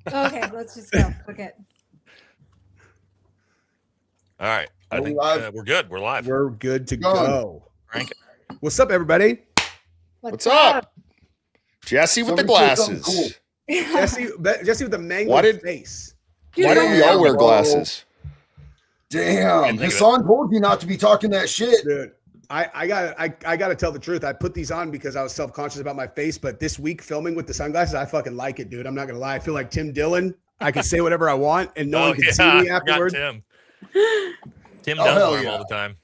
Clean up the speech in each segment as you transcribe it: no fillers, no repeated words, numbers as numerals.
Okay, let's just go. Okay. All right. I think we're good. We're live. We're good to go. Frank. What's up, everybody? What's up? Jesse with the glasses. Cool. Jesse with the mango face. Dude, Why don't we all wear glasses? Damn, Hassan told you not to be talking that shit. Dude, I gotta tell the truth. I put these on because I was self-conscious about my face, but this week filming with the sunglasses, I fucking like it, dude. I'm not gonna lie. I feel like Tim Dillon. I can say whatever I want and no one can see me afterwards. Tim does them all the time.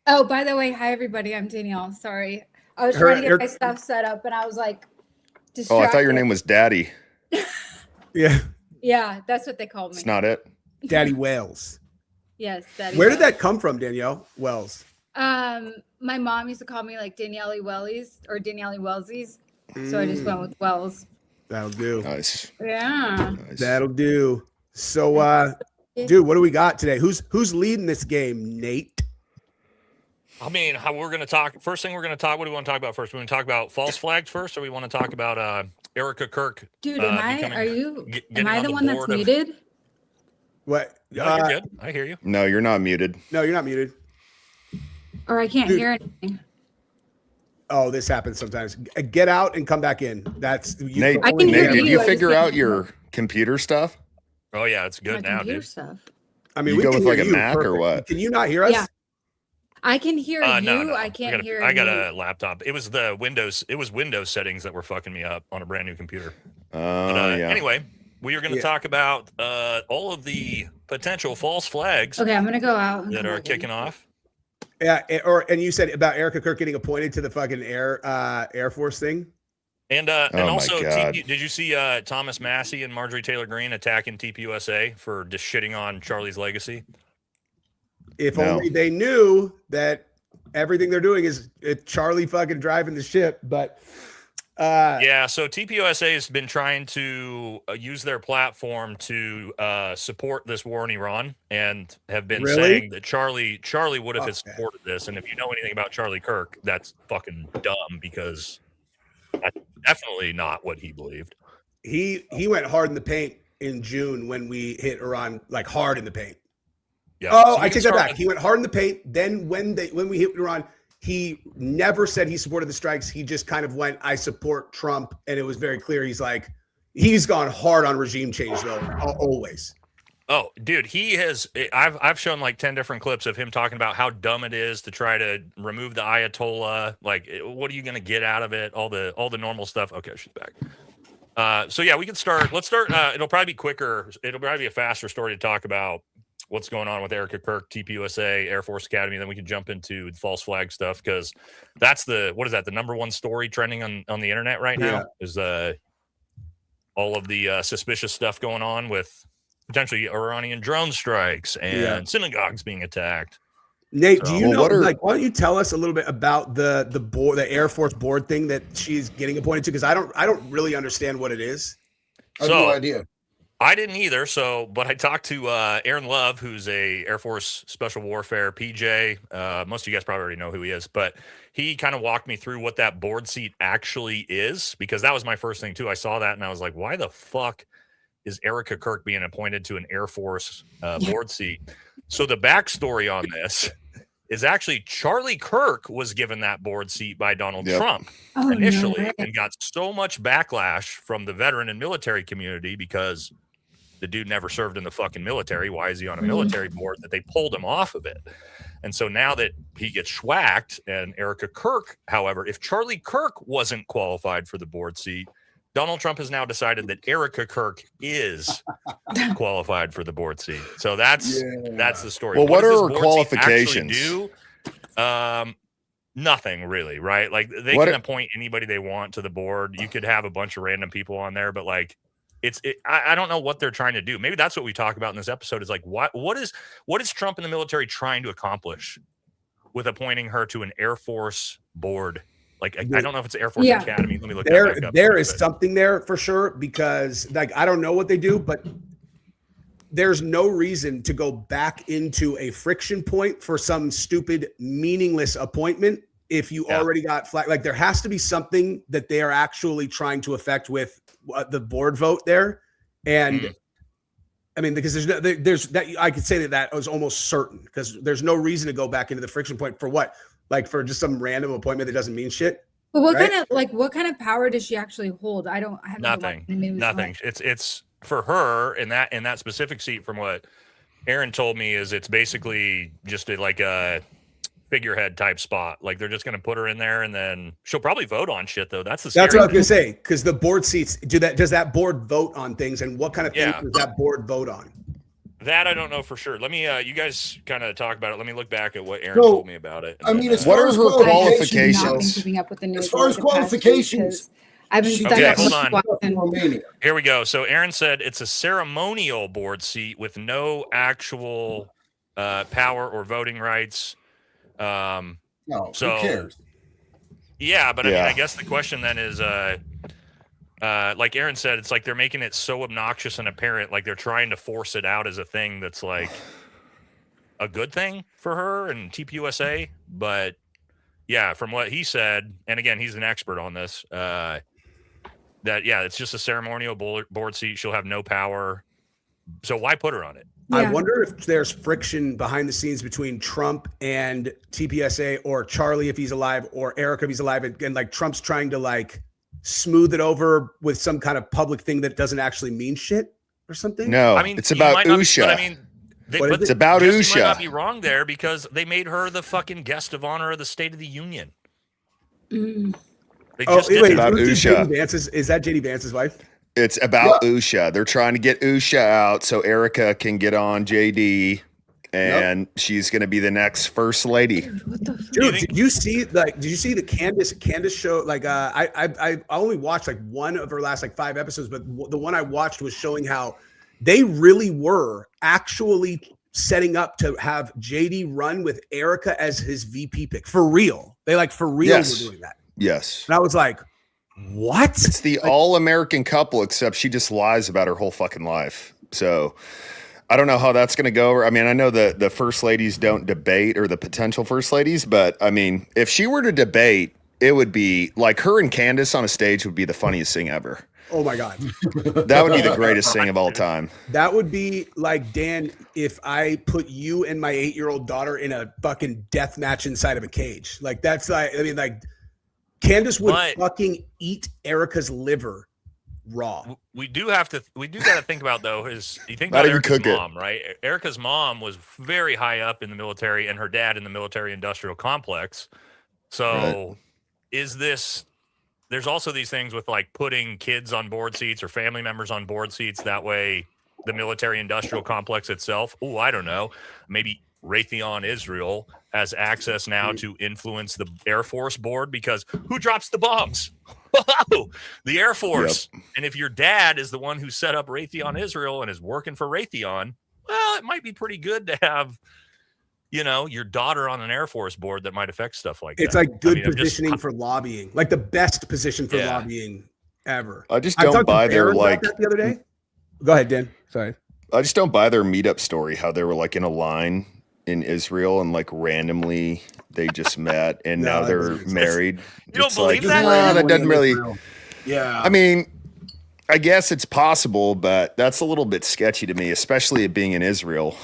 Oh, by the way, hi everybody. I'm Danielle. Sorry. I was trying to get my stuff set up and I was like distracted. Oh, I thought your name was Daddy. Yeah. Yeah, that's what they call me. It's not it. Daddy Welz. Yes, Daddy. Where did that come from, Danielle? Welz. My mom used to call me like Danielle Wellies or Danielle Welsies. So I just went with Wells. That'll do. Nice. Yeah. Nice. That'll do. So dude, what do we got today? Who's leading this game, Nate? I mean, how we're going to talk. First thing we're going to talk. What do we want to talk about first? We want to talk about false flags first, or we want to talk about Erika Kirk? Dude, am I the one that's muted? What? No, you're good. I hear you. No, you're not muted. No, you're not muted. Or I can't hear anything. Oh, this happens sometimes. Get out and come back in. That's Nate. I can hear Did you. you figure out your computer stuff? Oh yeah, it's good now, dude. Stuff. I mean, You we go can with like hear a you Mac or perfect. what? Can you not hear us? Yeah. I can hear you. No. I can't hear you. I got a laptop. It was the Windows. It was Windows settings that were fucking me up on a brand new computer. Yeah. Anyway, we are going to talk about all of the potential false flags. Okay, I'm gonna go out that are kicking off. Yeah, and you said about Erika Kirk getting appointed to the fucking Air Force thing. And Oh also, my God. did you see Thomas Massey and Marjorie Taylor Greene attacking TPUSA for just shitting on Charlie's legacy? If only they knew that everything they're doing is Charlie fucking driving the ship. But yeah, so TPUSA has been trying to use their platform to support this war in Iran, and have been saying that Charlie would have supported this. And if you know anything about Charlie Kirk, that's fucking dumb, because that's definitely not what he believed. he went hard in the paint in June when we hit Iran, like hard in the paint. Yeah. Oh, So I take that back. He went hard in the paint. Then when we hit Iran, he never said he supported the strikes. He just kind of went, I support Trump. And it was very clear. He's gone hard on regime change though, always. Oh, dude, he has. I've shown like 10 different clips of him talking about how dumb it is to try to remove the Ayatollah. Like, what are you going to get out of it? All the normal stuff. Okay, she's back. So yeah, we can start. Let's start. It'll probably be quicker. It'll probably be a faster story to talk about what's going on with Erika Kirk, TPUSA, Air Force Academy. Then we can jump into the false flag stuff, because that's the number one story trending on the internet right now. Is all of the suspicious stuff going on with potentially Iranian drone strikes and synagogues being attacked. Nate, do you know? Why don't you tell us a little bit about the board, the Air Force board thing that she's getting appointed to? Because I don't really understand what it is. I have no idea. I didn't either. But I talked to Aaron Love, who's a Air Force Special Warfare PJ. Most of you guys probably already know who he is, but he kind of walked me through what that board seat actually is, because that was my first thing too. I saw that and I was like, why the fuck is Erika Kirk being appointed to an Air Force board seat? So the backstory on this is actually Charlie Kirk was given that board seat by Donald Trump initially, and got so much backlash from the veteran and military community because the dude never served in the fucking military. Why is he on a military board? That they pulled him off of it. And so now that he gets schwacked, and Erika Kirk, however, if Charlie Kirk wasn't qualified for the board seat, Donald Trump has now decided that Erika Kirk is qualified for the board seat. So that's the story. Well, what are her qualifications? qualifications? Nothing really, right? Like, they can appoint anybody they want to the board. You could have a bunch of random people on there, but like, I don't know what they're trying to do. Maybe that's what we talk about in this episode, is like, what is Trump and the military trying to accomplish with appointing her to an Air Force board? Like, I don't know if it's Air Force Academy. Let me look that back up. There is something there for sure, because like, I don't know what they do, but there's no reason to go back into a friction point for some stupid, meaningless appointment if you already got flagged. Like, there has to be something that they are actually trying to affect with the board vote there. And I mean, because there's that I could say that was almost certain because there's no reason to go back into the friction point for what, like for just some random appointment that doesn't mean shit. But what right? what kind of power does she actually hold? I haven't nothing. It's for her in that specific seat. From what Aaron told me, is it's basically just like a figurehead type spot. Like they're just going to put her in there, and then she'll probably vote on shit. Though that's what I was going to say. Because the board seats does that board vote on things, and what kind of things does that board vote on? That I don't know for sure. Let me, you guys kind of talk about it. Let me look back at what Aaron told me about it. I mean, what are her qualifications? As far as qualifications, I've been studying. Hold on. Here we go. So Aaron said it's a ceremonial board seat with no actual power or voting rights. No, so, who cares? Yeah, but I mean, I guess the question then is, like Aaron said, it's like they're making it so obnoxious and apparent, like they're trying to force it out as a thing that's like a good thing for her and TPUSA. But yeah, from what he said, and again, he's an expert on this, that, it's just a ceremonial board seat. She'll have no power. So why put her on it? Yeah. I wonder if there's friction behind the scenes between Trump and TPSA, or Charlie if he's alive, or Erika if he's alive, and like Trump's trying to like smooth it over with some kind of public thing that doesn't actually mean shit or something. No, I mean, it's about Usha. I mean, it's about Usha. You might not be wrong there because they made her the fucking guest of honor of the State of the Union. They just did about Usha. Is that JD Vance's wife? It's about Usha. They're trying to get Usha out so Erika can get on JD, and she's going to be the next first lady. Dude, did you see the Candace show? Like, I only watched like one of her last like 5 episodes, but the one I watched was showing how they really were actually setting up to have JD run with Erika as his VP pick for real. They like for real were doing that. Yes, and I was like, what? It's the all-American couple, except she just lies about her whole fucking life. So I don't know how that's going to go. I mean, I know that the first ladies don't debate, or the potential first ladies, but I mean, if she were to debate, it would be like her and Candace on a stage would be the funniest thing ever. Oh my God. That would be the greatest thing of all time. That would be like, Dan, if I put you and my 8-year-old daughter in a fucking death match inside of a cage. Like that's like, I mean, like Candace would fucking eat Erika's liver raw. We do got to think about though, is you think about Erika's mom, right? Erika's mom was very high up in the military and her dad in the military industrial complex. So there's also these things with like putting kids on board seats or family members on board seats. That way the military industrial complex itself, I don't know, maybe Raytheon Israel has access now to influence the Air Force board, because who drops the bombs? The Air Force. Yep. And if your dad is the one who set up Raytheon Israel and is working for Raytheon, well, it might be pretty good to have, your daughter on an Air Force board that might affect stuff like that. It's like good positioning for lobbying, like the best position for lobbying ever. I just don't buy their like the other day. Go ahead, Dan. Sorry. I just don't buy their meetup story, how they were like in a line in Israel and like randomly they just met and now they're married. You don't believe that? No, that doesn't really. Yeah. I mean, I guess it's possible, but that's a little bit sketchy to me, especially it being in Israel.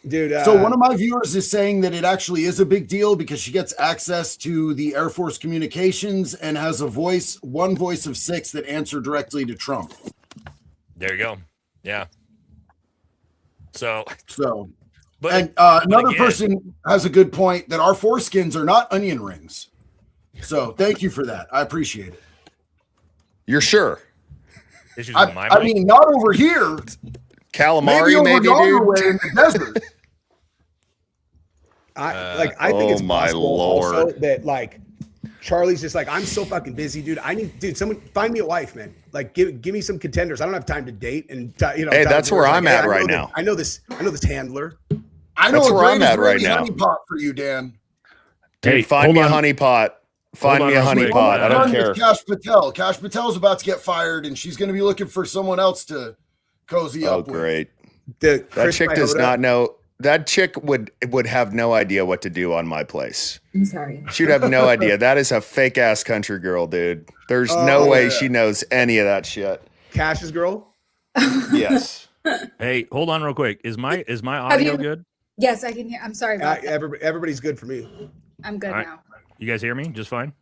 Dude, so one of my viewers is saying that it actually is a big deal because she gets access to the Air Force communications and has one voice of 6 that answer directly to Trump. There you go. Yeah. So, but another person has a good point that our foreskins are not onion rings. So thank you for that. I appreciate it. You're sure? I mean, not over here. Calamari, maybe dude. In the desert. I think it's possible also that like Charlie's just like, I'm so fucking busy, dude. Someone find me a wife, man. Like give me some contenders. I don't have time to date and Hey, that's where I'm at right now. I know this handler. I know that's where I'm at right now. Honeypot for you, Dan. Dude, find me a honeypot. Find me a honeypot. I don't care. Cash Patel. Cash Patel's about to get fired, and she's going to be looking for someone else to cozy up with. Oh, great. That chick does not know. That chick would have no idea what to do on my place. I'm sorry. She'd have no idea. That is a fake ass country girl, dude. There's no way she knows any of that shit. Cash's girl? Yes. Hey, hold on real quick. Is my Have audio you- good? Yes, I can hear. I'm sorry about that. Everybody's good for me. I'm good All right. now. You guys hear me just fine?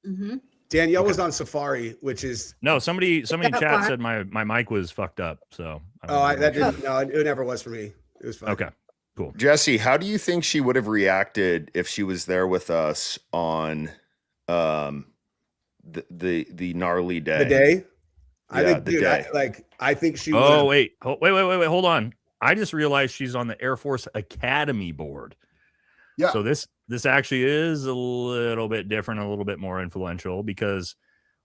Mm-hmm. Danielle was on Safari, which is No, somebody in that chat fine? said my mic was fucked up. So that didn't. No, it never was for me. It was fine. okay. Cool. Jesse, how do you think she would have reacted if she was there with us on the gnarly day? The day. I Yeah, think, the dude, day. I think she. Oh, would've- wait. Hold on. I just realized she's on the Air Force Academy board. Yeah. So this actually is a little bit different, a little bit more influential, because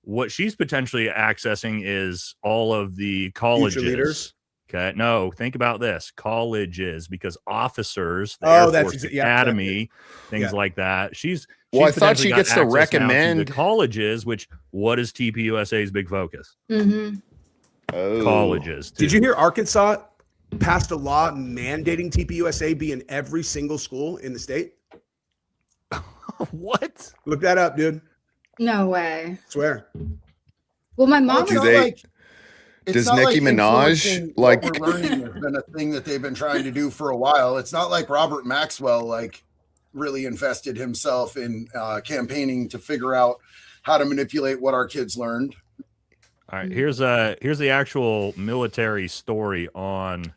what she's potentially accessing is all of the colleges. leaders? Okay. No, think about this. Colleges, because officers, the Air Force Academy, things like that. Well, I thought potentially she got gets to access now recommend the colleges, which what is TPUSA's big focus? Mm-hmm. Oh. Colleges. Did you hear Arkansas passed a law mandating TPUSA be in every single school in the state? What? Look that up, dude. No way. Swear. Well, my Well, mom it's Do was not they- like- it's Does not Nicki Minaj, influencing like- what we're learning has been a thing that they've been trying to do for a while. It's not like Robert Maxwell like really invested himself in campaigning to figure out how to manipulate what our kids learned. All right, here's the actual military story on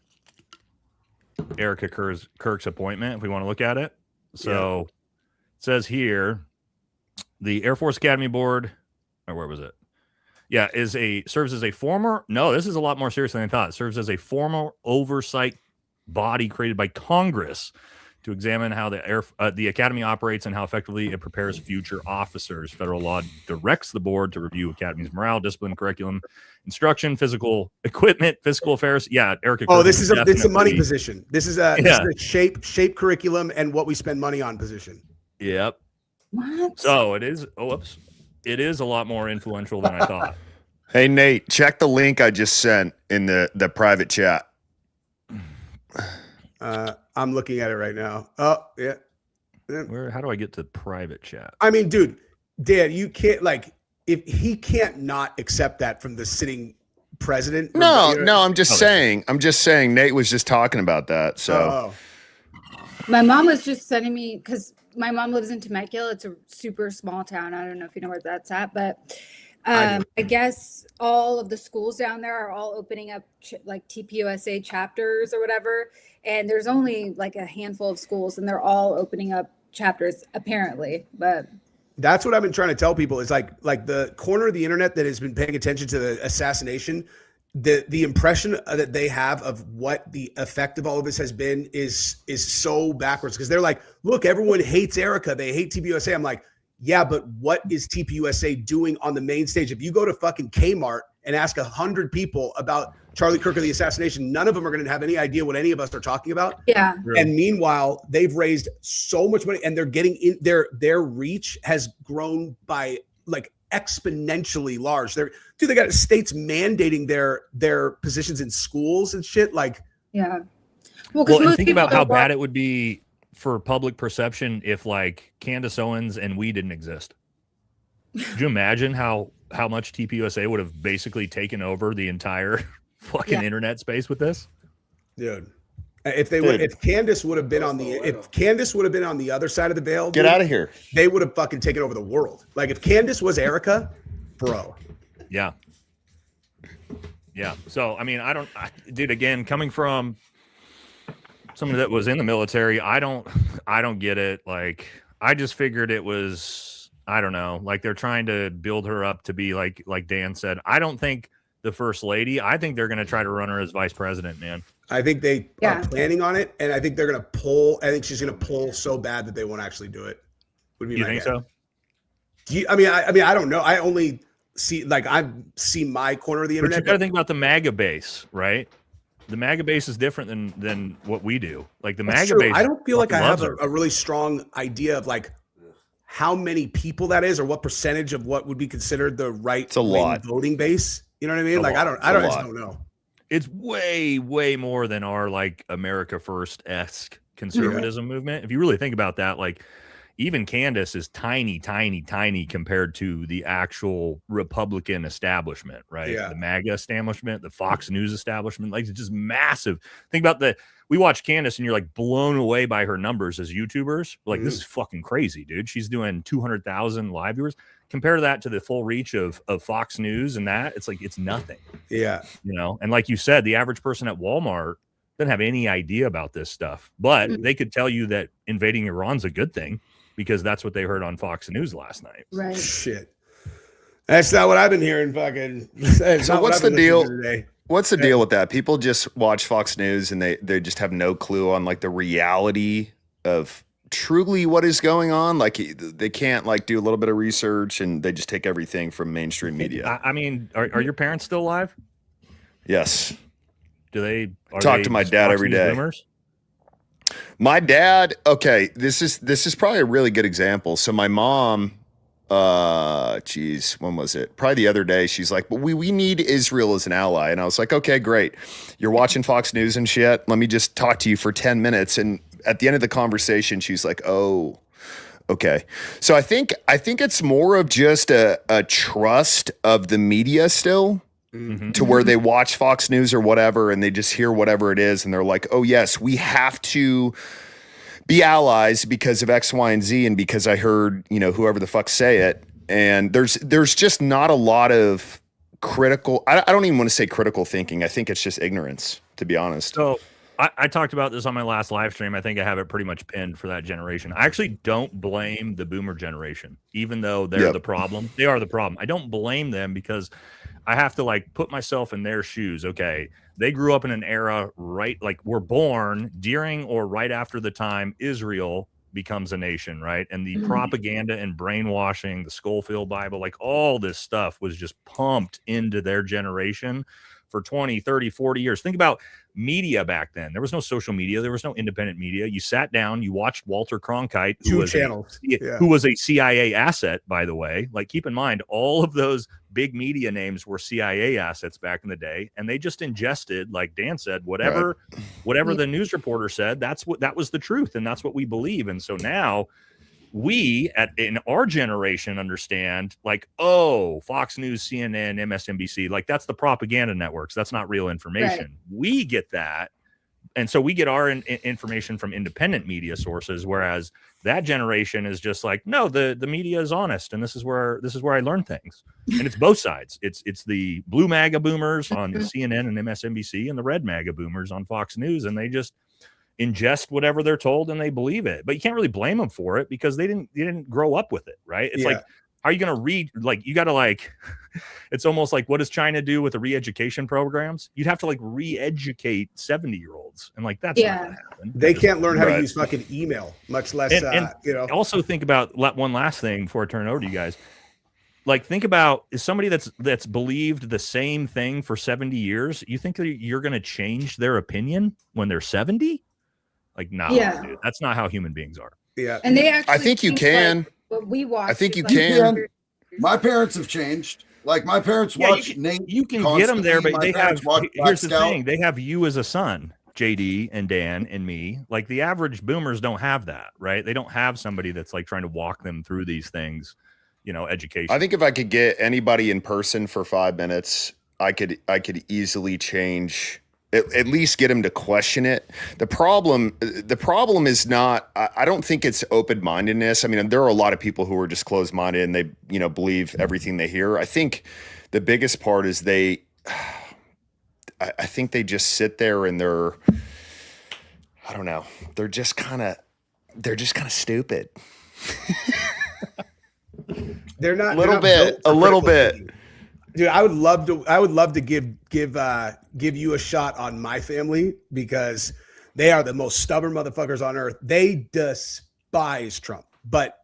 Erika Kirk's appointment, if we want to look at it. So it says here, the Air Force Academy Board, or where was it? Yeah, serves as a former. No, this is a lot more serious than I thought. It serves as a formal oversight body created by Congress to examine how the Academy operates and how effectively it prepares future officers. Federal law directs the board to review Academy's morale, discipline, curriculum, instruction, physical equipment, fiscal affairs. Yeah, Erika. Oh, Kirk this is a money definitely- position. This is a shape curriculum and what we spend money on position. Yep. What? So it is. Oh, whoops. It is a lot more influential than I thought. Hey, Nate, check the link I just sent in the private chat. I'm looking at it right now. Oh, yeah. How do I get to private chat? I mean, dude, Dan, you can't if he can't not accept that from the sitting president. No, you know- I'm just saying. Nate was just talking about that. So My mom was just sending me, because my mom lives in Temecula. It's a super small town. I don't know if you know where that's at, but I guess all of the schools down there are all opening up like TPUSA chapters or whatever. And there's only like a handful of schools, and they're all opening up chapters apparently. But that's what I've been trying to tell people is like the corner of the internet that has been paying attention to the assassination, the impression that they have of what the effect of all of this has been is so backwards, because they're like, look, everyone hates Erika, they hate TPUSA. I'm like, yeah, but what is TPUSA doing on the main stage? If you go to fucking Kmart and ask 100 people about Charlie Kirk or the assassination, none of them are going to have any idea what any of us are talking about. yeah. And meanwhile, they've raised so much money, and they're getting in their reach has grown by like exponentially large. They got states mandating their positions in schools and shit. Like, Yeah. Well, most and think people about how don't want- bad it would be for public perception if like Candace Owens and we didn't exist. Could you imagine how much TPUSA would have basically taken over the entire fucking internet space with this? dude, if Candace would have been on the other side of the veil, get out of here. they would have fucking taken over the world. Like if Candace was Erika, bro. Yeah. Yeah. So, I mean, dude, again, coming from someone that was in the military, I don't get it. Like, I just figured it was, I don't know, like they're trying to build her up to be like Dan said. I don't think the first lady, I think they're going to try to run her as vice president, man. I think they are planning on it, and I think they're going to pull. I think she's going to pull so bad that they won't actually do it. Would be You my think guess. so? I mean, I don't know. I only see my corner of the But internet. you got to think about the MAGA base, right? The MAGA base is different than what we do. Like the That's MAGA true. base. I don't feel like I loves have her. a really strong idea of like how many people that is, or what percentage of what would be considered the right a lot. voting base. You know what I mean? A Like lot. I It's a just lot. don't know. It's way more than our like America First-esque conservatism movement. If you really think about that, like even Candace is tiny compared to the actual Republican establishment, right? Yeah. The MAGA establishment, the Fox News establishment, like it's just massive. Think about we watch Candace and you're like blown away by her numbers as YouTubers. Like, this is fucking crazy, dude. She's doing 200,000 live viewers. Compare that to the full reach of Fox News and that, it's like, it's nothing. Yeah. You know, and like you said, the average person at Walmart doesn't have any idea about this stuff, but they could tell you that invading Iran's a good thing because that's what they heard on Fox News last night. Right. Shit. That's not what I've been hearing. Fucking. So what's the deal? What's the deal with that? People just watch Fox News and they just have no clue on like the reality of truly what is going on. Like they can't like do a little bit of research and they just take everything from mainstream media. I mean, are your parents still alive? Yes. Do they talk to my dad every day? Boomers? My dad. Okay. This is probably a really good example. So my mom, when was it? Probably the other day. She's like, but we need Israel as an ally. And I was like, okay, great. You're watching Fox News and shit. Let me just talk to you for 10 minutes. And at the end of the conversation, she's like, oh, okay. So I think it's more of just a trust of the media still to where they watch Fox News or whatever, and they just hear whatever it is. And they're like, oh yes, we have to be allies because of X, Y, and Z. And because I heard, whoever the fuck say it. And there's just not a lot of critical, I don't even want to say critical thinking. I think it's just ignorance, to be honest. So I talked about this on my last live stream. I think I have it pretty much pinned for that generation. I actually don't blame the boomer generation, even though they're the problem. They are the problem. I don't blame them because I have to like put myself in their shoes. Okay. They grew up in an era, right? Like were born during or right after the time Israel becomes a nation, right? And the propaganda and brainwashing, the Schofield Bible, like all this stuff was just pumped into their generation for 20, 30, 40 years. Think about media back then. There was no social media. There was no independent media. You sat down, you watched Walter Cronkite, who was a CIA asset, by the way. Like, keep in mind, all of those big media names were CIA assets back in the day. And they just ingested, like Dan said, whatever the news reporter said, that was the truth. And that's what we believe. And so now we in our generation understand like, oh, Fox News, CNN, MSNBC, like that's the propaganda networks. That's not real information. Right. We get that. And so we get our information from independent media sources, whereas that generation is just like, no, the media is honest. And this is where I learn things. And it's both sides. It's the blue MAGA boomers on CNN and MSNBC and the red MAGA boomers on Fox News. And they just ingest whatever they're told and they believe it, but you can't really blame them for it because they didn't grow up with it. Right. It's like, how are you going to read? Like, you got to like, it's almost like, what does China do with the re-education programs? You'd have to like re-educate 70-year-olds. And like, that's not going to happen. They can't learn how to use fucking email, much less, Also think about one last thing before I turn it over to you guys. Like, think about, is somebody that's believed the same thing for 70 years. You think that you're going to change their opinion when they're 70? Like, no, dude, that's not how human beings are. Yeah. And they actually, I think you can. Like what we watch. I think you can. My parents have changed. Like, my parents watch Nate. You can get them there, but they have, here's the thing. They have you as a son, JD and Dan and me. Like, the average boomers don't have that, right? They don't have somebody that's like trying to walk them through these things, education. I think if I could get anybody in person for 5 minutes, I could easily change, at least get him to question it. The problem is not, I don't think it's open-mindedness. I mean, there are a lot of people who are just closed-minded and they, believe everything they hear. I think the biggest part is I think they just sit there and they're, I don't know, they're just kind of stupid. They're not a little bit. Dude, I would love to give you a shot on my family because they are the most stubborn motherfuckers on earth. They despise Trump, but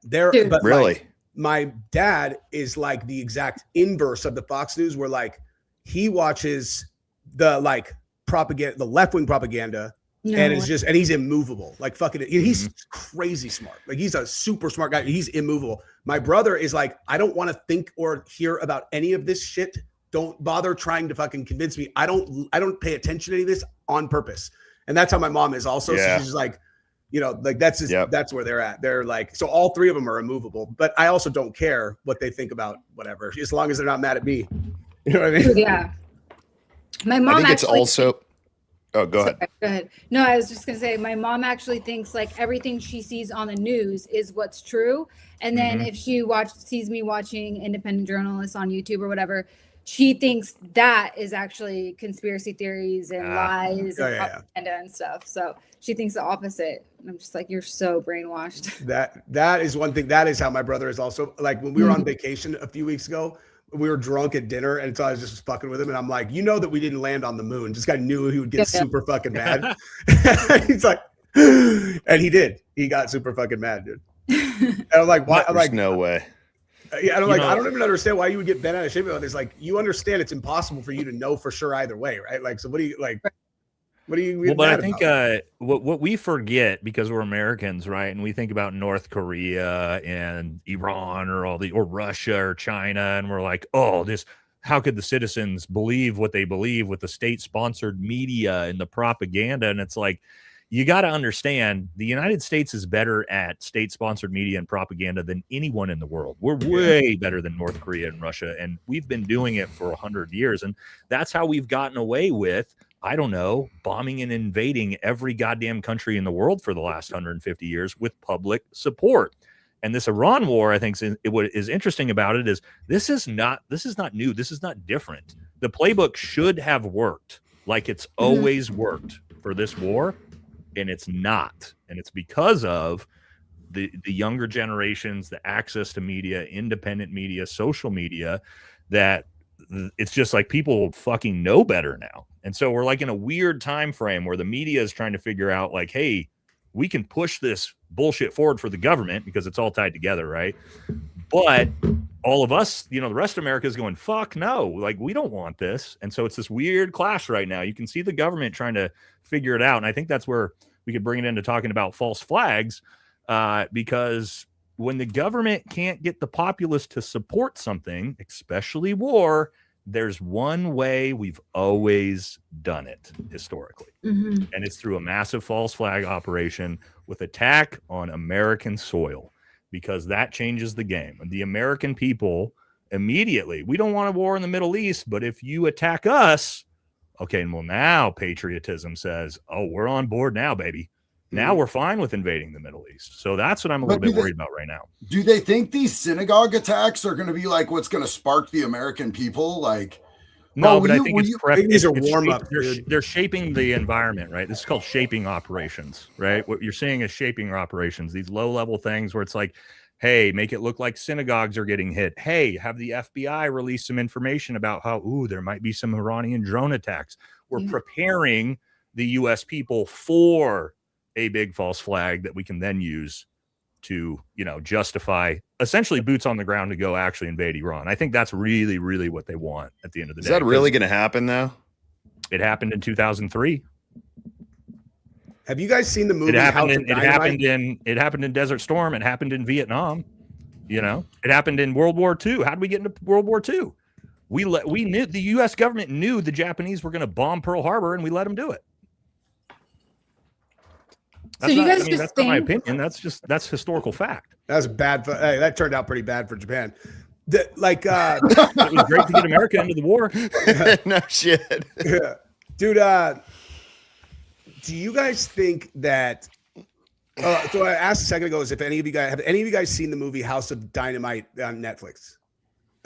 really, my dad is like the exact inverse of the Fox News, where like he watches the like propaganda, the left-wing propaganda, and he's immovable. Like fucking, he's crazy smart. Like, he's a super smart guy. He's immovable. My brother is like, I don't want to think or hear about any of this shit. Don't bother trying to fucking convince me. I don't pay attention to any of this on purpose. And that's how my mom is also. Yeah. So she's just like, You know, like that's just, that's where they're at. They're like, so all three of them are immovable, but I also don't care what they think about whatever, as long as they're not mad at me. You know what I mean? Yeah. My mom I think it's also, oh, go ahead. Go ahead. No, I was just going to say, my mom actually thinks like everything she sees on the news is what's true. And then if she sees me watching independent journalists on YouTube or whatever, she thinks that is actually conspiracy theories and lies and propaganda and stuff. So she thinks the opposite. And I'm just like, you're so brainwashed. That is one thing. That is how my brother is also. Like when we were on vacation a few weeks ago, we were drunk at dinner, and so I was just fucking with him, and I'm like, you know that we didn't land on the moon. This guy knew he would get super fucking mad. He's like, and he did. He got super fucking mad, dude. And I'm like, why? I'm like, no way. Yeah, and I'm like, I don't even understand why you would get bent out of shape about this. Like, you understand it's impossible for you to know for sure either way, right? Like, so what do you like? What do you? Well, but I think what we forget, because we're Americans, right? And we think about North Korea and Iran or Russia or China, and we're like, oh, how could the citizens believe what they believe with the state-sponsored media and the propaganda? And it's like, you got to understand, the United States is better at state-sponsored media and propaganda than anyone in the world. We're way better than North Korea and Russia, and we've been doing it for 100 years. And that's how we've gotten away with, I don't know, bombing and invading every goddamn country in the world for the last 150 years with public support. And this Iran war, I think, what is interesting about it is this is not new. This is not different. The playbook should have worked like it's always worked for this war. And it's not. And it's because of the younger generations, the access to media, independent media, social media, that it's just like people fucking know better now. And so we're like in a weird time frame where the media is trying to figure out like, hey, we can push this bullshit forward for the government because it's all tied together, right? But all of us, the rest of America is going, fuck no, like we don't want this. And so it's this weird clash right now. You can see the government trying to figure it out. And I think that's where we could bring it into talking about false flags, because when the government can't get the populace to support something, especially war, there's one way we've always done it historically. And it's through a massive false flag operation with attack on American soil, because that changes the game. And the American people immediately, we don't want a war in the Middle East, but if you attack us, okay, well, now patriotism says, oh, we're on board now, baby. Now we're fine with invading the Middle East. So that's what I'm a little bit worried about right now. Do they think these synagogue attacks are going to be like what's going to spark the American people? Like, no, but I think these are warm up. They're shaping the environment, right? This is called shaping operations, right? What you're seeing is shaping operations, these low level things where it's like, hey, make it look like synagogues are getting hit. Hey, have the FBI release some information about how, there might be some Iranian drone attacks. We're preparing the U.S. people for a big false flag that we can then use to, justify essentially boots on the ground to go actually invade Iran. I think that's really, really what they want at the end of the day. Is that really going to happen though? It happened in 2003. Have you guys seen the movie? It happened in Desert Storm. It happened in Vietnam. It happened in World War II. How did we get into World War II? We knew the U.S. government knew the Japanese were going to bomb Pearl Harbor, and we let them do it. That's not my opinion. That's historical fact. That's bad. That turned out pretty bad for Japan. It was great to get America into the war. No shit. Yeah. Dude, do you guys think that so I asked a second ago is if any of you guys seen the movie House of Dynamite on Netflix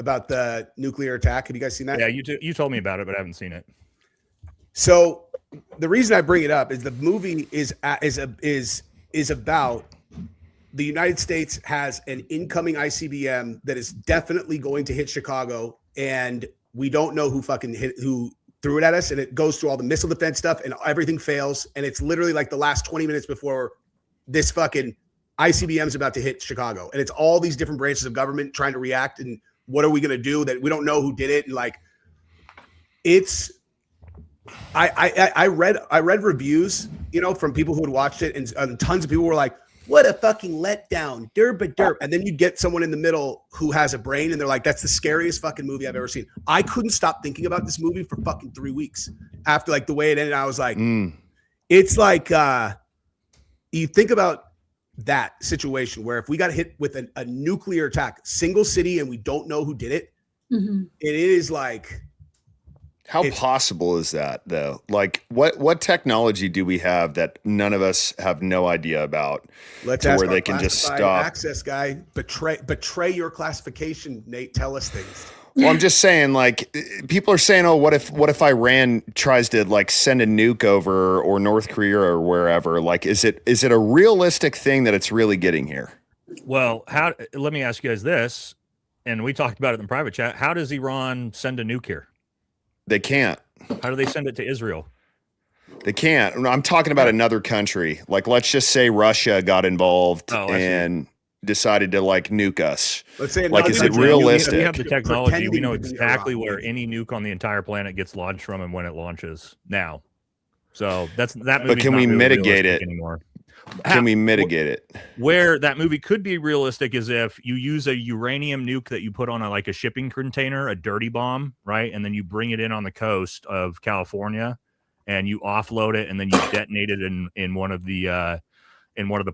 about the nuclear attack? Have you guys seen that? Yeah, you told me about it, but I haven't seen it. So the reason I bring it up is the movie is about the United States has an incoming ICBM that is definitely going to hit Chicago, and we don't know who threw it at us, and it goes through all the missile defense stuff, and everything fails, and it's literally like the last 20 minutes before this fucking ICBM is about to hit Chicago, and it's all these different branches of government trying to react, and what are we going to do that we don't know who did it, and like it's. I read reviews, from people who had watched it, and tons of people were like, what a fucking letdown, derp. And then you get someone in the middle who has a brain, and they're like, that's the scariest fucking movie I've ever seen. I couldn't stop thinking about this movie for fucking 3 weeks after like the way it ended. I was like, it's like you think about that situation where if we got hit with a nuclear attack, single city, and we don't know who did it, it is like, how possible is that though? Like what technology do we have that none of us have no idea about? Let's to ask where our they can just classified stop. access guy. Betray your classification, Nate. Tell us things. Well, I'm just saying, like, people are saying, oh, what if Iran tries to like send a nuke over, or North Korea or wherever? Like, is it a realistic thing that it's really getting here? Well, let me ask you guys this, and we talked about it in private chat. How does Iran send a nuke here? They can't. How do they send it to Israel? They can't. I'm talking about another country. Like, let's just say Russia got involved and decided to like nuke us. Let's say, like, is it realistic? We have the technology. We know Pretending to be exactly Iran. where any nuke on the entire planet gets launched from and when it launches now. So that movie. But can we mitigate it anymore? Can we mitigate it? Where that movie could be realistic is if you use a uranium nuke that you put on a shipping container, a dirty bomb, right? And then you bring it in on the coast of California and you offload it and then you detonate it in one of the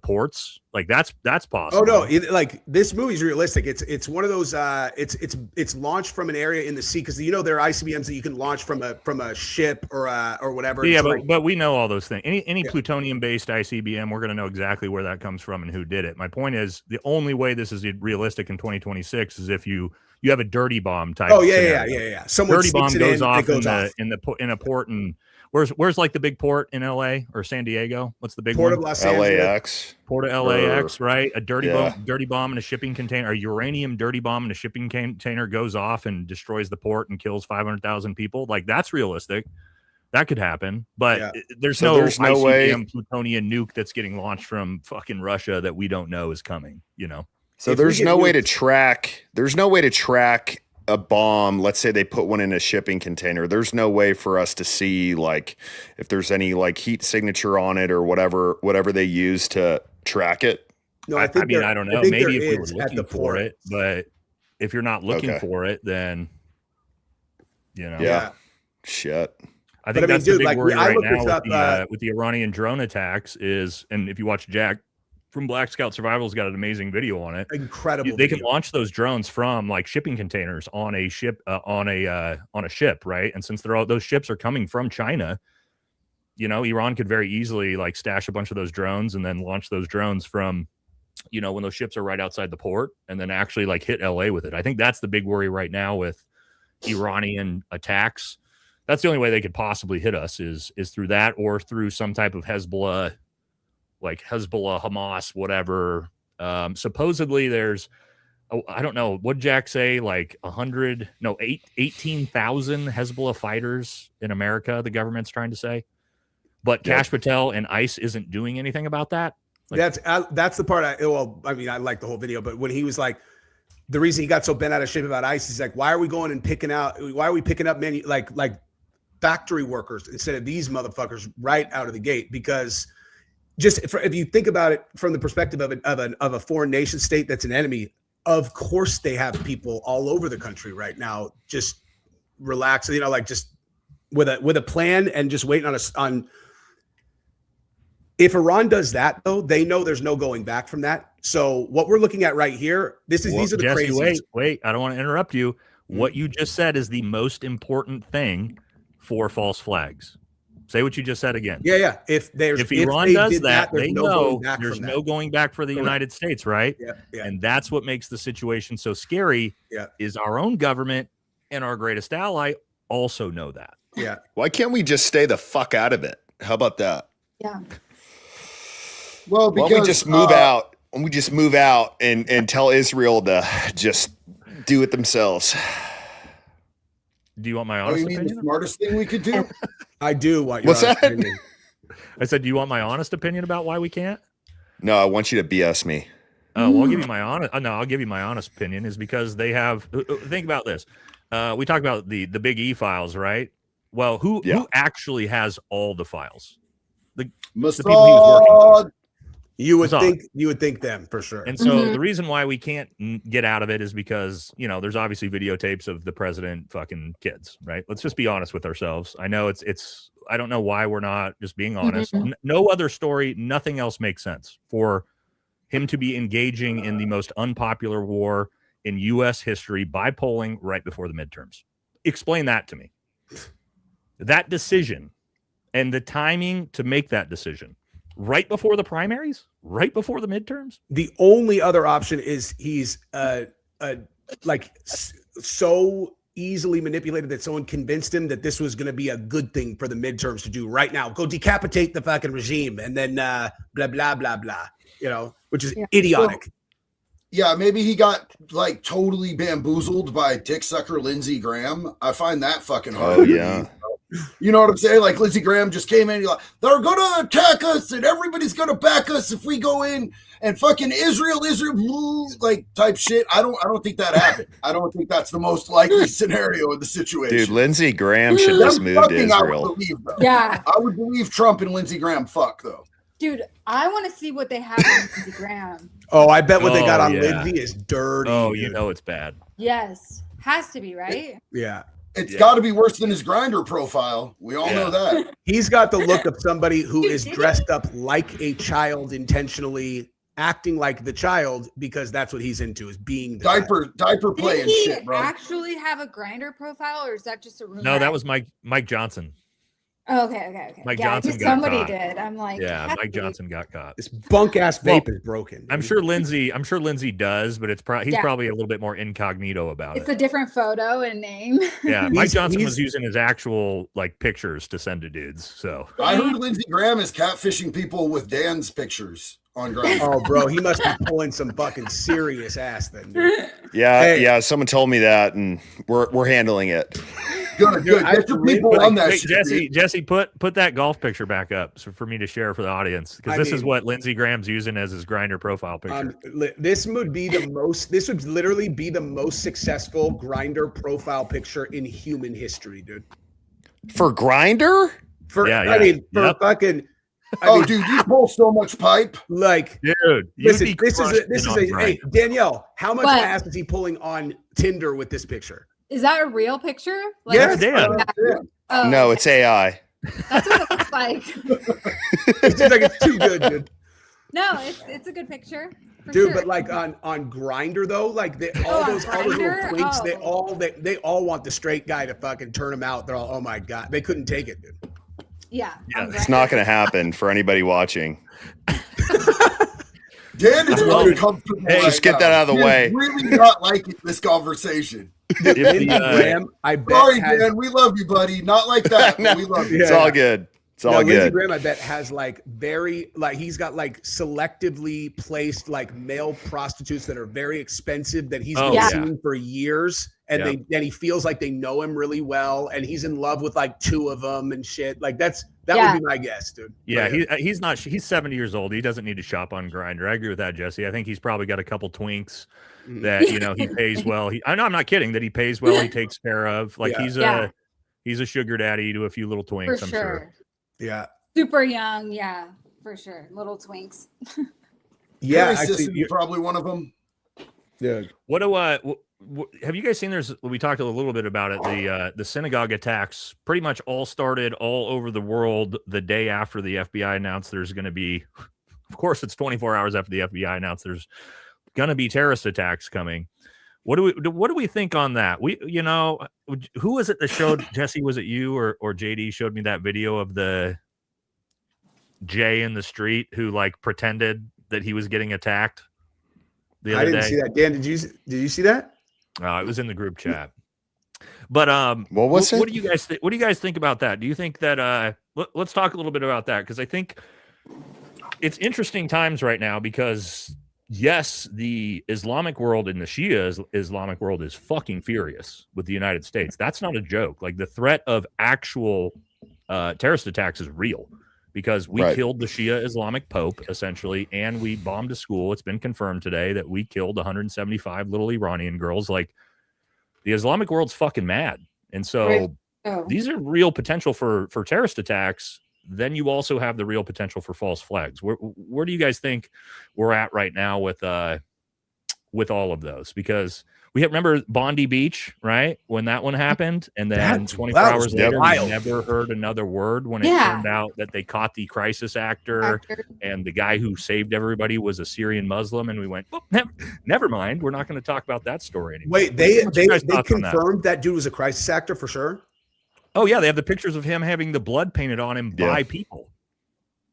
ports. Like that's possible. Oh no, like this movie's realistic. It's one of those it's launched from an area in the sea, because there are ICBMs that you can launch from a ship or whatever. Yeah, but we know all those things. Any plutonium based ICBM, we're going to know exactly where that comes from and who did it. My point is, the only way this is realistic in 2026 is if you have a dirty bomb type. Oh yeah. Someone dirty bomb goes off in a port, and where's like the big port in LA or San Diego? What's the big Port one? of Los Angeles. LAX. Port of LAX, right? A dirty bomb in a shipping container, a uranium dirty bomb in a shipping container goes off and destroys the port and kills 500,000 people. Like, that's realistic. That could happen, but there's no ICBM way plutonium nuke that's getting launched from fucking Russia that we don't know is coming. So there's no way to track. There's no way to track a bomb. Let's say they put one in a shipping container. There's no way for us to see like if there's any like heat signature on it or whatever they use to track it. No, I don't know. Maybe if we were looking for it, but if you're not looking for it, then Yeah. Shit. I think that's the big worry right now with the Iranian drone attacks is, and if you watch Jack from Black Scout Survival's got an amazing video on it. Incredible. They can launch those drones from like shipping containers on a ship, on a ship, right? And since those ships are coming from China, Iran could very easily like stash a bunch of those drones and then launch those drones from, when those ships are right outside the port, and then actually like hit LA with it. I think that's the big worry right now with Iranian attacks. That's the only way they could possibly hit us is through that, or through some type of Hezbollah, Hamas, whatever. Supposedly there's, I don't know, what'd Jack say? Like 18,000 Hezbollah fighters in America, the government's trying to say. But Kash Patel and ICE isn't doing anything about that. Like, that's the part I like the whole video, but when he was like, the reason he got so bent out of shape about ICE is like, why are we picking up like factory workers instead of these motherfuckers right out of the gate? Because if you think about it from the perspective of a foreign nation state that's an enemy, of course they have people all over the country right now just relax, just with a plan and just waiting on. If Iran does that, though, they know there's no going back from that. So what we're looking at right here, these are the Jesse, crazies. Wait, I don't want to interrupt you. What you just said is the most important thing for false flags. Say what you just said again. Yeah. If Iran does that, they know there's no going back for the United States, right? Yeah. And that's what makes the situation so scary. Yeah. Is our own government and our greatest ally also know that. Yeah. Why can't we just stay the fuck out of it? How about that? Yeah. Well, because why don't we just move out? Why don't we just move out and tell Israel to just do it themselves? Do you want my honest opinion? The smartest thing we could do? I do want your What's honest that? opinion. I said, do you want my honest opinion about why we can't? No, I want you to BS me. Oh, well, I'll give you my honest. No, I'll give you my honest opinion. Is because they have. Think about this. We talk about the Big E files, right? Well, who actually has all the files? The people he was working for. You would bizarre. think them for sure. And so the reason why we can't get out of it is because, you know, there's obviously videotapes of the president fucking kids, right? Let's just be honest with ourselves. I know it's I don't know why we're not just being honest. No other story, nothing else makes sense for him to be engaging in the most unpopular war in U.S. history by polling right before the midterms. Explain that to me. That decision and the timing to make that decision. Right before the primaries? Right before the midterms? The only other option is he's so easily manipulated that someone convinced him that this was going to be a good thing for the midterms to do right now. Go decapitate the fucking regime and then blah, blah, blah, blah, you know, which is idiotic. So, yeah, maybe he got like totally bamboozled by dick sucker Lindsey Graham. I find that fucking hard. Oh, yeah. You know what I'm saying? Like Lindsey Graham just came in, like, they're gonna attack us and everybody's gonna back us if we go in and fucking Israel, like type shit. I don't think that happened. I don't think that's the most likely scenario in the situation. Dude, Lindsey Graham should just move to Israel. I would believe Trump and Lindsey Graham fuck though. Dude, I want to see what they have on Lindsey Graham. Oh, I bet what they got on Lindsey is dirty. Oh, you know it's bad. Yes. Has to be, right? Yeah. It's got to be worse than his Grindr profile. We all know that. He's got the look of somebody who is dressed up like a child, intentionally acting like the child because that's what he's into, is being the diaper play and shit, bro. Actually have a Grindr profile, or is that just a rumor? No, that was Mike Johnson. Oh, okay. Mike Johnson got somebody caught. did. I'm like, Mike Johnson got caught. This bunk ass vape is broken. Dude. I'm sure Lindsey does, but he's probably a little bit more incognito about it. It's a different photo and name. Yeah, Mike Johnson was using his actual like pictures to send to dudes. So I heard Lindsey Graham is catfishing people with Dan's pictures on Grindr. Oh, bro, he must be pulling some fucking serious ass then, dude. Yeah, someone told me that, and we're handling it. Good. Get your people on that shit. Jesse, put that golf picture back up for me to share for the audience, because this is what Lindsey Graham's using as his Grindr profile picture. This would literally be the most successful Grindr profile picture in human history, dude. For Grindr? Fucking. Dude, you pull so much pipe. Like, dude, listen, this is a hey, Danielle, how much ass is he pulling on Tinder with this picture? Is that a real picture? Like, yes, no, it's AI. That's what it looks like. It seems like it's too good, dude. No, it's a good picture. Dude, but like on Grindr though, like all those little twinks, they all want the straight guy to fucking turn them out. They're all, oh my god, they couldn't take it, dude. Yeah. It's not going to happen for anybody watching. Dan is uncomfortable. Hey, just get that out of the way. Really not liking this conversation. Graham, I bet. Sorry, Dan. We love you, buddy. Not like that. But we love you. It's all good. It's all good. Lindsey Graham, I bet, has he's got like selectively placed like male prostitutes that are very expensive that he's been seeing for years, and he feels like they know him really well, and he's in love with like two of them and shit. Like that would be my guess, dude. Yeah, he's 70 years old. He doesn't need to shop on Grindr. I agree with that, Jesse. I think he's probably got a couple twinks that he pays well. I'm not kidding that he pays well. He takes care of. Like he's a sugar daddy to a few little twinks. I'm sure. Yeah. Super young. Yeah, for sure. Little twinks. Yeah. You're probably one of them. Yeah. What have you guys seen? We talked a little bit about it. The synagogue attacks pretty much all started all over the world the day after the FBI announced there's going to be, of course, it's 24 hours after the FBI announced there's going to be terrorist attacks coming. What do we think on that? Who was it that showed, Jesse, was it you or JD showed me that video of the Jay in the street who like pretended that he was getting attacked the other day? I didn't see that. Dan, did you see that? It was in the group chat. But what do you guys think? What do you guys think about that? Do you think that let's talk a little bit about that, because I think it's interesting times right now, because yes, the Islamic world and the Shia Islamic world is fucking furious with the United States. That's not a joke. Like the threat of actual terrorist attacks is real, because we killed the Shia Islamic Pope essentially, and we bombed a school. It's been confirmed today that we killed 175 little Iranian girls. Like the Islamic world's fucking mad. And so these are real potential for terrorist attacks then you also have the real potential for false flags. Where do you guys think we're at right now with all of those? Because we remember Bondi Beach, right? When that one happened, and then 24 hours later, we never heard another word when it turned out that they caught the crisis actor, and the guy who saved everybody was a Syrian Muslim, and we went, oh, never mind. We're not going to talk about that story anymore. Wait, they confirmed that dude was a crisis actor for sure? Oh, yeah. They have the pictures of him having the blood painted on him by people.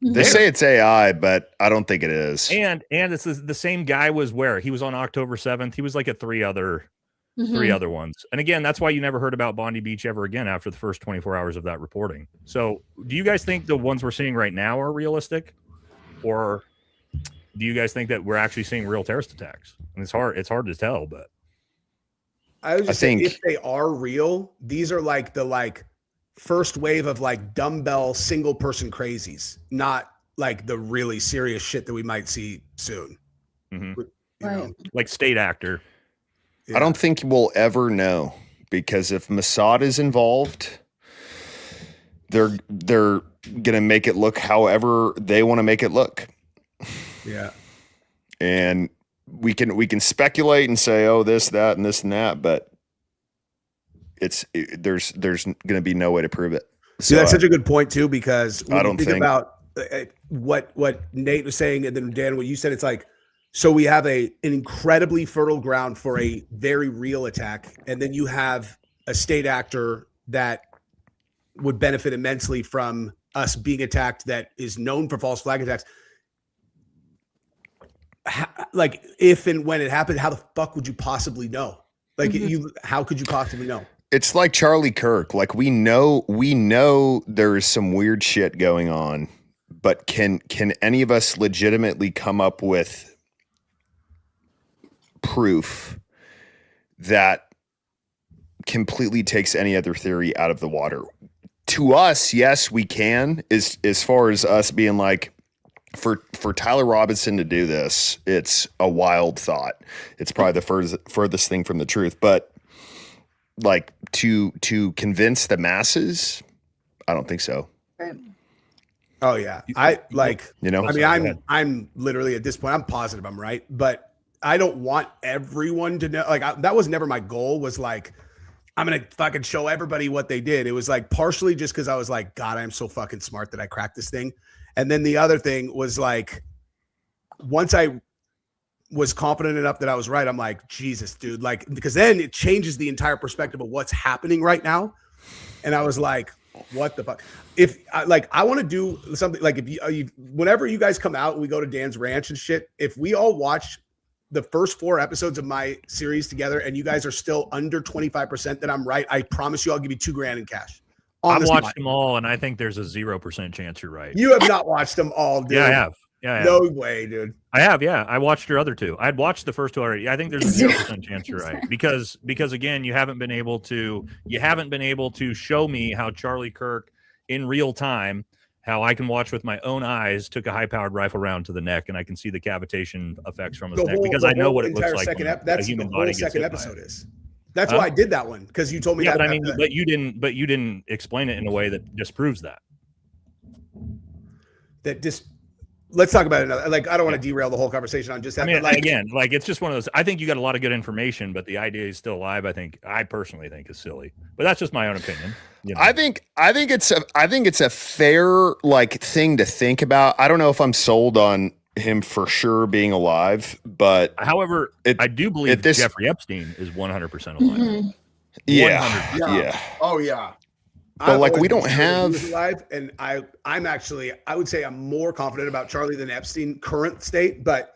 They say it's AI, but I don't think it is. And it's the same guy was where he was on October 7th. He was like at three other ones. And again, that's why you never heard about Bondi Beach ever again after the first 24 hours of that reporting. So do you guys think the ones we're seeing right now are realistic? Or do you guys think that we're actually seeing real terrorist attacks? And it's hard to tell, but I was just saying, if they are real, these are like the first wave of like dumbbell single person crazies, not like the really serious shit that we might see soon. Mm-hmm. Like state actor. Yeah. I don't think we'll ever know, because if Mossad is involved, they're gonna make it look however they want to make it look. Yeah. And we can speculate and say, oh, this, that, and this and that, but there's going to be no way to prove it. So that's such a good point too, because when I don't think about what Nate was saying, and then Dan, what you said, it's like, so we have an incredibly fertile ground for a very real attack, and then you have a state actor that would benefit immensely from us being attacked, that is known for false flag attacks. Like, if and when it happened, how the fuck would you possibly know? Like, how could you possibly know? It's like Charlie Kirk. Like, we know there is some weird shit going on, but can any of us legitimately come up with proof that completely takes any other theory out of the water? To us, yes, we can. As far as us being like, for Tyler Robinson to do this, it's a wild thought. It's probably the furthest thing from the truth, but like to convince the masses, I don't think so. Right. Oh yeah. I mean, I'm literally at this point, I'm positive I'm right, but I don't want everyone to know. Like, that was never my goal, was like, I'm going to fucking show everybody what they did. It was like partially just because I was like, God, I'm so fucking smart that I cracked this thing. And then the other thing was like, once I was confident enough that I was right, I'm like, Jesus, dude, like, because then it changes the entire perspective of what's happening right now. And I was like, what the fuck? If I want to do something like, if you whenever you guys come out and we go to Dan's ranch and shit, if we all watch the first 4 episodes of my series together and you guys are still under 25% that I'm right, I promise you I'll give you $2,000 in cash. I've watched them all, and I think there's a 0% chance you're right. You have not watched them all, dude. Yeah, I have. Yeah, I have. No way, dude. I have. Yeah, I watched your other 2. I'd watched the first 2 already. I think there's a 0% chance you're right, because again, you haven't been able to show me how Charlie Kirk in real time, how I can watch with my own eyes, took a high-powered rifle round to the neck, and I can see the cavitation effects from his neck, because I know what it looks like. That's the whole second episode is. That's why I did that one, because you told me that. But I mean, but you didn't explain it in a way that disproves that. Let's talk about it. Like, I don't want to derail the whole conversation on just that. I mean, again, like, it's just one of those. I think you got a lot of good information, but the idea is still alive. I personally think is silly, but that's just my own opinion. You know? I think it's a fair like thing to think about. I don't know if I'm sold on him for sure being alive, but however, I do believe Jeffrey Epstein is 100% alive. Mm-hmm. Yeah. Oh yeah. But like, we don't have alive, and I'm actually, I would say I'm more confident about Charlie than Epstein current state, but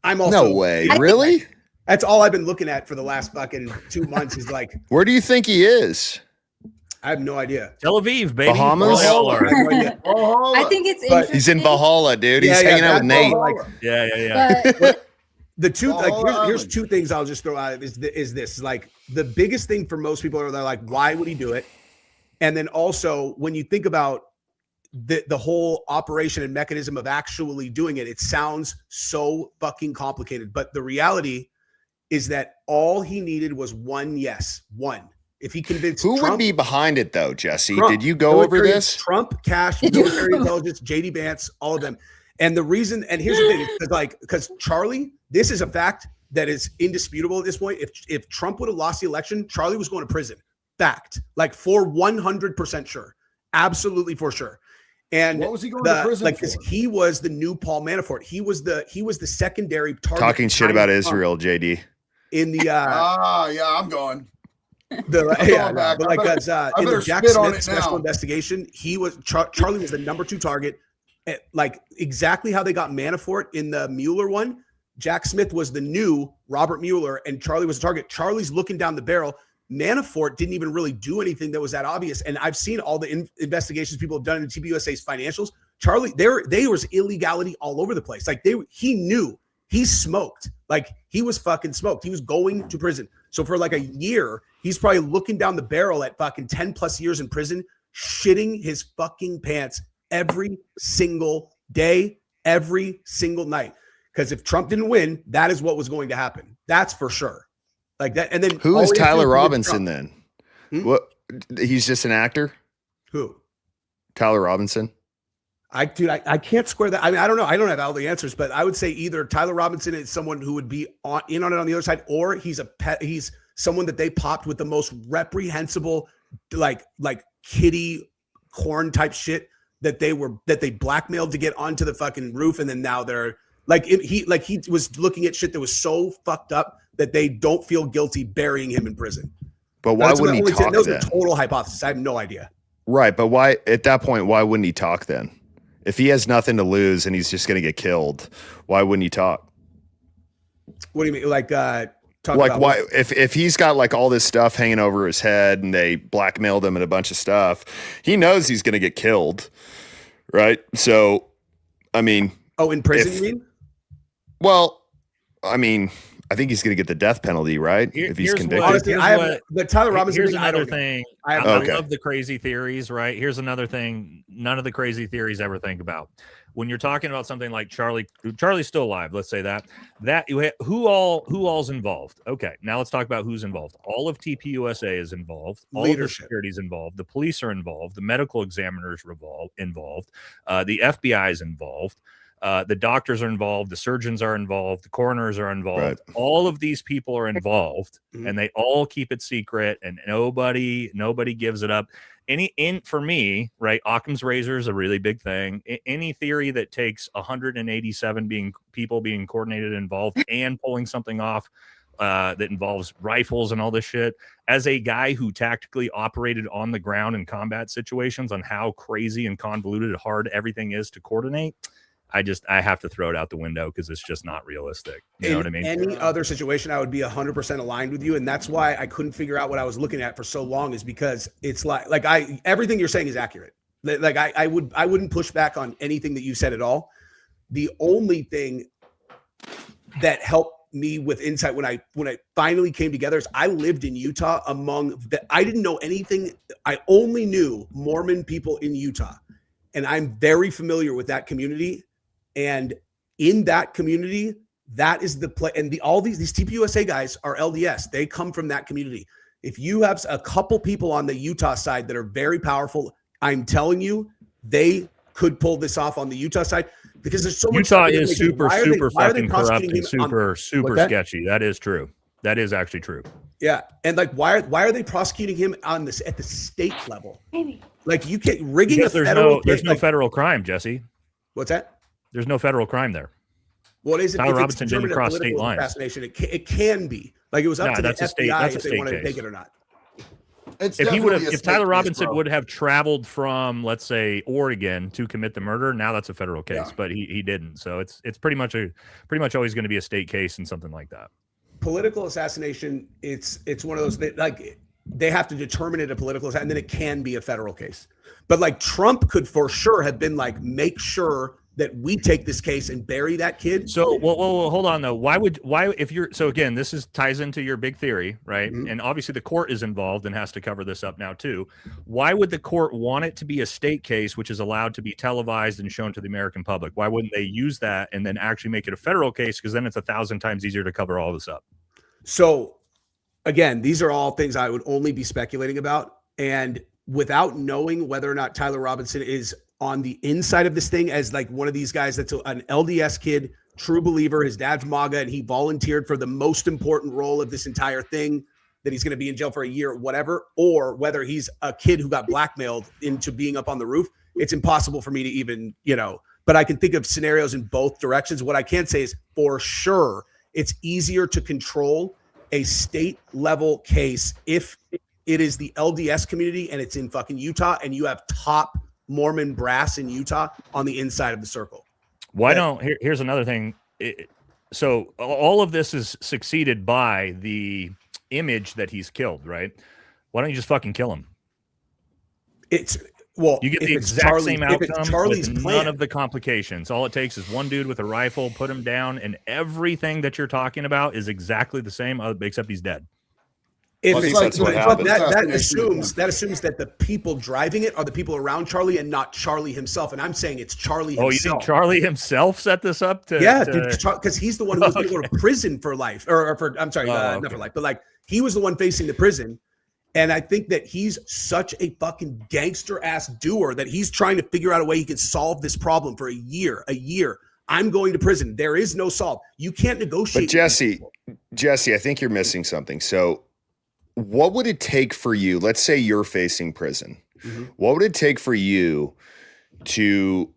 I'm also no way. Really? That's all I've been looking at for the last fucking 2 months is like, where do you think he is? I have no idea. Tel Aviv, baby. Bahamas? I think it's interesting. He's in Valhalla, dude. He's hanging out with Nate. Yeah. But the two, here's 2 things I'll just throw out is this. Like, the biggest thing for most people are, they're like, why would he do it? And then also, when you think about the whole operation and mechanism of actually doing it, it sounds so fucking complicated. But the reality is that all he needed was one yes. If he convinced Who Trump, would be behind it though, Jesse? Trump, Did you go over military- this? Trump, Cash, military intelligence, JD Vance, all of them. And the reason, and here's the thing, because Charlie, this is a fact that is indisputable at this point. If Trump would have lost the election, Charlie was going to prison. Fact, like for 100% sure, absolutely for sure. And what was he going to prison like, for? because he was the new Paul Manafort. He was the secondary target. Talking shit about Israel, JD. In the yeah, I'm going. But like that's in the Jack Smith special now. investigation, he was Charlie was the number 2 target. Like exactly how they got Manafort in the Mueller one. Jack Smith was the new Robert Mueller, and Charlie was the target. Charlie's looking down the barrel. Manafort didn't even really do anything that was that obvious. And I've seen all the investigations people have done in TPUSA's financials. Charlie, there was illegality all over the place. Like he knew, he smoked. Like he was fucking smoked. He was going to prison. So for like a year, he's probably looking down the barrel at fucking 10 plus years in prison, shitting his fucking pants every single day, every single night. Because if Trump didn't win, that is what was going to happen. That's for sure. Like that. And then who is Tyler Robinson then? What? He's just an actor? Who? Tyler Robinson. I can't square that. I mean, I don't know. I don't have all the answers, but I would say either Tyler Robinson is someone who would be in on it on the other side, or he's he's someone that they popped with the most reprehensible, like kiddie corn type shit that they blackmailed to get onto the fucking roof, and then now they're he was looking at shit that was so fucked up that they don't feel guilty burying him in prison. But why wouldn't he talk Those then? are total hypothesis. I have no idea. Right, but why at that point? Why wouldn't he talk then? If he has nothing to lose and he's just going to get killed, why wouldn't he talk? What do you mean? Like why? If he's got like all this stuff hanging over his head and they blackmailed him and a bunch of stuff, he knows he's going to get killed, right? So, I mean, in prison, you mean? Well, I mean, I think he's going to get the death penalty, right? If he's convicted. Honestly, but Tyler Robinson. Here's another thing. I Okay. love the crazy theories, right? Here's another thing. None of the crazy theories ever think about. When you're talking about something like Charlie's still alive. Let's say that who all's involved. Okay, now let's talk about who's involved. All of TPUSA is involved. All of the security is involved. The police are involved. The medical examiners are involved. The FBI is involved. The doctors are involved, the surgeons are involved, the coroners are involved. Right. All of these people are involved, and they all keep it secret, and nobody gives it up. For me, right? Occam's razor is a really big thing. Any theory that takes 187 people being coordinated, involved, and pulling something off that involves rifles and all this shit. As a guy who tactically operated on the ground in combat situations, on how crazy and convoluted hard everything is to coordinate, I have to throw it out the window because it's just not realistic. You know what I mean? Any other situation, I would be 100% aligned with you, and that's why I couldn't figure out what I was looking at for so long. Is because it's everything you're saying is accurate. Like I wouldn't push back on anything that you said at all. The only thing that helped me with insight when I finally came together is I lived in Utah I didn't know anything. I only knew Mormon people in Utah, and I'm very familiar with that community. And in that community, that is the play. And all these TPUSA guys are LDS. They come from that community. If you have a couple people on the Utah side that are very powerful, I'm telling you, they could pull this off on the Utah side because there's so much. Utah is super fucking corrupt and super sketchy. That is true. That is actually true. Yeah, and why are they prosecuting him on this at the state level? Maybe you can't rigging because there's no federal crime, Jesse. What's that? There's no federal crime there. What is it? Tyler Robinson didn't cross state lines. Assassination. It can be. It was up to the FBI if they wanted to take it or not. If Tyler Robinson would have traveled from, let's say, Oregon to commit the murder, now that's a federal case, but he didn't. So it's pretty much always going to be a state case and something like that. Political assassination, it's one of those that they have to determine it a political assassination, and then it can be a federal case. But Trump could for sure have been make sure that we take this case and bury that kid. So, well, hold on though. So again, this ties into your big theory, right? Mm-hmm. And obviously the court is involved and has to cover this up now too. Why would the court want it to be a state case, which is allowed to be televised and shown to the American public? Why wouldn't they use that and then actually make it a federal case? Because then it's 1,000 times easier to cover all this up. So again, these are all things I would only be speculating about. And without knowing whether or not Tyler Robinson is on the inside of this thing as like one of these guys that's an LDS kid, true believer, his dad's MAGA, and he volunteered for the most important role of this entire thing, that he's going to be in jail for a year or whatever, or whether he's a kid who got blackmailed into being up on the roof, it's impossible for me to even, but I can think of scenarios in both directions. What I can say is for sure, it's easier to control a state level case if it is the LDS community and it's in fucking Utah and you have top Mormon brass in Utah on the inside of the circle. Here's another thing. So all of this is succeeded by the image that he's killed, right? Why don't you just fucking kill him? You get the exact same outcome with none of the complications. All it takes is one dude with a rifle, put him down, and everything that you're talking about is exactly the same, except he's dead. That assumes that the people driving it are the people around Charlie and not Charlie himself. And I'm saying it's Charlie himself. Oh, you think Charlie himself set this up? Because he's the one who's going to go to prison for life, not for life, but like he was the one facing the prison. And I think that he's such a fucking gangster ass doer that he's trying to figure out a way he can solve this problem for a year. I'm going to prison. There is no solve. You can't negotiate. But Jesse, I think you're missing something. So what would it take for you? Let's say you're facing prison. Mm-hmm. What would it take for you to,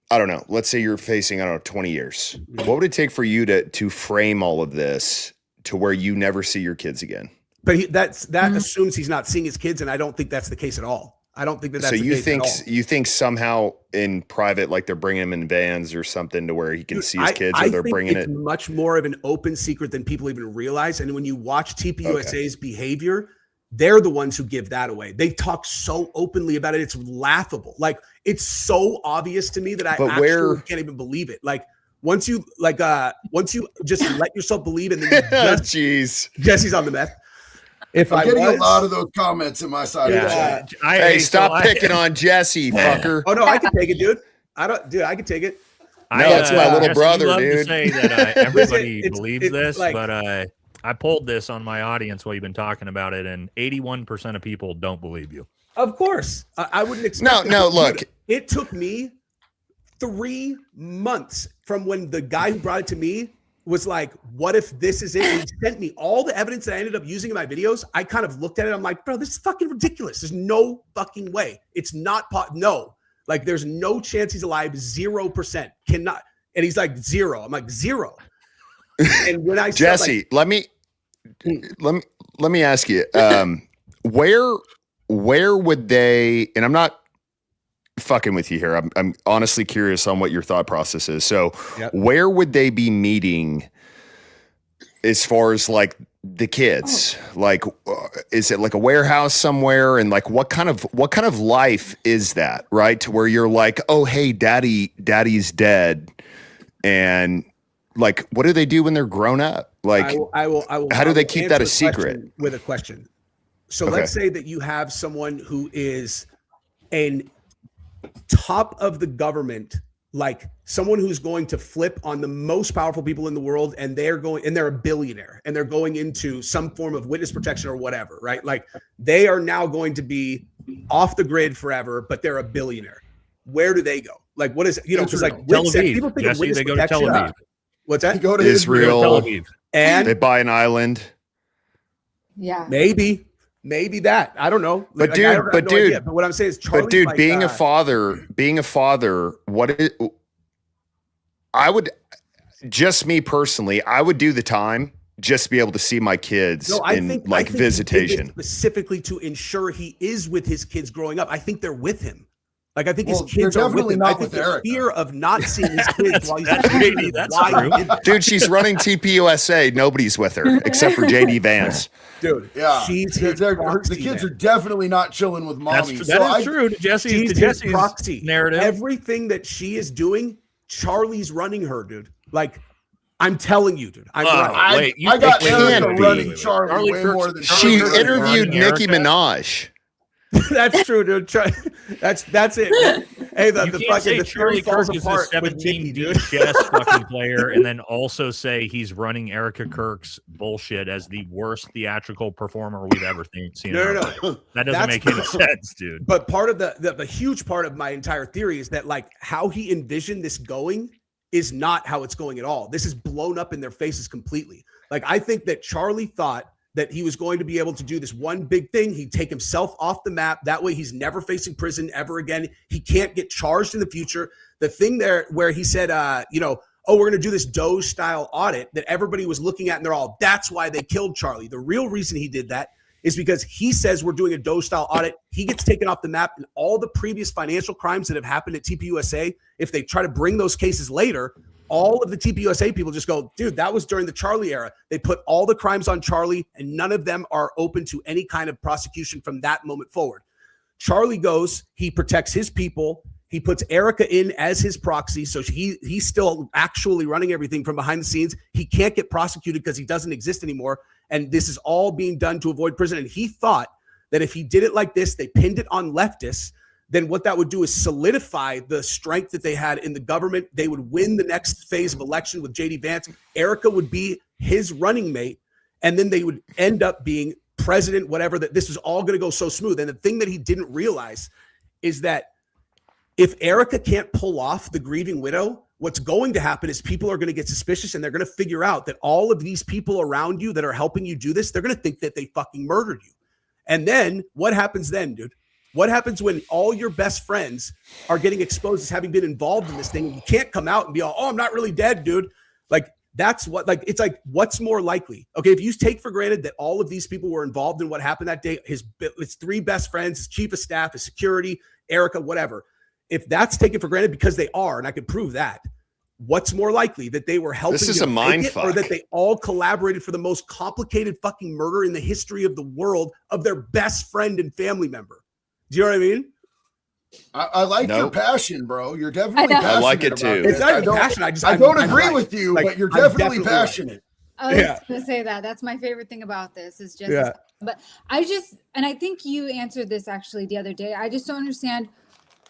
I don't know, let's say you're facing, 20 years. What would it take for you to frame all of this to where you never see your kids again? But that assumes he's not seeing his kids, and I don't think that's the case at all. I don't think that's so. The case at all. You think somehow in private, like they're bringing him in vans or something to where he can see his kids, or they're bringing it much more of an open secret than people even realize. And when you watch TPUSA's behavior, they're the ones who give that away. They talk so openly about it; it's laughable. Like it's so obvious to me that I can't even believe it. Like. Once you just let yourself believe, and then Jesse's on the meth. I'm getting a lot of those comments in my side. Yeah. Hey, stop picking on Jesse, fucker. Oh no, I can take it, dude. I can take it. No, that's my little brother, dude. To say that everybody believes this, but I polled this on my audience while you've been talking about it, and 81% of people don't believe you. Of course, I wouldn't expect. No, look, it took me 3 months from when the guy who brought it to me was like, what if this is it? And he sent me all the evidence that I ended up using in my videos. I kind of looked at it. I'm like, bro, this is fucking ridiculous. There's no fucking way. It's not no. Like, there's no chance he's alive. 0%. Cannot. And he's like, 0. I'm like, 0. And when I said, Jesse, let me ask you, where would they? And I'm not fucking with you here. I'm honestly curious on what your thought process is. So where would they be meeting as far as like the kids? Like, is it like a warehouse somewhere? And like, what kind of life is that? Right. To where you're like, oh, hey, daddy's dead. And like, what do they do when they're grown up? Like, I will how do they keep that a secret? With a question. So let's say that you have someone who is an top of the government, like someone who's going to flip on the most powerful people in the world, and they're a billionaire, and they're going into some form of witness protection or whatever, right? Like they are now going to be off the grid forever, but they're a billionaire. Where do they go? Like, what is it? Because like people think of witness protection. Tel Aviv. What's that? They go to Israel. Tel Aviv. And they buy an island. Yeah. Maybe that. I don't know. But dude, but what I'm saying is, Charlie, being a father, I would, just me personally, I would do the time just to be able to see my kids in visitation. Specifically to ensure he is with his kids growing up. I think they're with him. Like, I think his kids are with him. I think the fear of not seeing his kids while he's that's true. Dude, she's running TPUSA. Nobody's with her except for JD Vance. Dude, yeah. The kids are definitely not chilling with mommy. That is true to Jesse's proxy narrative. Everything that she is doing, Charlie's running her, dude. Like, I'm telling you, dude. I got Erika running Charlie way more than she interviewed Nicki Minaj. That's true, dude. That's it. Hey, You can't say Charlie Kirk is a 17 chess fucking player and then also say he's running Erika Kirk's bullshit as the worst theatrical performer we've ever seen. No. That doesn't make any sense, dude. But part of the huge part of my entire theory is that like how he envisioned this going is not how it's going at all. This is blown up in their faces completely. Like I think that Charlie thought that he was going to be able to do this one big thing. He'd take himself off the map. That way he's never facing prison ever again. He can't get charged in the future. The thing there where he said, oh, we're going to do this Doge style audit that everybody was looking at and they're all, that's why they killed Charlie. The real reason he did that is because he says we're doing a Doge style audit. He gets taken off the map and all the previous financial crimes that have happened at TPUSA, if they try to bring those cases later, all of the TPUSA people just go, dude, that was during the Charlie era. They put all the crimes on Charlie and none of them are open to any kind of prosecution from that moment forward. Charlie goes, he protects his people. He puts Erika in as his proxy. So he's still actually running everything from behind the scenes. He can't get prosecuted because he doesn't exist anymore. And this is all being done to avoid prison. And he thought that if he did it like this, they pinned it on leftists, then what that would do is solidify the strength that they had in the government. They would win the next phase of election with JD Vance. Erika would be his running mate. And then they would end up being president, whatever, that this was all going to go so smooth. And the thing that he didn't realize is that if Erika can't pull off the grieving widow, what's going to happen is people are going to get suspicious and they're going to figure out that all of these people around you that are helping you do this, they're going to think that they fucking murdered you. And then what happens then, dude? What happens when all your best friends are getting exposed as having been involved in this thing? And you can't come out and be all, oh, I'm not really dead, dude. Like, that's what, like, it's like, what's more likely? Okay, if you take for granted that all of these people were involved in what happened that day, his three best friends, his chief of staff, his security, Erika, whatever. If that's taken for granted because they are, and I could prove that, what's more likely, that they were helping? This is a mind fuck. Or that they all collaborated for the most complicated fucking murder in the history of the world of their best friend and family member? Do you know what I mean? I like your passion, bro. You're definitely passionate. I like it too. It's not even passion. I don't agree with you, but you're definitely passionate. I was going to say that. That's my favorite thing about this is just, but and I think you answered this actually the other day. I just don't understand,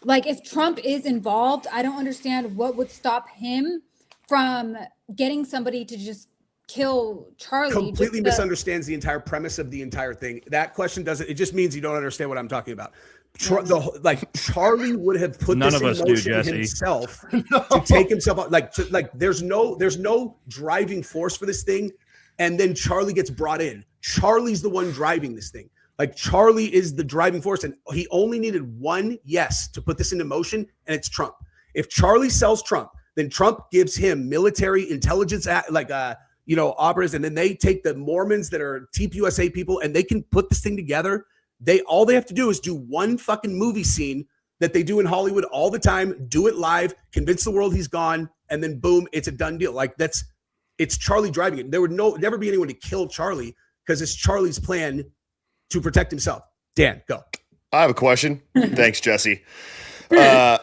like, if Trump is involved, I don't understand what would stop him from getting somebody to just kill Charlie. Completely misunderstands the entire premise of the entire thing. That question doesn't, it just means you don't understand what I'm talking about. Charlie would have put None this of us in do, motion Jesse. himself to take himself out. Like there's no driving force for this thing. And then Charlie gets brought in. Charlie's the one driving this thing. Like, Charlie is the driving force, and he only needed one yes to put this into motion, and it's Trump. If Charlie sells Trump, then Trump gives him military intelligence, operatives, and then they take the Mormons that are TPUSA people, and they can put this thing together. All they have to do is do one fucking movie scene that they do in Hollywood all the time, do it live, convince the world he's gone, and then boom, it's a done deal. Like, it's Charlie driving it. There would never be anyone to kill Charlie because it's Charlie's plan to protect himself. Dan, go. I have a question. Thanks, Jesse. I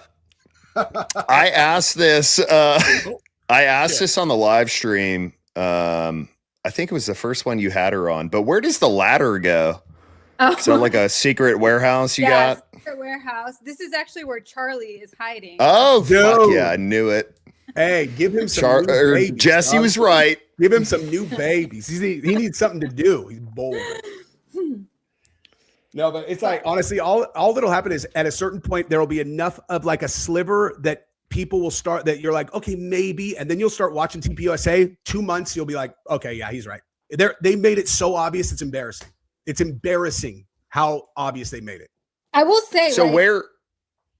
asked this. This on the live stream. I think it was the first one you had her on. But where does the ladder go? Oh. So, like a secret warehouse you got? Secret warehouse. This is actually where Charlie is hiding. Oh, fuck yeah! I knew it. Hey, give him some. New babies, Jesse was right. Give him some new babies. He needs something to do. He's bold. No, but it's like, honestly, all that'll happen is at a certain point, there will be enough of like a sliver that people will start, that you're like, okay, maybe. And then you'll start watching TPUSA 2 months. You'll be like, okay, yeah, he's right. They made it so obvious. It's embarrassing. It's embarrassing how obvious they made it. I will say. So where?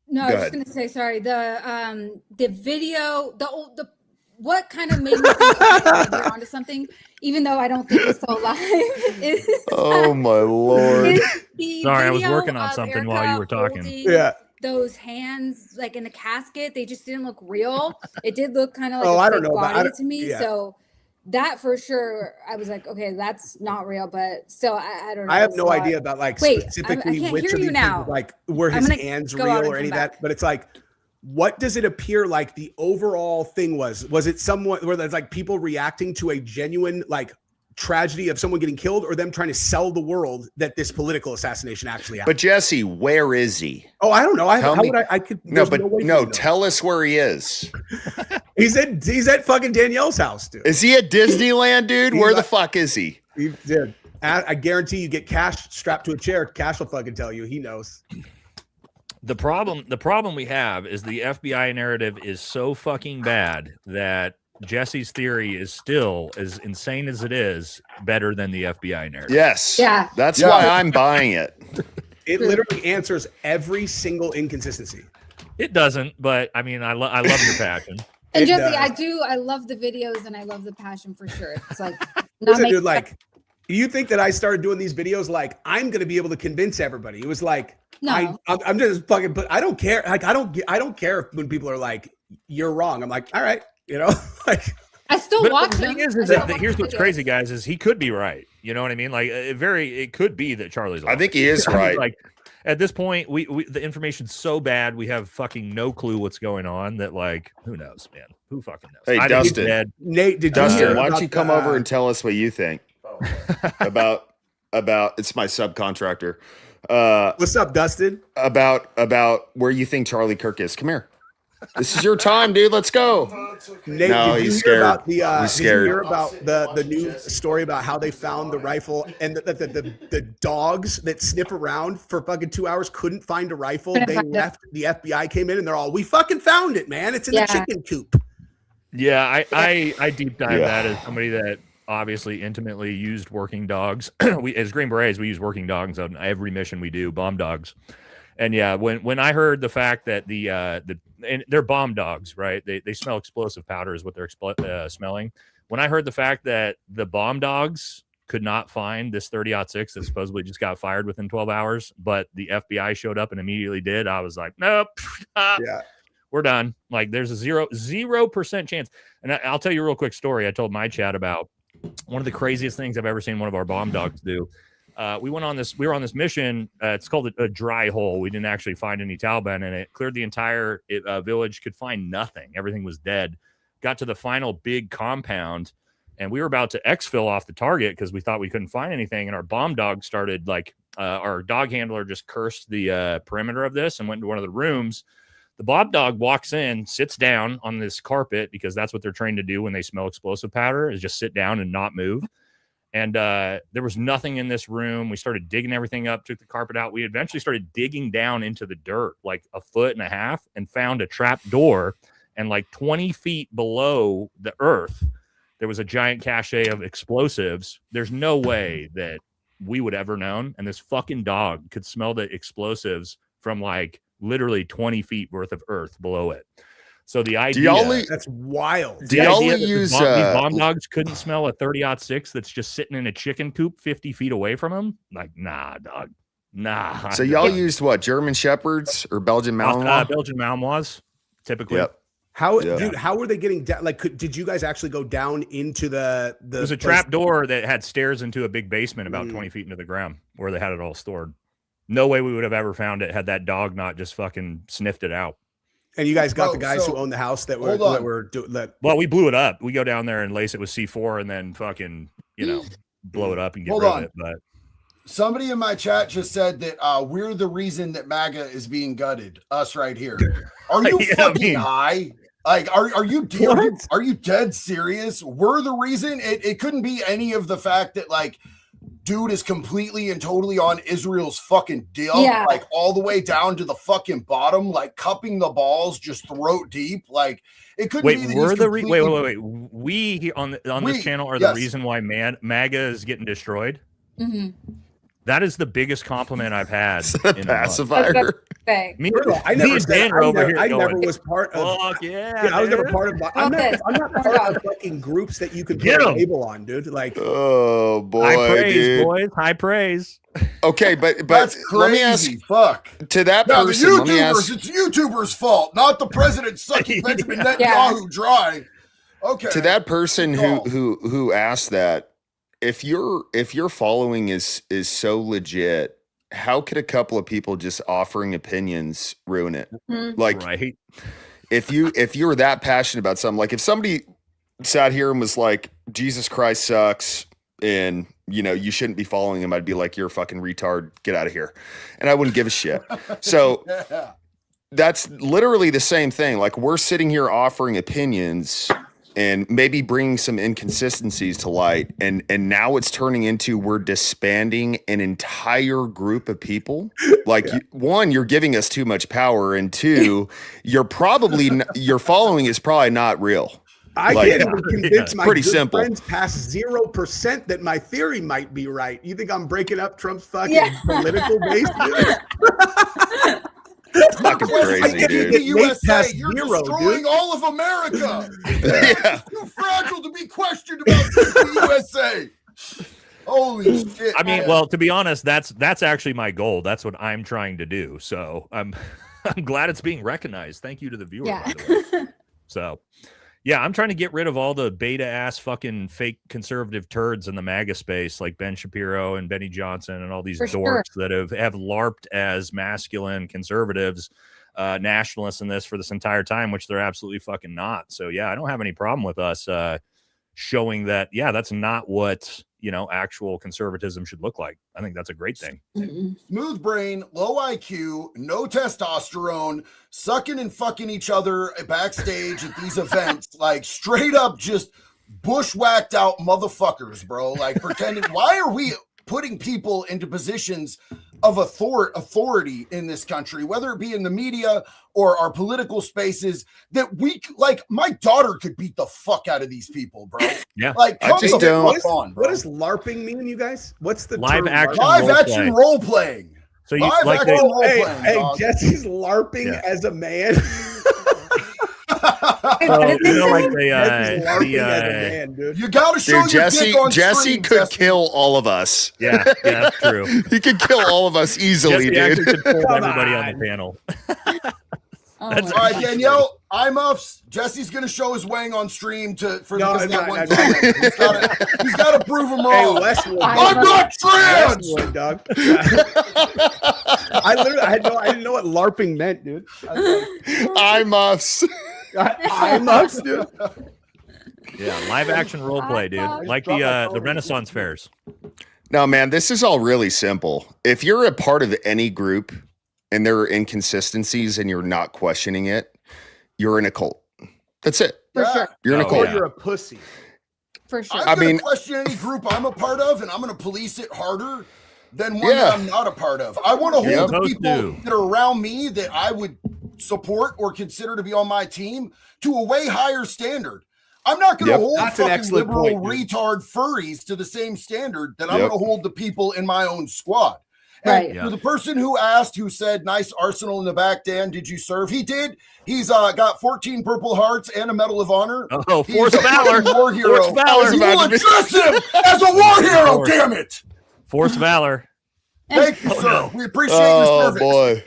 No, I was just going to say, sorry. The video, what kind of made me think we're onto something, even though I don't think it's so live. Oh my Lord. Sorry, I was working on something while you were talking. Yeah. Those hands, like in a casket, they just didn't look real. It did look kind of like I a don't fake know, body to me. yeah. So that for sure, I was like, okay, that's not real. But still, I don't know. I have no idea about specifically I which hear of you these now. things, like were his hands real or any of that. But it's like, what does it appear like the overall thing was? Was it somewhat where there's like people reacting to a genuine like tragedy of someone getting killed or them trying to sell the world that this political assassination actually happened. But Jesse, where is he? Oh, I don't know. Tell How me- would I could No, there's but way for no, me to know. tell us where he is. He's at fucking Danielle's house, dude. Is he at Disneyland, dude? He's Where the not- fuck is he? Dude, I guarantee you get Cash strapped to a chair. Cash will fucking tell you. He knows. The problem we have is the FBI narrative is so fucking bad that Jesse's theory is still, as insane as it is, better than the FBI narrative. Yes. Yeah. That's Yeah. why I'm buying it. It literally answers every single inconsistency. It doesn't, but I mean, I love your passion. And It Jesse, does. I love the videos and I love the passion for sure. It's like Listen, making- dude, like, you think that I started doing these videos like I'm gonna be able to convince everybody? It was like No. I'm just fucking. But I don't care. Like I don't care when people are like, "You're wrong." I'm like, all right, you know, like. I still But watch the them. thing is I that still watch here's the what's videos. crazy, guys, is he could be right. You know what I mean? Like it could be that Charlie's. I think he is lying. right. Like at this point, we the information's so bad, we have fucking no clue what's going on. That like, who knows, man? Who fucking knows? Hey, I think he's Dustin. dead. Nate, did you Dustin, hear why don't about you come the- over and tell us what you think about it's my subcontractor. What's up, Dustin? About where you think Charlie Kirk is. Come here. This is your time, dude. Let's go. Nate, No, did you he's hear scared. about the He's did you scared. hear about the news story about how they found the rifle and the dogs that sniff around for fucking 2 hours couldn't find a rifle? Couldn't They find it. left. The FBI came in and they're all, "We fucking found it, man. It's in Yeah. the chicken coop." Yeah, I deep dive Yeah. that as somebody that obviously intimately used working dogs. We as Green Berets, we use working dogs on every mission we do, bomb dogs. And yeah, when I heard the fact that and they're bomb dogs, right? They smell explosive powder is what they're smelling. When I heard the fact that the bomb dogs could not find this 30-06 that supposedly just got fired within 12 hours, but the FBI showed up and immediately did, I was like, nope. Yeah. We're done. Like there's a 0% chance. And I'll tell you a real quick story. I told my chat about one of the craziest things I've ever seen one of our bomb dogs do. We were on this mission. It's called a dry hole. We didn't actually find any Taliban in it. Cleared the entire village, could find nothing. Everything was dead. Got to the final big compound, and we were about to exfil off the target because we thought we couldn't find anything. And our bomb dog started our dog handler just cursed the perimeter of this and went into one of the rooms. The bomb dog walks in, sits down on this carpet because that's what they're trained to do when they smell explosive powder is just sit down and not move. And there was nothing in this room. We started digging everything up, took the carpet out. We eventually started digging down into the dirt, like 1.5 feet, and found a trap door. And like 20 feet below the earth, there was a giant cache of explosives. There's no way that we would ever known. And this fucking dog could smell the explosives from like literally 20 feet worth of earth below it. So the idea, That's wild. Do y'all idea that use these bomb dogs couldn't smell a 30-06 that's just sitting in a chicken coop 50 feet away from them? Like, nah, dog. Nah. So y'all used what? German Shepherds or Belgian Malinois? Belgian Malinois, typically. Yep. Dude, how were they getting down? Like, did you guys actually go down into the It was a trap door that had stairs into a big basement about 20 feet into the ground where they had it all stored. No way we would have ever found it had that dog not just fucking sniffed it out. And you guys got Oh, the guys so- who own the house that hold on. were doing that. Well, we blew it up. We go down there and lace it with C4 and then fucking, blow it up and get Hold rid on. of it. But Somebody in my chat just said that we're the reason that MAGA is being gutted. Us right here. Are you Yeah, I fucking mean- high? Like, are you are you dead serious? We're the reason. It couldn't be any of the fact that like, dude is completely and totally on Israel's fucking deal. Yeah. Like all the way down to the fucking bottom, like cupping the balls just throat deep. Like it couldn't be wait, that we're he's the completely- wait. We here on this channel are the yes. reason why MAGA is getting destroyed. Mhm. That is the biggest compliment I've had. Is that a in a month. pacifier? Okay. Me, I me never and said, Dan are over here I going, never was part of. fuck yeah. Yeah, I was never dude. part of. I'm not part of fucking groups that you can put Get a 'em. label on, dude. Like, Oh boy, High praise, dude. boys. High praise. Okay, but That's crazy. let me ask Fuck. to that Now the person. Let me ask. YouTubers, it's YouTubers' fault, not the president sucking Benjamin Netanyahu dry. Okay. To that person Go. who asked that, if your following is so legit, how could a couple of people just offering opinions ruin it? Mhm. Like Right. if you were that passionate about something, like if somebody sat here and was like, Jesus Christ sucks, and you shouldn't be following him, I'd be like, you're a fucking retard, get out of here. And I wouldn't give a shit. So that's literally the same thing. Like, we're sitting here offering opinions and maybe bringing some inconsistencies to light. And now it's turning into, we're disbanding an entire group of people. Like, one, you're giving us too much power. And two, your following is probably not real. I can't even convince my pretty good simple. friends past 0% that my theory might be right. You think I'm breaking up Trump's fucking political base? It's fucking crazy, dude. The USA, you're zero, destroying all of America. It's too fragile to be questioned about the USA. Holy shit! I mean, well, to be honest, that's actually my goal. That's what I'm trying to do. So I'm glad it's being recognized. Thank you to the viewer. Yeah. By the way. So. Yeah, I'm trying to get rid of all the beta ass fucking fake conservative turds in the MAGA space, like Ben Shapiro and Benny Johnson and all these dorks that have LARPed as masculine conservatives, nationalists in this for this entire time, which they're absolutely fucking not. So yeah, I don't have any problem with us showing that. Yeah, that's not what actual conservatism should look like. I think that's a great thing. Smooth brain, low IQ, no testosterone, sucking and fucking each other backstage at these events, like straight up just bushwhacked out motherfuckers, bro. Like, pretending. Why are we putting people into positions of authority in this country, whether it be in the media or our political spaces, that we, like, my daughter could beat the fuck out of these people, bro. Yeah. Like, I just don't. What does LARPing mean, you guys? What's the Live term action live action role playing? So you Live like action the, role Hey, playing, hey, dog. Jesse's LARPing as a man. so, like Jesse's LARPing the as a man, dude. You gotta show Dude, your dick on Jesse screen, could Jesse. kill all of us. yeah, that's true. He could kill all of us easily, Jesse actually dude. could fold Come everybody on on. the panel. Oh That's my All right, God. Danielle, IMUFs. Jesse's gonna show his wang on stream because No, of that one no. comment. He's gotta prove him Hey, wrong. Westwood. I'm not trans. Westwood, dog. I didn't know what LARPing meant, dude. I'm us. I'm us, dude. Yeah, live action role play, dude. Like the Renaissance fairs. No, man, this is all really simple. If you're a part of any group and there are inconsistencies and you're not questioning it, you're in a cult. That's it. For sure. You're in a Oh, cult. yeah. You're a pussy. For sure. I'm gonna mean- question any group I'm a part of, and I'm gonna police it harder than one Yeah. that I'm not a part of. I want to Yeah, hold the those people do. that are around me that I would support or consider to be on my team to a way higher standard. I'm not going to Yep. hold That's an fucking excellent liberal point, dude. retard furries to the same standard that I'm Yep. going to hold the people in my own squad. And Right. Yeah. to the person who asked, who said, nice arsenal in the back, Dan, did you serve? He did. He's got 14 Purple Hearts and a Medal of Honor. Oh, He's Force a Valor. fucking war hero. Force Valor. You will address him as a war hero, Force. damn it. Force Valor. Thank you, Oh, sir. no. We appreciate your Oh, service. boy.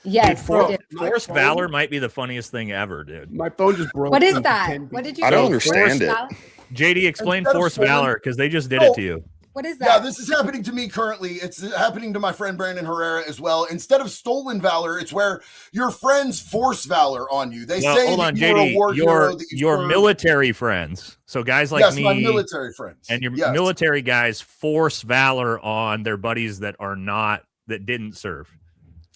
Yes. Dude, I do. Force Valor might be the funniest thing ever, dude. My phone just broke. What is into that? 10 What did you I say? don't understand it. Valor? JD, explain Instead of Force stolen- Valor because they just did No. it to you. What is Yeah, that? this is happening to me currently. It's happening to my friend Brandon Herrera as well. Instead of stolen valor, it's where your friends force valor on you. They Well, say hold that on, you're a war JD. hero, that you Your served. military friends, so guys like yes, me my military friends. and your Yes. military guys force Valor on their buddies that didn't serve.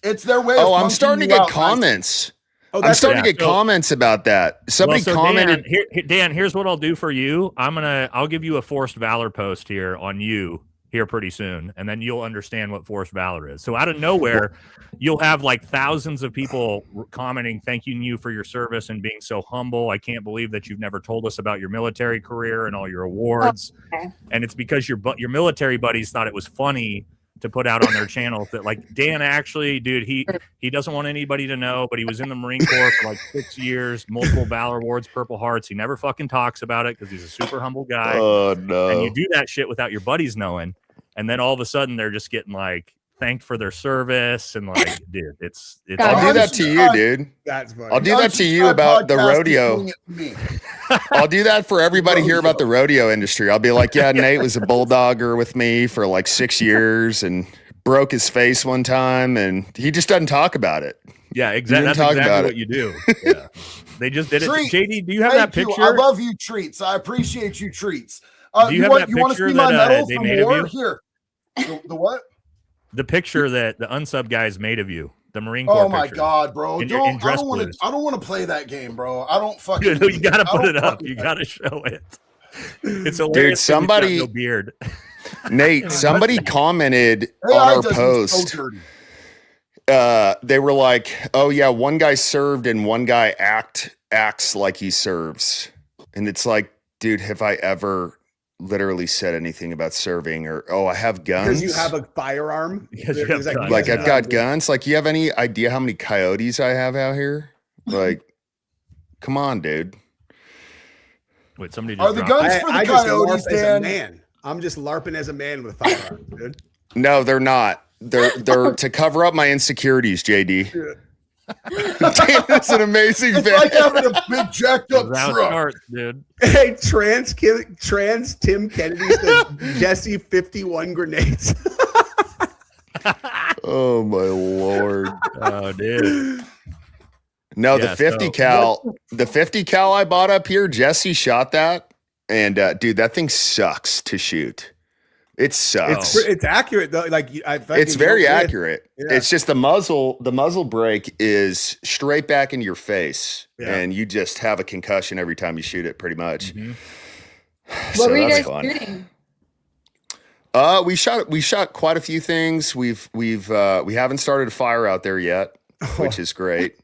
It's their way of Oh, I'm punching starting to you get out, guys. comments. Oh, I'm that's starting to yeah. get So- comments about that. Somebody Well, so commented. Dan, here's what I'll do for you. I'll give you a Forced Valor post here on you here pretty soon, and then you'll understand what Forced Valor is. So out of nowhere, you'll have like thousands of people commenting, thanking you for your service and being so humble. I can't believe that you've never told us about your military career and all your awards. Okay. And it's because your military buddies thought it was funny to put out on their channels that like Dan actually, dude, he doesn't want anybody to know, but he was in the Marine Corps for like 6 years, multiple Valor Awards, Purple Hearts. He never fucking talks about it because he's a super humble guy. Oh And no! you do that shit without your buddies knowing, and then all of a sudden they're just getting like thanked for their service and like, dude, it's. I'll do that to you, Unsubscribe. dude. That's funny. I'll do that to you Unsubscribe about the podcast is rodeo. doing it to me. I'll do that for everybody here about the rodeo industry. I'll be like, yeah, Nate was a bulldogger with me for like 6 years and broke his face one time, and he just doesn't talk about it. Yeah, exactly. didn't That's talk about exactly it. what you do. Yeah. They just did it. Treat. JD, do you have Thank that you. picture? I love you, Treats. I appreciate you, Treats. Do you have that you want to picture see my that, medal they from made of war? you? Here. The what? The picture that the unsub guys made of you, the Marine Corps. Oh my picture. God, bro! In I dress don't want blues. to. I don't want to play that game, bro. I don't fucking. Dude, you gotta I put don't it up. fucking You like gotta show it. It's hilarious. Dude, that he's got somebody- no beard. Nate, somebody commented AI on our does me post. so dirty. They were like, "Oh yeah, one guy served and one guy acts like he serves," and it's like, dude, have I ever literally said anything about serving or I have guns? Because you have a firearm. Because you have guns. Like I've got guns. Like, you have any idea how many coyotes I have out here? Like, come on, dude. Wait, somebody just Are the dropped- guns for the I just coyotes, LARP as a Dan? man. I'm just LARPing as a man with firearms, dude. No, they're not. They're to cover up my insecurities, JD. Damn, that's an amazing It's bit. like having a big jacked up Round truck. starts, dude. Hey, trans Tim Kennedy's the Jesse 51 grenades. Oh my lord. Oh, dude. No, Yeah, the 50 so- cal, the 50 cal I bought up here, Jesse shot that, and dude, that thing sucks to shoot. It sucks. It's accurate though. Like It's very accurate. Yeah. It's just the muzzle brake is straight back into your face, Yeah. and you just have a concussion every time you shoot it, pretty much. Mhm. What So were you that's guys fun. shooting? We shot quite a few things. We haven't started a fire out there yet, which is great.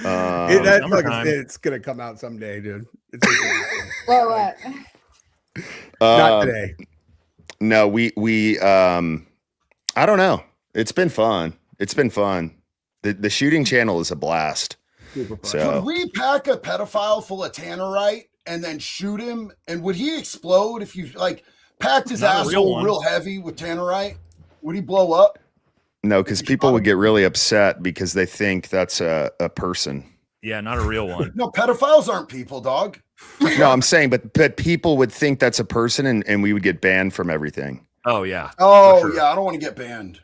summertime. It's gonna come out someday, dude. It's What? not today. No, we I don't know. It's been fun. The shooting channel is a blast. Super fun. So Could we pack a pedophile full of tannerite and then shoot him? And would he explode if you like packed his Not a real asshole one. real heavy with tannerite? Would he blow up? no, because people would get really upset because they think that's a person. Yeah, not a real one. No, pedophiles aren't people, dog. No, I'm saying, but people would think that's a person, and we would get banned from everything. Oh, yeah. Oh, sure. yeah, I don't want to get banned.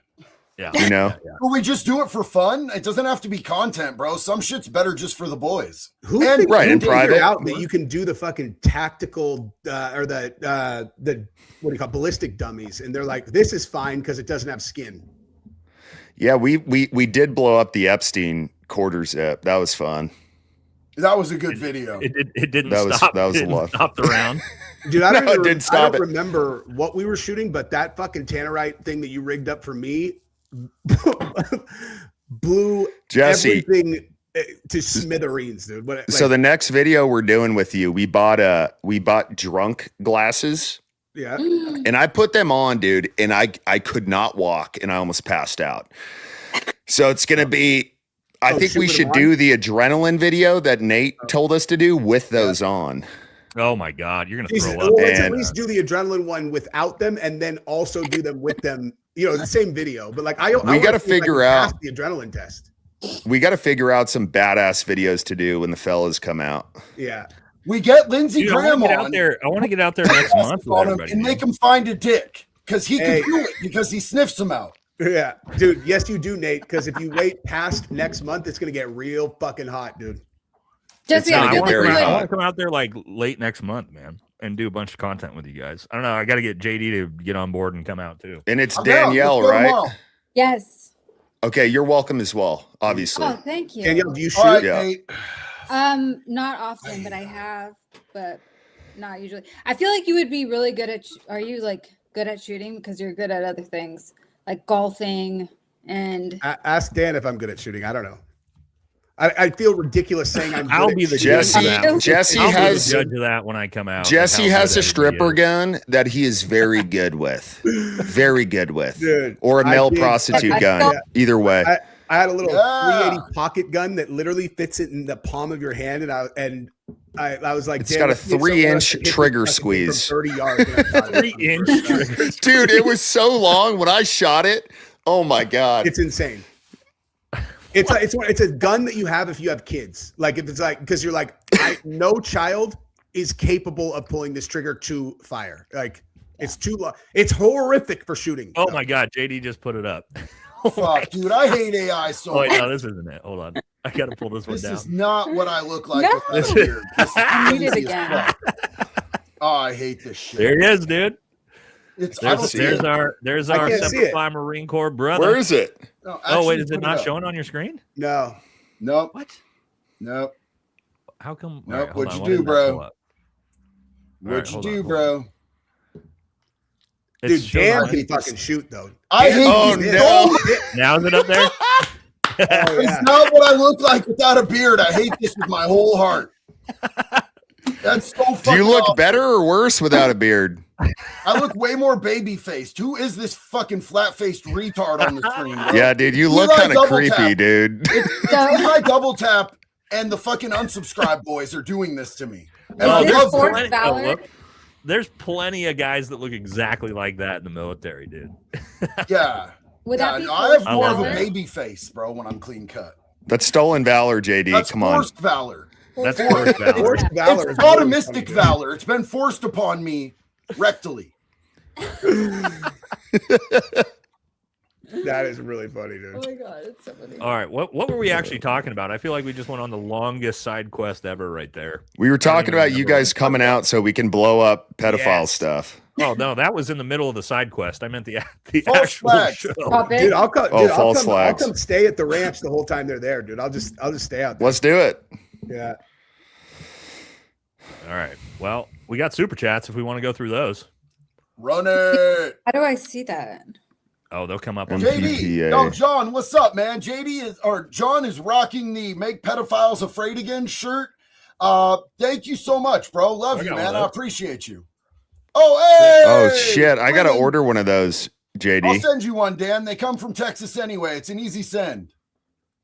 Yeah. You know? But we just do it for fun. It doesn't have to be content, bro. Some shit's better just for the boys. Who And- figured- Right, who in figured private. out that you can do the fucking tactical or the what do you call ballistic dummies, and they're like, this is fine because it doesn't have skin. Yeah, we did blow up the Epstein quarter zip. That was fun. That was a good video. It didn't That was- stop. that was it a didn't lot. stop the round. Dude, I don't, No, it even, didn't I stop don't it. remember what we were shooting, but that fucking tannerite thing that you rigged up for me blew Jesse. everything to smithereens, dude. But, So the next video we're doing with you, we bought drunk glasses, yeah, and I put them on, dude, and I could not walk, and I almost passed out. So it's gonna be. I think shoot we with should them do the adrenaline video that Nate told us to do with those on. Oh, my God. You're going to Jesus, throw up. well, let's at And- least do the adrenaline one without them, and then also do them with them. You know, the same video, but like I We gotta figure out- the adrenaline test. We got to figure out some badass videos to do when the fellas come out. Yeah, We get Lindsey Dude, Graham I on. want to get out there next month with on him everybody. and make him find a dick because he Hey. can do it because he sniffs them out. yeah, dude. Yes, you do, Nate. Because if you wait past next month, it's gonna get real fucking hot, dude. Jesse, gonna I get feel like very we I would. want to come out there like late next month, man, and do a bunch of content with you guys. I don't know. I got to get JD to get on board and come out too. And it's I'm down. Danielle, Let's go right? tomorrow. Yes. Okay, you're welcome as well, obviously. Oh, thank you. Danielle, do you shoot? All right, Yeah. Nate. Not often, but I have, but not usually. I feel like you would be really good at. Are you like good at shooting because you're good at other things like golfing and? Ask Dan if I'm good at shooting. I don't know. I feel ridiculous saying I'm. I'll good be at the shooting. Jesse, judge of that. Jesse I'll be the has judge of that when I come out. Jesse of how has good a stripper everybody is. gun that he is very good with, very good with, Dude, or a I male did- prostitute I gun. felt- Either way, I had a little Yeah. 380 pocket gun that literally fits it in the palm of your hand, and I was like, It's "Damn, got a this makes 3-inch someone hit me trigger fucking squeeze." from 30 yards. And I thought, 3-inch trigger. dude, it was so long when I shot it. Oh my god! It's insane. It's a gun that you have if you have kids. Like if it's like because you're like no child is capable of pulling this trigger to fire. Like it's too long. It's horrific for shooting. Oh my God, JD just put it up. Fuck, dude, I hate AI so Oh wait, much. no, this isn't it. Hold on, I got to pull this one This down. is not what I look like. No. with my beard. This is I need it easy as again. fuck. Oh, I hate this shit. There he is, dude. It's There's our I can't see Semper it. Fi Marine Corps brother. Where is it? No, Oh wait, actually is it put not up. showing on your screen? No. Nope. What? Nope. How come? Nope. All right, hold What'd on, you why do, didn't that bro? pull up? What'd you hold do, on, hold bro? It's Dude, showing Dan on- can fucking shoot though. I hate Oh, this no. so much. Now is it up there? Oh, It's yeah. not what I look like without a beard. I hate this with my whole heart. That's so fucking Do you look awful. better or worse without a beard? I look way more baby faced. Who is this fucking flat faced retard on the screen? Bro? Yeah, dude, you Eli look kind of double creepy, tap. dude. It's my double tap, and the fucking unsubscribe boys are doing this to me. And Oh, I Is this love forced them. valor? look. There's plenty of guys that look exactly like that in the military, dude. Yeah. Would Yeah, that be no, I have forced more of a valor? baby face, bro, when I'm clean cut. That's stolen valor, JD. That's Come on. forced valor. That's forced valor. Forced valor It's is really sodomistic funny, valor. It's been forced upon me rectally. That is really funny, Oh dude. my god, it's so funny. All right, what were we actually talking about? I feel like we just went on the longest side quest ever right there. We were talking even about you remember guys coming out so we can blow up pedophile Yes. stuff. Oh no, that was in the middle of the side quest. I meant the False actual flag. show. Stop it. Dude, I'll come. Oh, Dude, false I'll flags. come stay at the ranch the whole time they're there, dude. I'll just stay out there. Let's do it. Yeah. All right. Well, we got super chats if we want to go through those. Run it. How do I see that? Oh, they'll come up on JD. the JD, PPA. yo, John, what's up, man? John is rocking the "Make Pedophiles Afraid Again" shirt. Thank you so much, bro. Love I you, got man. one I of those. appreciate you. Oh, hey! Oh shit! I gotta Women. order one of those, I'll JD. send you one, Dan. They come from Texas anyway. It's an easy send.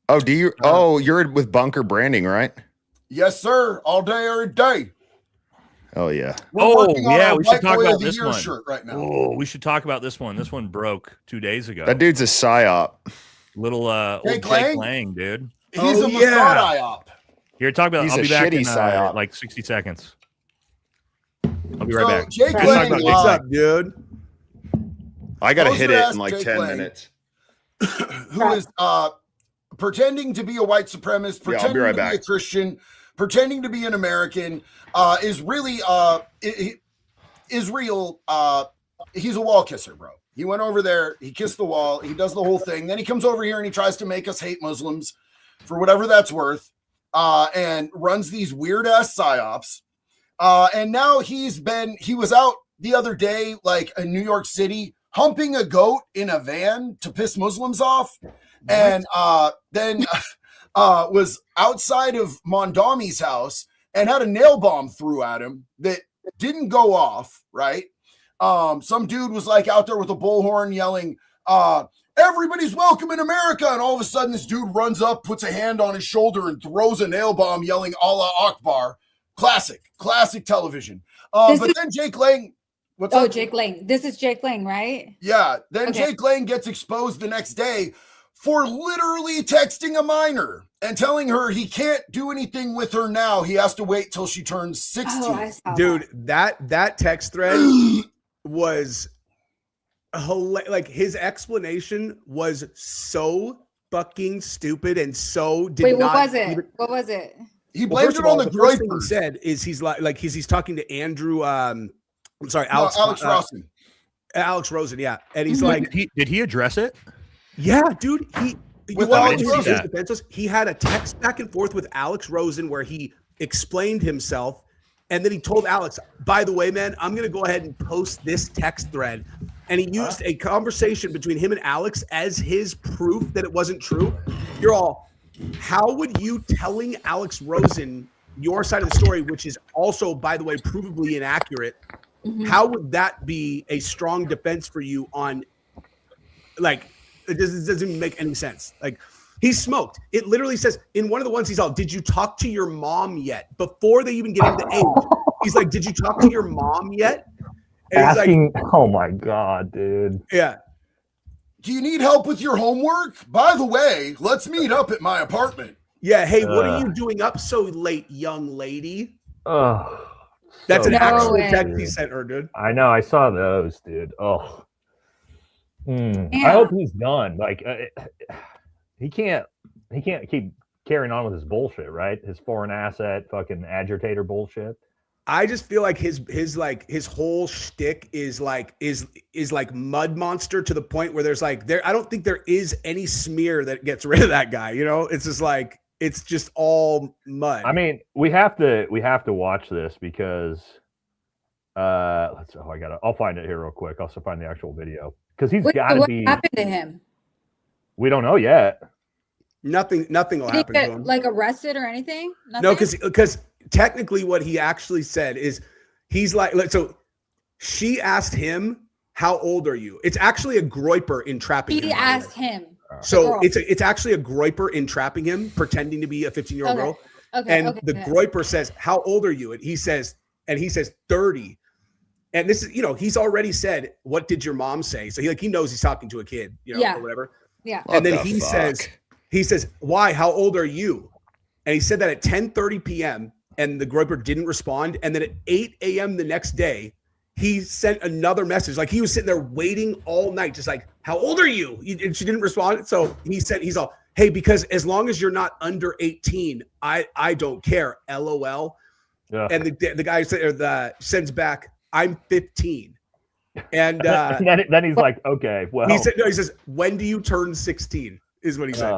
Oh, do you? Oh, you're with Bunker Branding, right? Yes, sir. All day, every day. Oh yeah. We're Oh, working on yeah, our we should White talk Boy about of the this Year one. shirt right now. Oh, we should talk about this one. This one broke 2 days ago. That dude's a psyop. Little old Jake Jake Lang? Lang, dude. He's Oh, a yeah. Mossad IOP. Here, talk about. He's I'll a be back shitty in psyop. like 60 seconds. I'll be right back. Jake Let's talk Lang, about Jake What's Lang. up, dude? I gotta Close hit your it ass, in like Jake 10 Lang. minutes. who is pretending to be a white supremacist, Yeah, I'll be pretending right to back. be a Christian, pretending to be an American, is really Israel. He's a wall kisser, bro. He went over there, he kissed the wall, he does the whole thing. Then he comes over here and he tries to make us hate Muslims for whatever that's worth, and runs these weird ass psyops. And now he was out the other day, like in New York City, humping a goat in a van to piss Muslims off. And then was outside of Mondami's house and had a nail bomb threw at him that didn't go off, right? Some dude was like out there with a bullhorn yelling, everybody's welcome in America. And all of a sudden this dude runs up, puts a hand on his shoulder and throws a nail bomb yelling Allah Akbar. Classic television. But then Jake Lang, what's Oh, up? Jake Lang. This is Jake Lang, right? Yeah. Then Okay. Jake Lang gets exposed the next day for literally texting a minor and telling her he can't do anything with her now. He has to wait till she turns 16. Oh, I saw Dude, that text thread was hilarious. Like his explanation was so fucking stupid and so did Wait, not what was it? even- What was it? He Well, blamed first it of all, on the the first thing he Groypers. said is he's talking to Andrew. I'm sorry, No, Alex. Alex Rossen. Alex Rosen. Yeah, and he's Mhm. like, Did he address it? yeah, dude. You With want Alex to know what his Rosen. defense was? He had a text back and forth with Alex Rosen where he explained himself, and then he told Alex, "By the way, man, I'm going to go ahead and post this text thread." And he used a conversation between him and Alex as his proof that it wasn't true. You're all, how would you telling Alex Rosen your side of the story, which is also, by the way, provably inaccurate, Mhm. how would that be a strong defense for you on, like, it doesn't make any sense. Like, he's smoked. It literally says in one of the ones he's all, did you talk to your mom yet? Before they even get into age, he's like, did you talk to your mom yet? And he's like, Asking, oh my god, dude. yeah. Do you need help with your homework? By the way, let's meet up at my apartment. Yeah, hey, what are Uh. you doing up so late, young lady? Oh, That's an No actual way. text he sent her, dude. I know. I saw those, dude. Oh, Yeah. I hope he's done. Like, he can't keep carrying on with his bullshit, right? His foreign asset, fucking agitator bullshit. I just feel like his whole shtick is like mud monster to the point where there's like I don't think there is any smear that gets rid of that guy. You know, it's just like it's just all mud. I mean, we have to watch this because I'll find it here real quick. I'll also find the actual video because he's got to be. What happened to him? We don't know yet. Nothing will Did he happen to get him. like arrested or anything? Nothing? No, because technically what he actually said is he's like, so she asked him, how old are you? It's actually a groiper in trapping him. He asked him. So it's actually a groiper in trapping him, pretending to be a 15-year-old girl. Okay. And the groiper says, how old are you? And he says 30. And this is, he's already said, what did your mom say? So he knows he's talking to a kid, or whatever. Yeah. And then he says, why? How old are you? And he said that at 10:30 p.m. and the groiper didn't respond. And then at 8 a.m. the next day, he sent another message. Like he was sitting there waiting all night, just like, how old are you? And she didn't respond. So he said, he's all, hey, because as long as you're not under 18, I don't care. LOL. Yeah. And the guy sends back, I'm 15. And then he's like, okay, well. He says, when do you turn 16? Is what he said.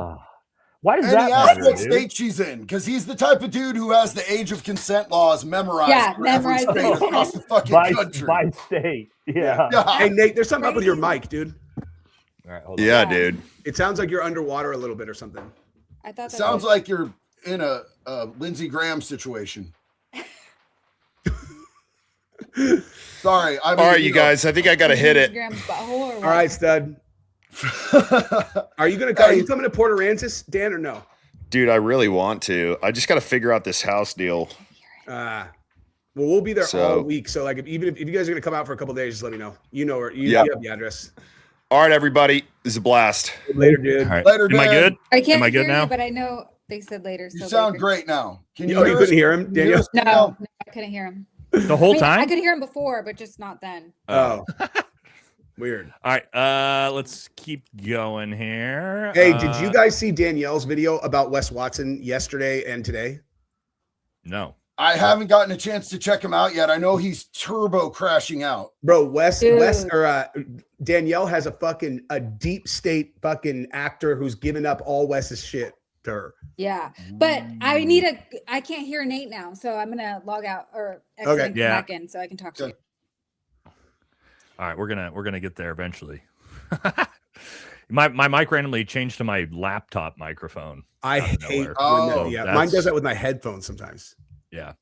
Why does and that he asked matter, what state she's in, because he's the type of dude who has the age of consent laws memorized. Yeah, for every memorized state across the fucking country. By state. Yeah. Hey, Nate, there's something up with your mic, dude. All right, hold on. Yeah, dude. It sounds like you're underwater a little bit or something. I thought that sounds like you're in a Lindsey Graham situation. Sorry. All right, you guys. I think I got to hit it. All right, stud. Are you coming to Port Aransas, Dan, or no? Dude, I really want to. I just got to figure out this house deal. Well, we'll be there all week. So, like, if you guys are gonna come out for a couple of days, just let me know. You have the address. All right, everybody. This is a blast. Later, dude. All right. Later, Am I good? I can't Am I good hear now? you, but I know they said later. You so sound later. great now. Can you couldn't hear him, Daniel? No, I couldn't hear him. The whole time? I could hear him before, but just not then. Oh. Weird. All right, let's keep going here. Hey, did you guys see Danielle's video about Wes Watson yesterday and today? No. I haven't gotten a chance to check him out yet. I know he's turbo crashing out. Bro, Danielle has a deep state fucking actor who's given up all Wes's shit to her. Yeah, but I can't hear Nate now, so I'm gonna log out or exit and come back in so I can talk to you. All right, we're gonna get there eventually. my mic randomly changed to my laptop microphone. I hate mine does that with my headphones sometimes. Yeah.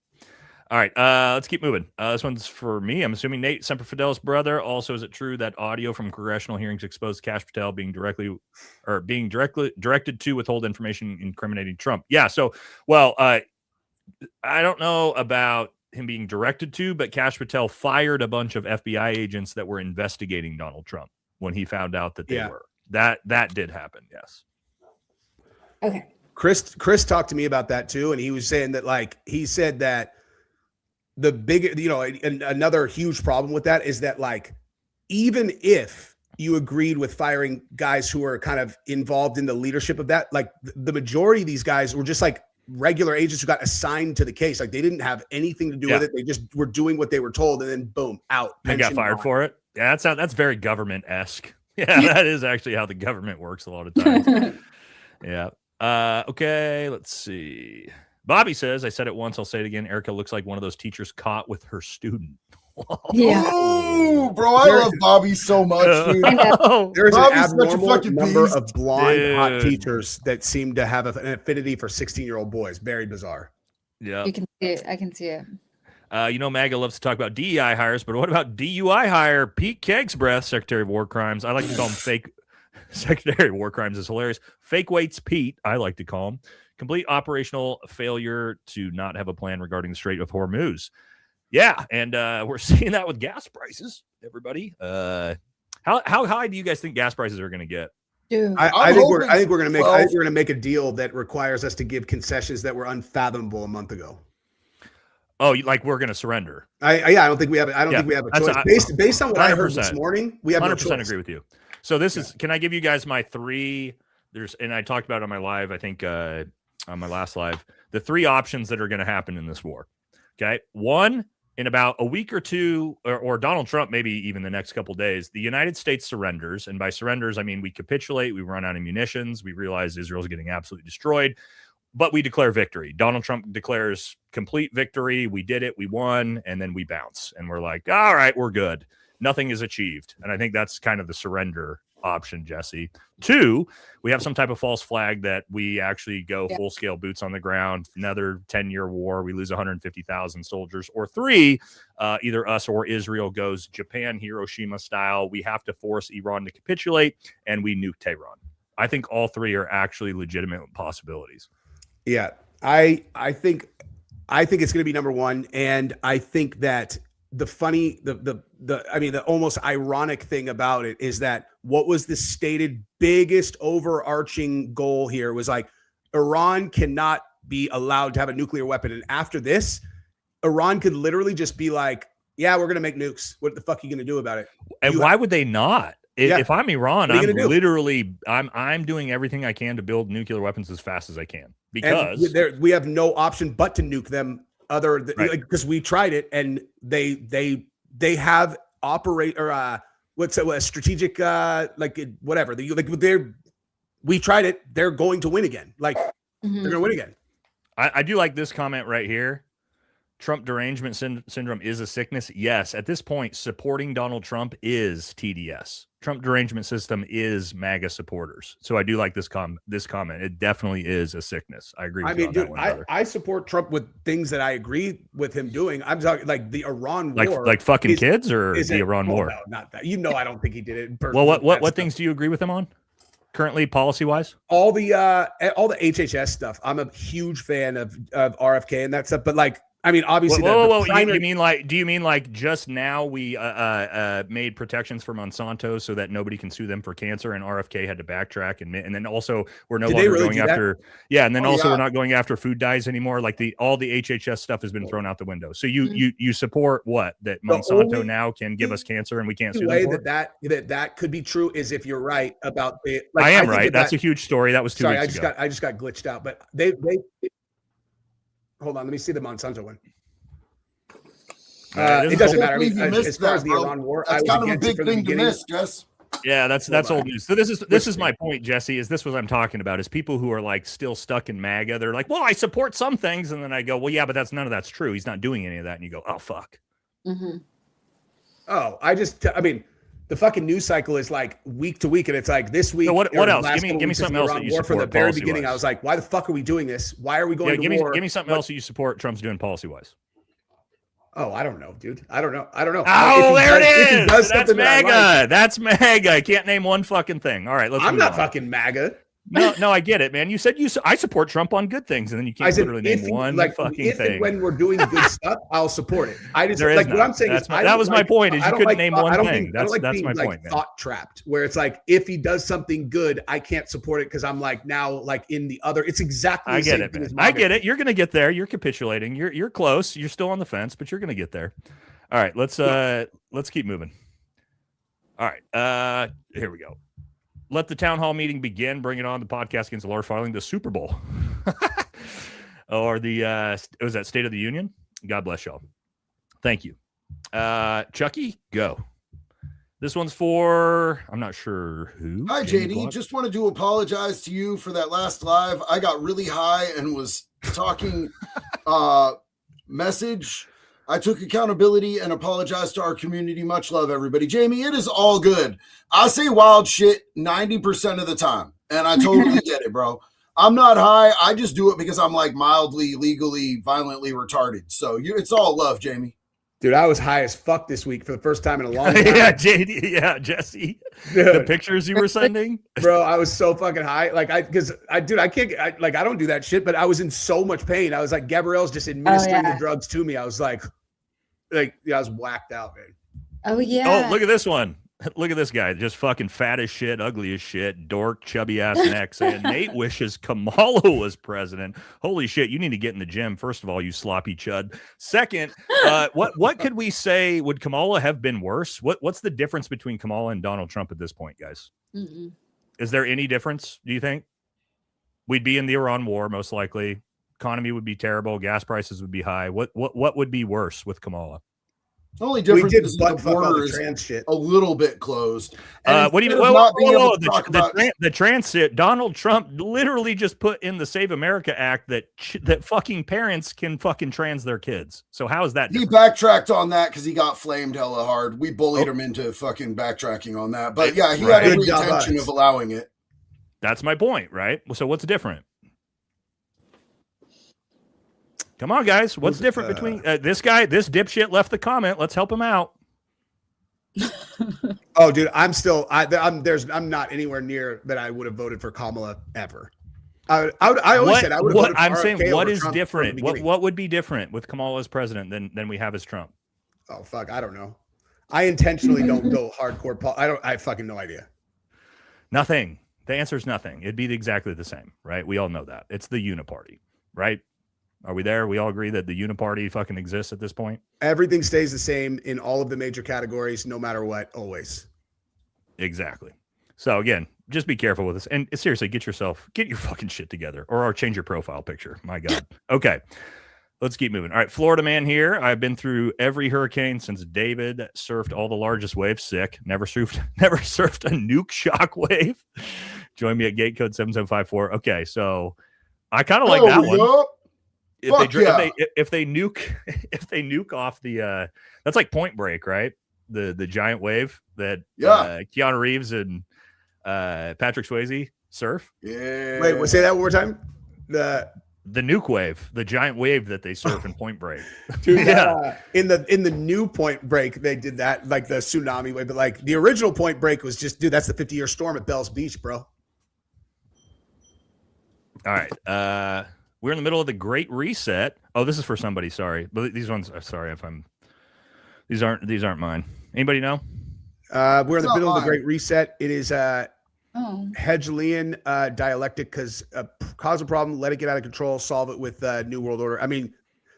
All right, let's keep moving. This one's for me. I'm assuming Nate, Semper Fidelis brother. Also, is it true that audio from congressional hearings exposed Kash Patel being directly directed to withhold information incriminating Trump? Yeah. So, well, I don't know about him being directed to, but Kash Patel fired a bunch of FBI agents that were investigating Donald Trump when he found out that they were. That did happen. Yes. Okay. Chris talked to me about that too, and he was saying that he said that the big, another huge problem with that is that even if you agreed with firing guys who are kind of involved in the leadership of that, the majority of these guys were just regular agents who got assigned to the case. They didn't have anything to do with it. They just were doing what they were told, and then boom, out. They got fired for it. Yeah, that's very government-esque. Yeah, that is actually how the government works a lot of times. Yeah. Okay, let's see. Bobby says, I said it once, I'll say it again. Erika looks like one of those teachers caught with her student. Yeah. Oh, bro, I love Bobby so much, dude. There's Bobby's an such a abnormal fucking number beast. of blonde hot teachers that seem to have an affinity for 16-year-old boys. Very bizarre. Yeah. You can see it. I can see it. MAGA loves to talk about DEI hires, but what about DUI hire? Pete Kegsbreath, Secretary of War Crimes. I like to call him fake. Secretary of War Crimes is hilarious. Fake weights Pete, I like to call him. Complete operational failure to not have a plan regarding the Strait of Hormuz. Yeah, and we're seeing that with gas prices, everybody. How high do you guys think gas prices are going to get? Dude, I think we're going to make a deal that requires us to give concessions that were unfathomable a month ago. Oh, we're going to surrender? I don't think we have. I don't think we have a choice. Based on what I heard this morning, we have 100% no choice. agree with you. So this is. Can I give you guys my three? And I talked about it on my live. I think on my last live, the three options that are going to happen in this war. Okay. One, in about a week or two, or Donald Trump, maybe even the next couple of days, the United States surrenders. And by surrenders, I mean we capitulate, we run out of munitions, we realize Israel's getting absolutely destroyed, but we declare victory. Donald Trump declares complete victory. We did it, we won, and then we bounce. And we're like, all right, we're good. Nothing is achieved. And I think that's kind of the surrender option, Jesse. Two, we have some type of false flag that we actually go full-scale boots on the ground, another 10-year war, we lose 150,000 soldiers. Or three, either us or Israel goes Japan, Hiroshima style. We have to force Iran to capitulate, and we nuke Tehran. I think all three are actually legitimate possibilities. Yeah, I think it's going to be number one, and I think that the almost ironic thing about it is that what was the stated biggest overarching goal here was like Iran cannot be allowed to have a nuclear weapon, and after this, Iran could literally just be like, "Yeah, we're going to make nukes. What the fuck are you going to do about it?" And why would they not? If I'm Iran, I'm literally I'm doing everything I can to build nuclear weapons as fast as I can, because we have no option but to nuke them. Because we tried it, and they have operate or what's a strategic whatever. We tried it. They're going to win again. They're going to win again. I do like this comment right here. Trump derangement syndrome is a sickness. Yes, at this point, supporting Donald Trump is TDS. Trump derangement system is MAGA supporters. So I do like this comment. It definitely is a sickness. I agree with you on that one, I support Trump with things that I agree with him doing. I'm talking like the Iran war. Like fucking kids, or the Iran war? No, not that. I don't think he did it. Well, what things do you agree with him on? Currently, policy-wise? All the HHS stuff. I'm a huge fan of RFK and that stuff, but obviously. Do you mean like just now we made protections for Monsanto so that nobody can sue them for cancer, and RFK had to backtrack, and then also we're no longer going after we're not going after food dyes anymore. Like all the HHS stuff has been thrown out the window. So you support what? That Monsanto now can give us cancer and we can't sue them for it? That could be true is if you're right about it. I am right. That's a huge story. That was 2 weeks ago. I just got glitched out, but they hold on, let me see the Monsanto one. It doesn't matter. As far as the Iran war, that's kind of a big thing to miss, Jess. Yeah, that's old news. So this is my point, Jesse. Is this what I'm talking about? Is people who are like still stuck in MAGA? They're like, well, I support some things, and then I go, well, yeah, but none of that's true. He's not doing any of that, and you go, oh fuck. Mm-hmm. Oh, the fucking news cycle is like week to week, and it's like this week. So what else? Give me something else that you support. From the very beginning, I was like, why the fuck are we doing this? Why are we going to war? Give me something else that you support Trump's doing policy-wise. Oh, I don't know, dude. I don't know. Oh, there it is. That's MAGA. That's MAGA. I can't name one fucking thing. All right, I'm not fucking MAGA. No, I get it, man. You said I support Trump on good things, and then you can't literally name one fucking thing. When we're doing good stuff, I'll support it. What I'm saying is, that was my point. Is you couldn't name one thing. That's my point, man. Thought trapped, where it's like if he does something good, I can't support it because I'm like now like in the other. It's exactly. I get it, man. I get it. You're gonna get there. You're capitulating. You're close. You're still on the fence, but you're gonna get there. All right, let's keep moving. All right, here we go. Let the town hall meeting begin. Bring it on. The podcast against Laura Farling, the Super Bowl, or was that State of the Union? God bless y'all. Thank you, Chucky. Go. This one's for I'm not sure who. Hi, JD. Just wanted to apologize to you for that last live. I got really high and was talking message. I took accountability and apologized to our community. Much love, everybody. Jamie, it is all good. I say wild shit 90% of the time, and I totally get it, bro. I'm not high. I just do it because I'm like mildly, legally, violently retarded. So it's all love, Jamie. Dude, I was high as fuck this week for the first time in a long time. Yeah, JD. Yeah, Jesse. Dude. The pictures you were sending, bro. I was so fucking high. I don't do that shit. But I was in so much pain. I was like, Gabrielle's just administering the drugs to me. I was I was whacked out, man. Oh yeah. Oh, look at this one. Look at this guy, just fucking fat as shit, ugly as shit, dork, chubby ass neck, saying Nate wishes Kamala was president. Holy shit, you need to get in the gym. First of all, you sloppy chud. Second, what could we say? Would Kamala have been worse? What's the difference between Kamala and Donald Trump at this point, guys? Mm-mm. Is there any difference? Do you think we'd be in the Iran war most likely? economy would be terrible. Gas prices would be high. What would be worse with Kamala? The only We difference did is butt the fuck all border the is trans shit. a little bit closed. And What do you instead mean? of not being able to talk about- The transit. Donald Trump literally just put in the Save America Act that fucking parents can fucking trans their kids. So how is that He different? backtracked on that because he got flamed hella hard. We bullied him into fucking backtracking on that. But yeah, he had Right. every Good job, intention us. of allowing it. That's my point, right? So what's different? Come on, guys. What's different between this guy? This dipshit left the comment. Let's help him out. Oh, dude, I'm not anywhere near that I would have voted for Kamala ever. I always said I would have voted for I'm RFK saying, what over is Trump from the different? beginning. What would be different with Kamala as president than we have as Trump? Oh, fuck. I don't know. I intentionally don't go hardcore. I fucking no idea. Nothing. The answer is nothing. It'd be exactly the same, right? We all know that. It's the uniparty, right? Are we there? We all agree that the uniparty fucking exists at this point? Everything stays the same in all of the major categories, no matter what, always. Exactly. So again, just be careful with this. And seriously, get your fucking shit together or change your profile picture. My God. Okay. Let's keep moving. All right. Florida man here. I've been through every hurricane since David surfed all the largest waves. Sick. Never surfed a nuke shock wave. Join me at gate code 7754. Okay. So I kind of like that one. Yup. If they nuke off the that's like Point Break, right? The giant wave that Keanu Reeves and Patrick Swayze surf. Yeah. Wait, say that one more time. The nuke wave, the giant wave that they surf in Point Break. Dude, Yeah. in the new Point Break, they did that, like the tsunami wave, but like the original Point Break was just, dude, that's the 50-year storm at Bell's Beach, bro. All right. We're in the middle of the Great Reset. Oh, this is for somebody. Sorry, but these ones. Sorry if I'm. These aren't mine. Anybody know? We're in the not middle of the mine. Great Reset. It is Oh. Hegelian dialectic, because cause a problem, let it get out of control, solve it with New World Order. I mean,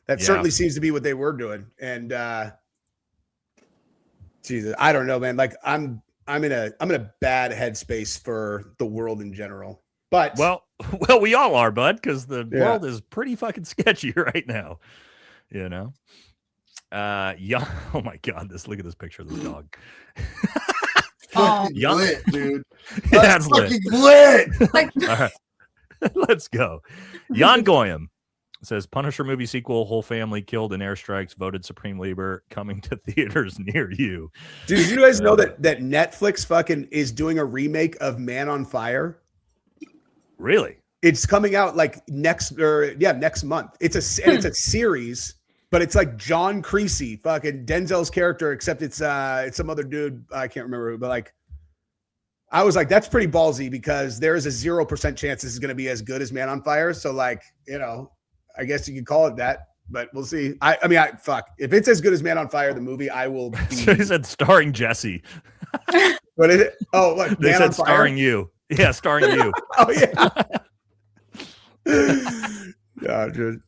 that Yeah. certainly seems to be what they were doing. And Jesus, I don't know, man. Like I'm in a bad headspace for the world in general. But Well, we all are, bud, because the Yeah. world is pretty fucking sketchy right now. You know. Yeah. Oh my God! Look at this picture of this dog. Oh. Fucking Yup. lit, dude. That's That's lit. fucking lit. Like, All right. Let's go. Jan Goyam says Punisher movie sequel, whole family killed in airstrikes, voted Supreme Leader, coming to theaters near you. dude, did you guys know that Netflix fucking is doing a remake of Man on Fire? Really? It's coming out like next month. It's a series, but it's like John Creasy, fucking Denzel's character, except it's some other dude, I can't remember who, but like I was like, that's pretty ballsy, because there is a 0% chance this is going to be as good as Man on Fire. So like, you know, I guess you could call it that, but we'll see. I mean, fuck, if it's as good as Man on Fire, the movie, I will be. So he said starring Jesse. What is it? Oh, look, They Man said on Fire. starring you. Yeah, starring you. Oh yeah. Yeah, dude.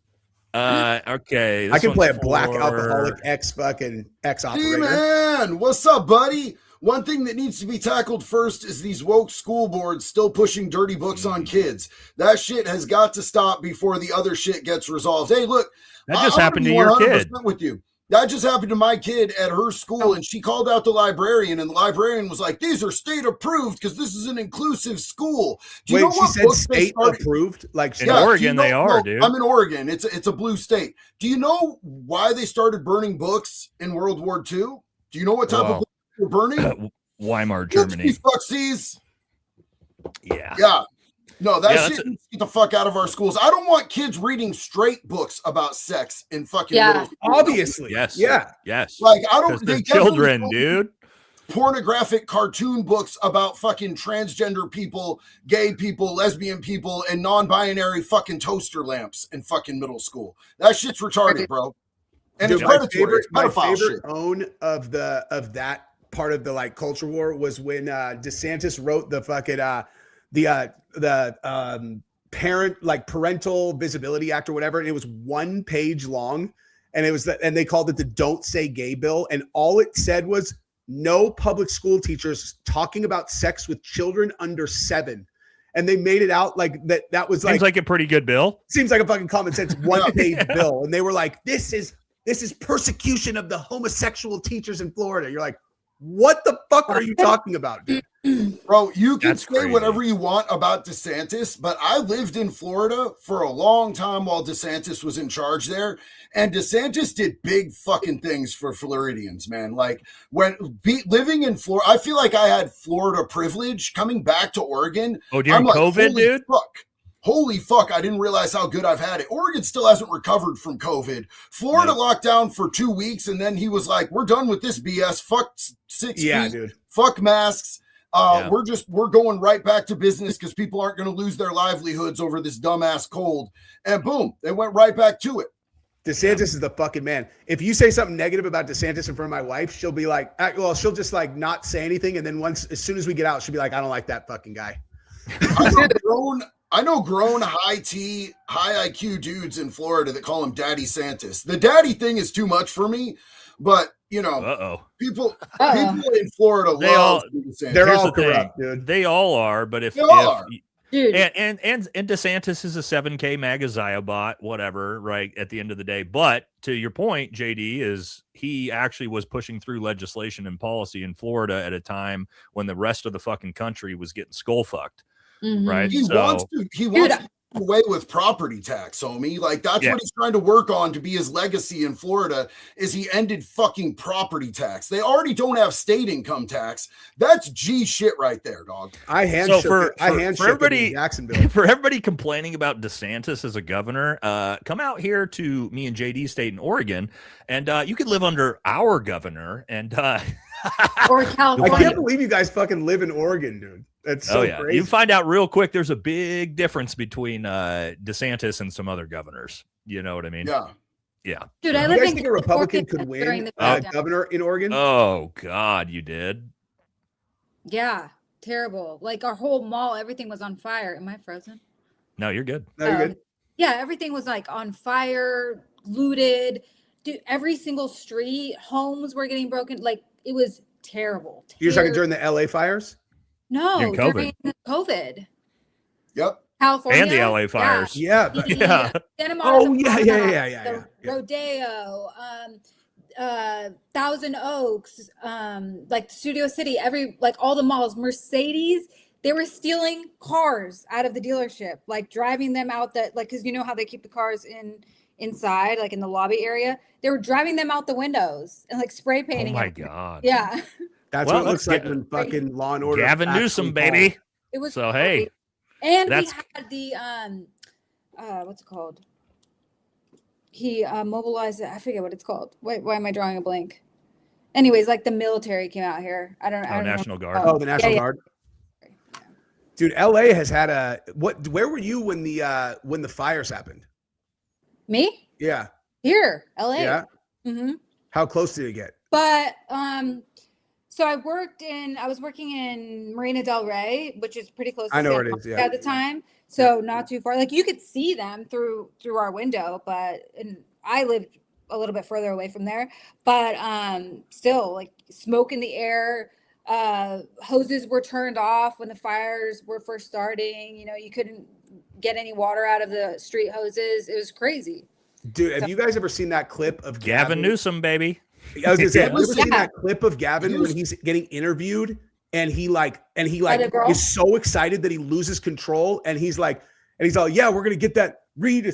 Okay. I this can play a one's black for- alcoholic ex operator. D-Man, what's up, buddy? One thing that needs to be tackled first is these woke school boards still pushing dirty books on kids. That shit has got to stop before the other shit gets resolved. Hey, look, That just I'm happened to gonna be your 100% kid. with you. That just happened to my kid at her school, and she called out the librarian, and the librarian was like, "These are state approved because this is an inclusive school." Do you know Wait, she what said books they state started? approved? Like, In Yeah, do you Oregon, know- they are, well, dude. I'm in Oregon. It's a blue state. Do you know why they started burning books in World War II? Do you know what type of Well, books they were burning? Weimar, Gypsy Germany. fucksies. Yeah. Yeah. No, that Yeah, shit needs to get the fuck out of our schools. I don't want kids reading straight books about sex in fucking Yeah. middle school. obviously. Yes. Yeah. Yes. Like, I Because don't. they're They definitely children, don't dude. pornographic cartoon books about fucking transgender people, gay people, lesbian people, and non-binary fucking toaster lamps in fucking middle school. That shit's retarded, bro. And Dude, it's predatory. It's my pedophile favorite shit. own of that part of the like culture war was when DeSantis wrote the fucking parental visibility act or whatever, and it was 1 page long, and it was and they called it the Don't Say Gay bill, and all it said was no public school teachers talking about sex with children under 7. and they made it out like that was Seems like a pretty good bill. seems like a fucking common sense one-page bill, and they were like, this is persecution of the homosexual teachers in Florida. You're like, what the fuck are you talking about, dude? Bro, you can That's say crazy. whatever you want about DeSantis, but I lived in Florida for a long time while DeSantis was in charge there. And DeSantis did big fucking things for Floridians, man. Like living in Florida, I feel like I had Florida privilege coming back to Oregon. Oh, during like, COVID, dude? Holy fuck, I didn't realize how good I've had it. Oregon still hasn't recovered from COVID. Florida locked down for 2 weeks, and then he was like, we're done with this BS. Fuck 6 feet. Dude. Fuck masks. We're going right back to business because people aren't going to lose their livelihoods over this dumbass cold. And boom, they went right back to it. DeSantis is the fucking man. If you say something negative about DeSantis in front of my wife, she'll be like, well, she'll just like not say anything. And then as soon as we get out, she'll be like, I don't like that fucking guy. I know grown high IQ dudes in Florida that call him Daddy Santis. The daddy thing is too much for me, but you know, people in Florida love DeSantis. They're all corrupt, dude. They all are, but if Dude. And DeSantis is a 7K MAGA Ziobot, whatever, right, at the end of the day. But to your point, JD, is he actually was pushing through legislation and policy in Florida at a time when the rest of the fucking country was getting skull fucked. Right. He wants to get away with property tax, homie. Like that's what he's trying to work on to be his legacy in Florida is he ended fucking property tax. They already don't have state income tax. That's G shit right there, dog. For everybody complaining about DeSantis as a governor, come out here to me and JD state in Oregon, and you could live under our governor and or California. I can't believe you guys fucking live in Oregon, dude. That's so crazy. You find out real quick there's a big difference between DeSantis and some other governors. You know what I mean? Yeah. Dude, I You live guys in think a Republican could during win the governor in Oregon? Oh God, you did? Yeah, terrible. Like our whole mall, everything was on fire. Am I frozen? No, you're good. No, you're good. Yeah, everything was like on fire, looted. Dude, every single street, homes were getting broken. Like it was terrible. You're talking during the LA fires? No, During COVID. Yep. California. And the LA fires. Yeah. Santa Oh, Monica, yeah. Rodeo, Thousand Oaks, like Studio City, all the malls, Mercedes, they were stealing cars out of the dealership, like driving them out because you know how they keep the cars inside, like in the lobby area. They were driving them out the windows and like spray painting. Oh my God. Yeah. That's what it looks like when fucking Law and Order. Gavin Newsom, baby. It was so crazy. hey. And we had the what's it called? He mobilized it. I forget what it's called. Why am I drawing a blank? Anyways, like the military came out here. I don't know. National Guard. Oh, the National Guard. Dude, LA has had where were you when the fires happened? Me? Yeah. Here, LA. Yeah. Mm-hmm. How close did it get? But so I was working in Marina Del Rey, which is pretty close to I know San where it is, Francisco at the time. So not too far. Like you could see them through our window, and I lived a little bit further away from there. But still, like smoke in the air. Hoses were turned off when the fires were first starting. You know, you couldn't get any water out of the street hoses. It was crazy. Dude, have you guys ever seen that clip of Gavin Newsom, baby? I was gonna say, have you ever seen that clip of Gavin when he's getting interviewed and he is so excited that he loses control and he's all, yeah, we're gonna get that read.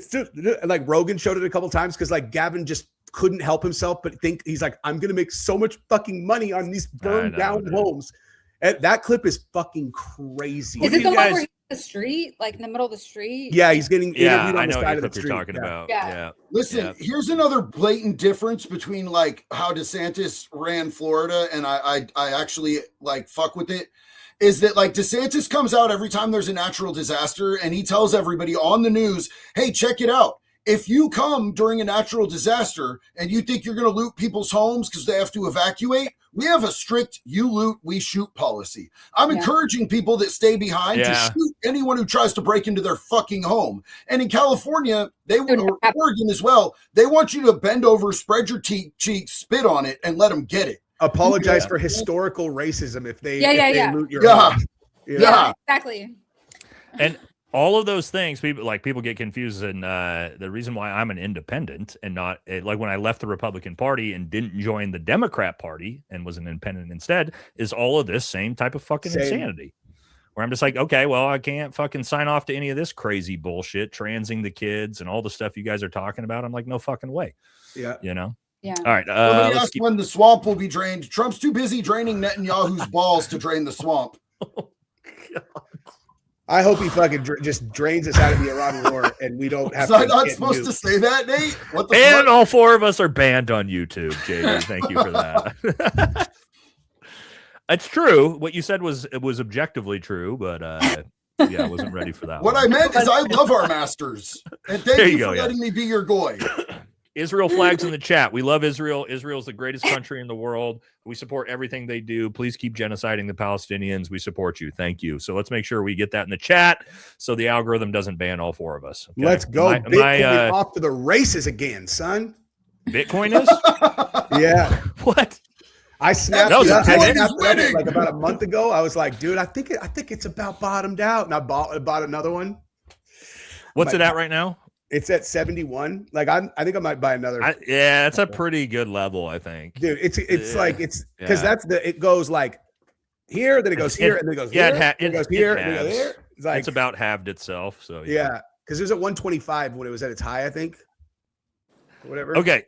Like Rogan showed it a couple times because like Gavin just couldn't help himself but he's like, I'm gonna make so much fucking money on these burned down homes. And that clip is fucking crazy. Is it the one where he's in the street, like in the middle of the street? Yeah, he's getting interviewed on the know side of what the you're street. talking about. Yeah. Listen, here's another blatant difference between like how DeSantis ran Florida and I actually like fuck with it. Is that like DeSantis comes out every time there's a natural disaster and he tells everybody on the news, hey, check it out. If you come during a natural disaster and you think you're going to loot people's homes because they have to evacuate, we have a strict you loot, we shoot policy. I'm encouraging people that stay behind to shoot anyone who tries to break into their fucking home. And in California, or Oregon as well, they want you to bend over, spread your cheeks, spit on it, and let them get it. Apologize for historical racism if they loot your home. Yeah, exactly. And all of those things, people get confused, and the reason why I'm an independent and not like when I left the Republican Party and didn't join the Democrat Party and was an independent instead, is all of this same type of fucking insanity. Where I'm just like, okay, well, I can't fucking sign off to any of this crazy bullshit, transing the kids and all the stuff you guys are talking about. I'm like, no fucking way. Yeah. You know? Yeah. All right. Somebody asked when the swamp will be drained. Trump's too busy draining Netanyahu's balls to drain the swamp. Oh, God. I hope he fucking just drains us out of the Iran war and we don't have Was to. I not supposed to say that, Nate? What the And fuck? all four of us are banned on YouTube, JD. Thank you for that. It's true. What you said was objectively true, but yeah, I wasn't ready for that. What I meant is I love our masters. And thank you for letting me be your goy. Israel flags in the chat. We love Israel. Israel's the greatest country in the world. We support everything they do. Please keep genociding the Palestinians. We support you. Thank you. So let's make sure we get that in the chat so the algorithm doesn't ban all four of us. Okay? Let's go. Bitcoin off to the races again, son. Bitcoin is? Yeah. What? I snapped That was it up, winning. like about a month ago. I was like, dude, I think it's about bottomed out, and I bought another one. What's it at right now? It's at 71. Like I think I might buy another. Yeah, that's a pretty good level, I think. Dude, it's because it goes like here, then it goes here, and then it goes here, it goes here, and it goes here. It's like it's about halved itself. So yeah, because it was at 125 when it was at its high, I think. Whatever. Okay,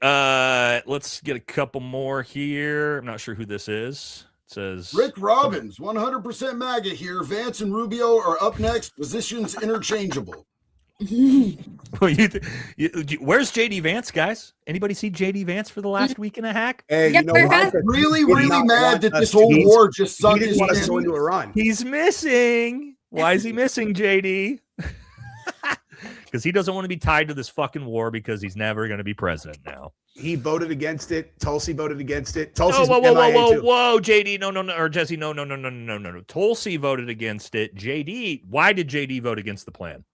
let's get a couple more here. I'm not sure who this is. It says Rick Robbins, 100% MAGA here. Vance and Rubio are up next. Positions interchangeable. Well, where's JD Vance, guys? Anybody see JD Vance for the last week and a half? Hey, you know what? I'm really mad that this whole war just sunk his want us to go into Iran. He's missing. Why is he missing, JD? Because he doesn't want to be tied to this fucking war because he's never going to be president now. He voted against it. Tulsi voted against it. Whoa, Tulsi's whoa, JD, no, or Jesse, no. Tulsi voted against it. JD, why did JD vote against the plan?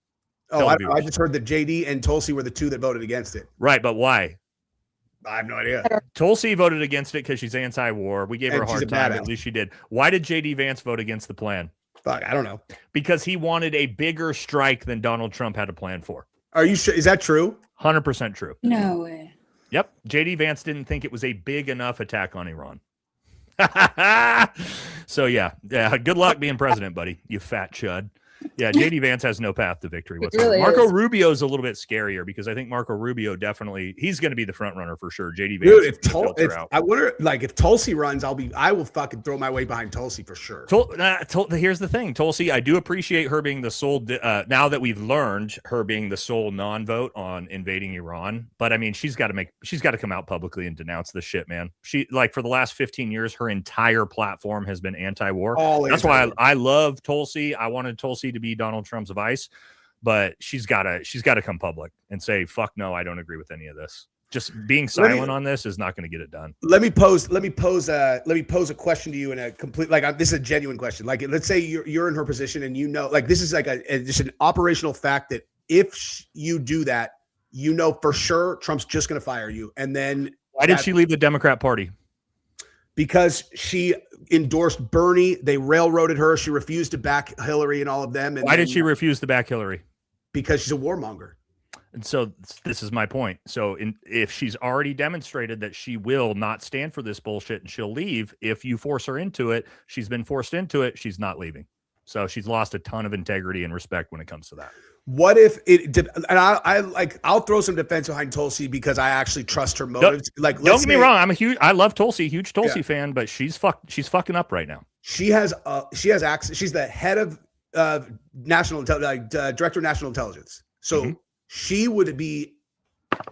Oh, I just heard that JD and Tulsi were the two that voted against it. Right, but why? I have no idea. Tulsi voted against it because she's anti-war. We gave her a hard time. At least she did. Why did JD Vance vote against the plan? Fuck, I don't know. Because he wanted a bigger strike than Donald Trump had a plan for. Are you sure? Is that true? 100% true. No way. Yep. JD Vance didn't think it was a big enough attack on Iran. So yeah. Good luck being president, buddy. You fat chud. Yeah, JD Vance has no path to victory whatsoever. Really Marco is. Rubio is a little bit scarier because I think Marco Rubio he's going to be the front runner for sure. JD Vance. Dude, I wonder, like, if Tulsi runs, I will fucking throw my weight behind Tulsi for sure. Here's the thing, Tulsi. I do appreciate her being the sole. Now that we've learned her being the sole non-vote on invading Iran, but I mean, she's got to come out publicly and denounce this shit, man. She for the last 15 years, her entire platform has been anti-war. That's why I love Tulsi. I wanted Tulsi to be Donald Trump's vice, but she's got to come public and say, fuck no, I don't agree with any of this. Just being silent on this is not going to get it done. Let me pose a question to you in a complete, this is a genuine question. Like, let's say you're in her position and this is like just an operational fact that if you do that, for sure Trump's just going to fire you. And then why did she leave the Democrat Party? Because she endorsed Bernie. They railroaded her. She refused to back Hillary and all of them. And why did she refuse to back Hillary? Because she's a warmonger. And so this is my point. So if she's already demonstrated that she will not stand for this bullshit and she'll leave, if you force her into it, she's been forced into it, she's not leaving. So she's lost a ton of integrity and respect when it comes to that. What if it? And I'll throw some defense behind Tulsi because I actually trust her motives. Don't get me wrong. I love Tulsi, huge Tulsi fan, but she's fucking up right now. She has access. She's the head of national director of national intelligence. So she would be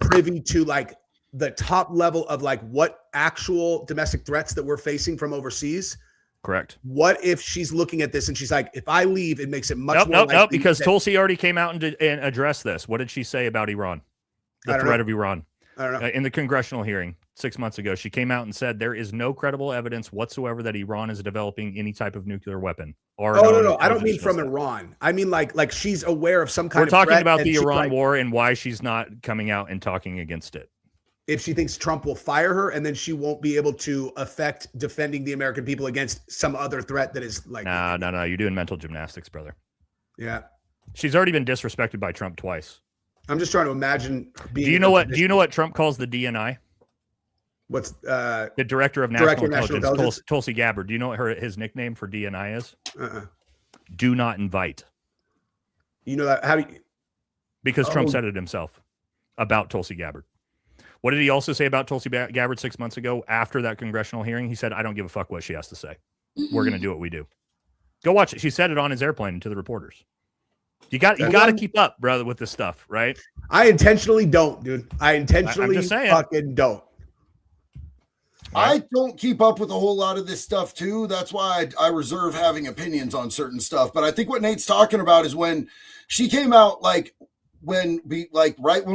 privy to the top level of what actual domestic threats that we're facing from overseas. Correct. What if she's looking at this and she's like, if I leave, it makes it much more likely. No, because Tulsi already came out and addressed this. What did she say about Iran? The threat of Iran. I don't know. In the congressional hearing 6 months ago, she came out and said there is no credible evidence whatsoever that Iran is developing any type of nuclear weapon. No. I don't mean from Iran. I mean like she's aware of some kind of threat. We're talking about the Iran war and why she's not coming out and talking against it. If she thinks Trump will fire her and then she won't be able to affect defending the American people against some other threat that is No. You're doing mental gymnastics, brother. Yeah. She's already been disrespected by Trump twice. I'm just trying to imagine. Do you know what Trump calls the DNI? What's the Director of National Intelligence, Tulsi Gabbard. Do you know what his nickname for DNI is? Do not invite. You know that? How do you? Because Trump said it himself about Tulsi Gabbard. What did he also say about Tulsi Gabbard 6 months ago after that congressional hearing? He said, I don't give a fuck what she has to say. We're going to do what we do. Go watch it. She said it on his airplane to the reporters. You got to keep up, brother, with this stuff, right? I intentionally don't, dude. I intentionally fucking don't. I don't keep up with a whole lot of this stuff too. That's why I reserve having opinions on certain stuff. But I think what Nate's talking about is when she came out, right when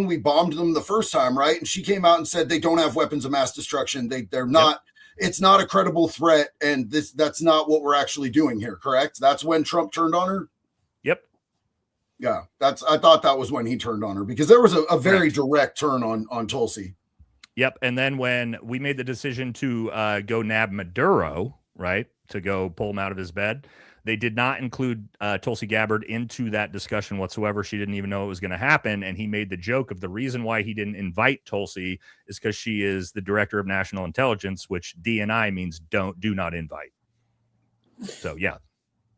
we bombed them the first time, right? And she came out and said they don't have weapons of mass destruction. They're not. Yep. It's not a credible threat, and that's not what we're actually doing here. Correct? That's when Trump turned on her. Yep. Yeah, I thought that was when he turned on her, because there was a very direct turn on Tulsi. Yep. And then when we made the decision to go nab Maduro, right, to go pull him out of his bed, they did not include Tulsi Gabbard into that discussion whatsoever. She didn't even know it was going to happen. And he made the joke of the reason why he didn't invite Tulsi is because she is the Director of National Intelligence, which DNI means do not invite. So, yeah.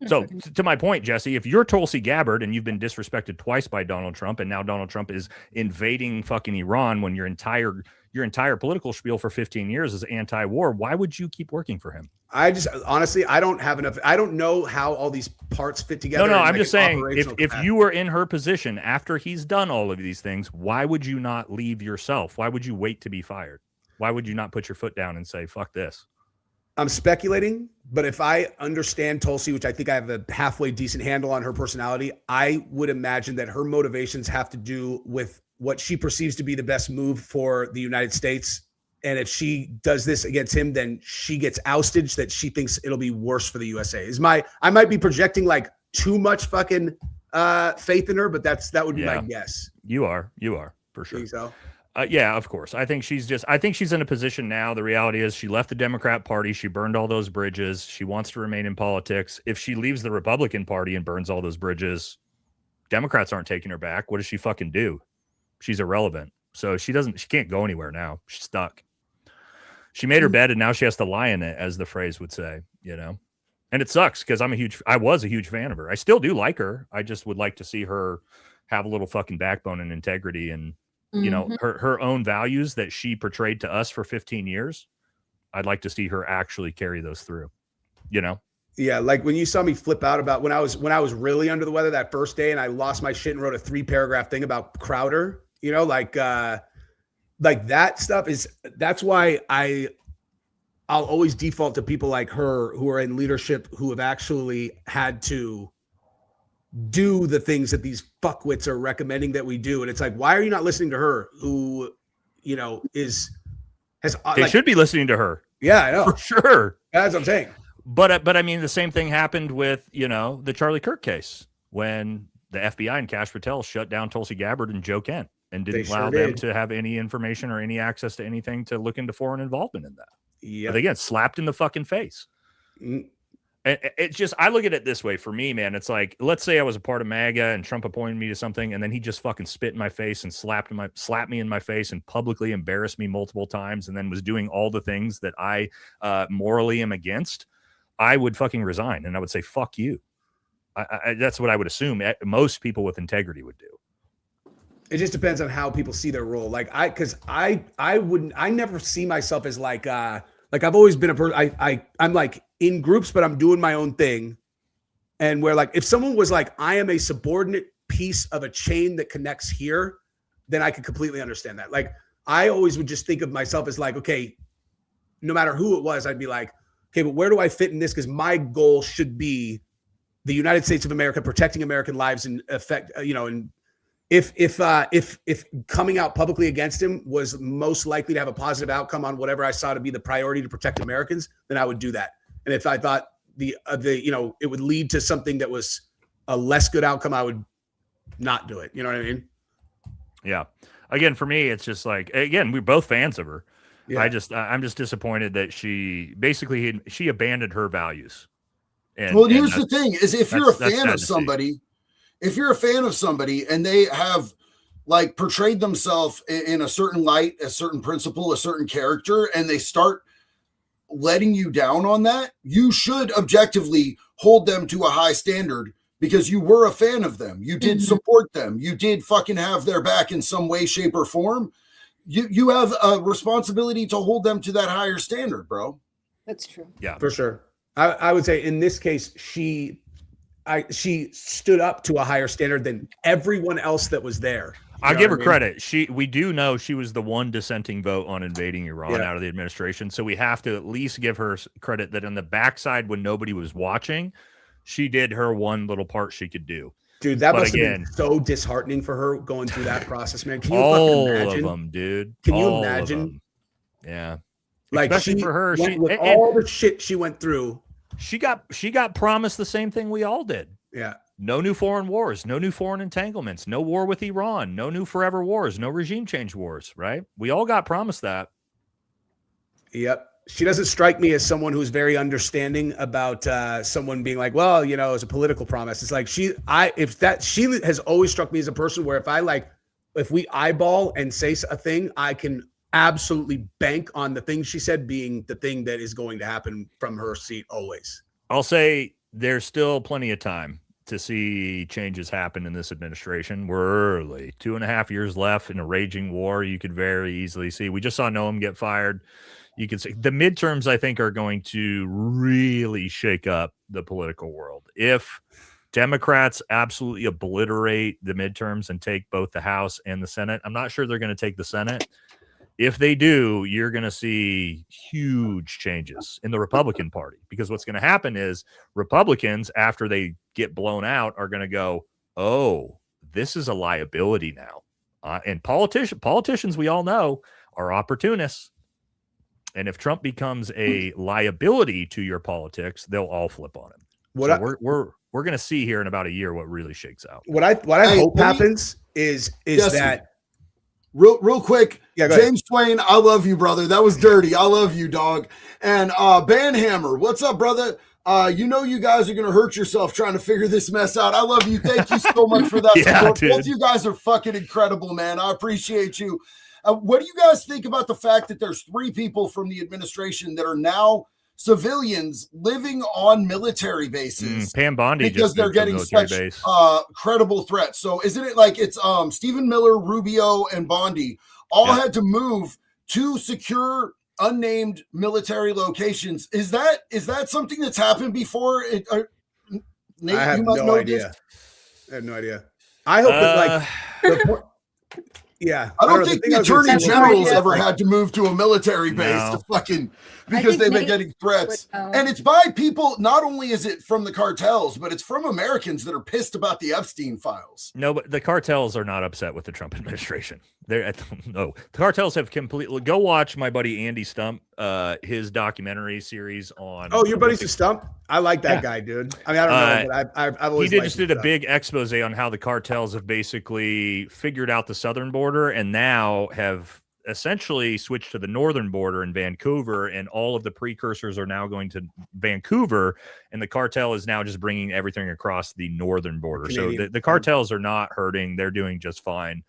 So to my point, Jesse, if you're Tulsi Gabbard and you've been disrespected twice by Donald Trump, and now Donald Trump is invading fucking Iran when your entire political spiel for 15 years is anti-war, why would you keep working for him? I just honestly, I don't have enough. I don't know how all these parts fit together. No, I'm just saying, if you were in her position after he's done all of these things, why would you not leave yourself? Why would you wait to be fired? Why would you not put your foot down and say, fuck this? I'm speculating, but if I understand Tulsi, which I think I have a halfway decent handle on her personality, I would imagine that her motivations have to do with what she perceives to be the best move for the United States. And if she does this against him, then she gets ousted, that she thinks it'll be worse for the USA. I might be projecting like too much fucking faith in her, but that would be my guess. You are for sure. Think so? Yeah, of course. I think she's in a position now. The reality is she left the Democrat Party. She burned all those bridges. She wants to remain in politics. If she leaves the Republican Party and burns all those bridges, Democrats aren't taking her back. What does she fucking do? She's irrelevant. So she can't go anywhere now. She's stuck. She made her bed and now she has to lie in it, as the phrase would say, you know? And it sucks because I was a huge fan of her. I still do like her. I just would like to see her have a little fucking backbone and integrity and, you know, her own values that she portrayed to us for 15 years. I'd like to see her actually carry those through, you know? Yeah. Like when you saw me flip out about when I was really under the weather that first day and I lost my shit and wrote a 3-paragraph thing about Crowder, you know, like that stuff that's why I'll always default to people like her who are in leadership, who have actually had to do the things that these fuckwits are recommending that we do. And it's like, why are you not listening to her, who, you know, they should be listening to her. Yeah, I know. For sure. That's what I'm saying. But I mean, the same thing happened with, you know, the Charlie Kirk case when the FBI and Kash Patel shut down Tulsi Gabbard and Joe Kent and didn't allow them to have any information or any access to anything to look into foreign involvement in that. Yeah. But again, slapped in the fucking face. And it's just, I look at it this way. For me, man, it's like, let's say I was a part of MAGA and Trump appointed me to something, and then he just fucking spit in my face and slapped me in my face and publicly embarrassed me multiple times, and then was doing all the things that I morally am against. I would fucking resign and I would say, fuck you. That's what I would assume most people with integrity would do. It just depends on how people see their role. Like I never see myself as like I've always been a person. I'm like in groups, but I'm doing my own thing. And where like, if someone was like, I am a subordinate piece of a chain that connects here, then I could completely understand that. Like, I always would just think of myself as like, okay, no matter who it was, I'd be like, okay, but where do I fit in this? Because my goal should be the United States of America, protecting American lives and and if coming out publicly against him was most likely to have a positive outcome on whatever I saw to be the priority to protect Americans, then I would do that. And if I thought it would lead to something that was a less good outcome, I would not do it. You know what I mean? Yeah. Again, for me, it's just like, again, we're both fans of her. Yeah. I'm just disappointed that she abandoned her values. And here's the thing: is if you're a fan of somebody, if you're a fan of somebody and they have like portrayed themselves in a certain light, a certain principle, a certain character, and they start letting you down on that, you should objectively hold them to a high standard because you were a fan of them. You did support them. You did fucking have their back in some way, shape, or form. You have a responsibility to hold them to that higher standard, bro. That's true. Yeah, For sure. I would say in this case, she stood up to a higher standard than everyone else that was there. I'll know give what her I mean? credit. We do know she was the one dissenting vote on invading Iran Yeah. out of the administration. So we have to at least give her credit that on the backside when nobody was watching, she did her one little part she could do. Dude, that But must have again- been so disheartening for her going through that process, man. Can you All fucking of imagine? them, dude. Can you All of imagine? them. Yeah. Like Especially she for her, went she- with and- all the shit she went through. She got promised the same thing we all did. Yeah. No new foreign wars, no new foreign entanglements, no war with Iran, no new forever wars, no regime change wars, right? We all got promised that. Yep. She doesn't strike me as someone who's very understanding about someone being like, well, you know, it's a political promise. It's like she has always struck me as a person where if we eyeball and say a thing, I can absolutely bank on the thing she said being the thing that is going to happen from her seat always. I'll say there's still plenty of time to see changes happen in this administration. We're early. 2.5 years left in a raging war. You could very easily see. We just saw Noam get fired. You can see the midterms, I think, are going to really shake up the political world. If Democrats absolutely obliterate the midterms and take both the House and the Senate, I'm not sure they're going to take the Senate. If they do, you're going to see huge changes in the Republican Party, because what's going to happen is Republicans, after they get blown out, are going to go, oh, this is a liability now. And politicians, we all know, are opportunists. And if Trump becomes a liability to your politics, they'll all flip on him. We're going to see here in about a year what really shakes out. What I hope happens is Jesse, that real quick, Yeah, go ahead. James Twain, I love you, brother. That was dirty. I love you, dog. And Banhammer, what's up, brother? You know you guys are going to hurt yourself trying to figure this mess out. I love you. Thank you so much for that Yeah, support. dude. Both of you guys are fucking incredible, man. I appreciate you. What do you guys think about the fact that there's 3 people from the administration that are now civilians living on military bases Pam Bondi because just they're moved to a getting military such base. credible threats? So isn't it like it's Stephen Miller, Rubio, and Bondi all had to move to secure unnamed military locations? Is that something that's happened before? Nate, I have you must no know idea. this. I have no idea. I hope that yeah. I don't know, think thing the I was gonna attorney say- general's ever had to move to a military base No. to fucking because think they've been Nate getting threats. would know. And it's by people, not only is it from the cartels, but it's from Americans that are pissed about the Epstein files. No, but the cartels are not upset with the Trump administration. No, the cartels have completely. Go watch my buddy Andy Stump, his documentary series on. Oh, your buddy's a stump? I like that Yeah. guy, dude. I mean, I don't know, but I've always He liked just did his a stuff. big expose on how the cartels have basically figured out the southern border and now have essentially switched to the northern border in Vancouver, and all of the precursors are now going to Vancouver, and the cartel is now just bringing everything across the northern border. Canadian. So the cartels are not hurting; they're doing just fine.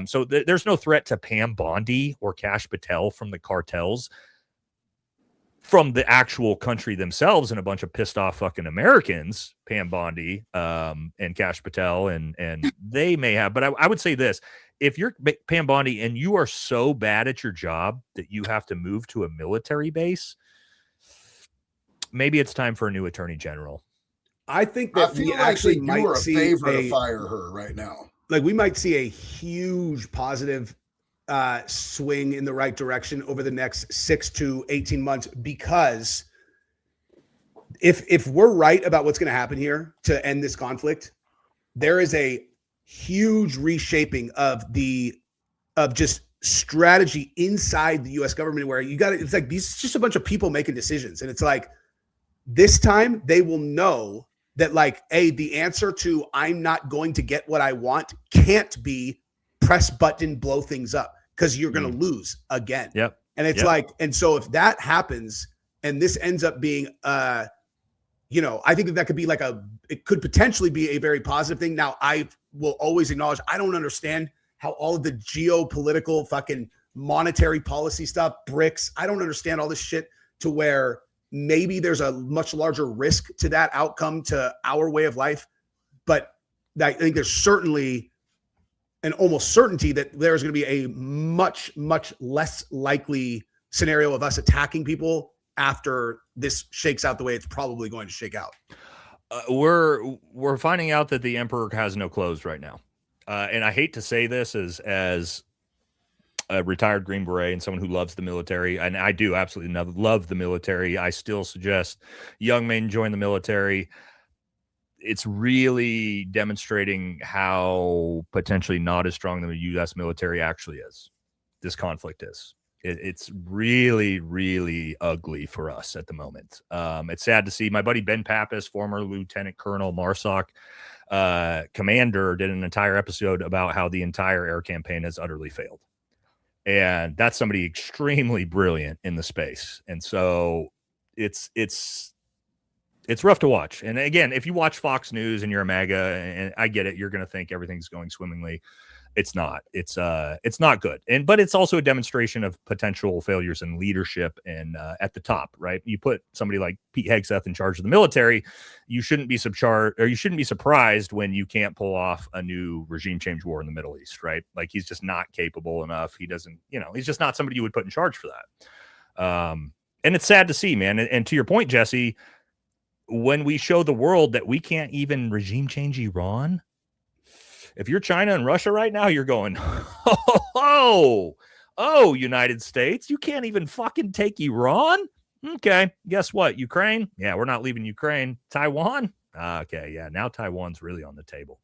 So there's no threat to Pam Bondi or Kash Patel from the cartels, from the actual country themselves, and a bunch of pissed off fucking Americans, Pam Bondi and Kash Patel, and they may have. But I would say this: if you're Pam Bondi and you are so bad at your job that you have to move to a military base, maybe it's time for a new attorney general. I think I that we feel like actually you might are a see favor to fire her right now. like we might see a huge positive swing in the right direction over the next 6 to 18 months, because if we're right about what's going to happen here to end this conflict, there is a huge reshaping of just strategy inside the US government, where it's like these just a bunch of people making decisions, and it's like this time they will know that the answer to I'm not going to get what I want can't be press button, blow things up, because you're going to lose again. Yep. And it's and so if that happens and this ends up being I think that could be it could potentially be a very positive thing. Now, I will always acknowledge I don't understand how all of the geopolitical fucking monetary policy stuff, BRICS, I don't understand all this shit to where maybe there's a much larger risk to that outcome to our way of life. But I think there's certainly an almost certainty that there's going to be a much, much less likely scenario of us attacking people after this shakes out the way it's probably going to shake out. We're finding out that the emperor has no clothes right now. And I hate to say this as a retired Green Beret and someone who loves the military, and I do absolutely love the military. I still suggest young men join the military. It's really demonstrating how potentially not as strong the U.S. military actually is. This conflict is. It's really, really ugly for us at the moment. It's sad to see. My buddy Ben Pappas, former Lieutenant Colonel MARSOC commander, did an entire episode about how the entire air campaign has utterly failed. And that's somebody extremely brilliant in the space. And so it's rough to watch. And again, if you watch Fox News and you're a MAGA, and I get it, you're going to think everything's going swimmingly. It's not. It's not good. But it's also a demonstration of potential failures in leadership and at the top, right? You put somebody like Pete Hegseth in charge of the military, you shouldn't be surprised when you can't pull off a new regime change war in the Middle East, right? Like, he's just not capable enough. He doesn't, he's just not somebody you would put in charge for that. And it's sad to see, man. And to your point, Jesse, when we show the world that we can't even regime change Iran, if you're China and Russia right now, you're going, oh, United States, you can't even fucking take Iran? Okay, guess what? Ukraine? Yeah, we're not leaving Ukraine. Taiwan? Okay, yeah, now Taiwan's really on the table.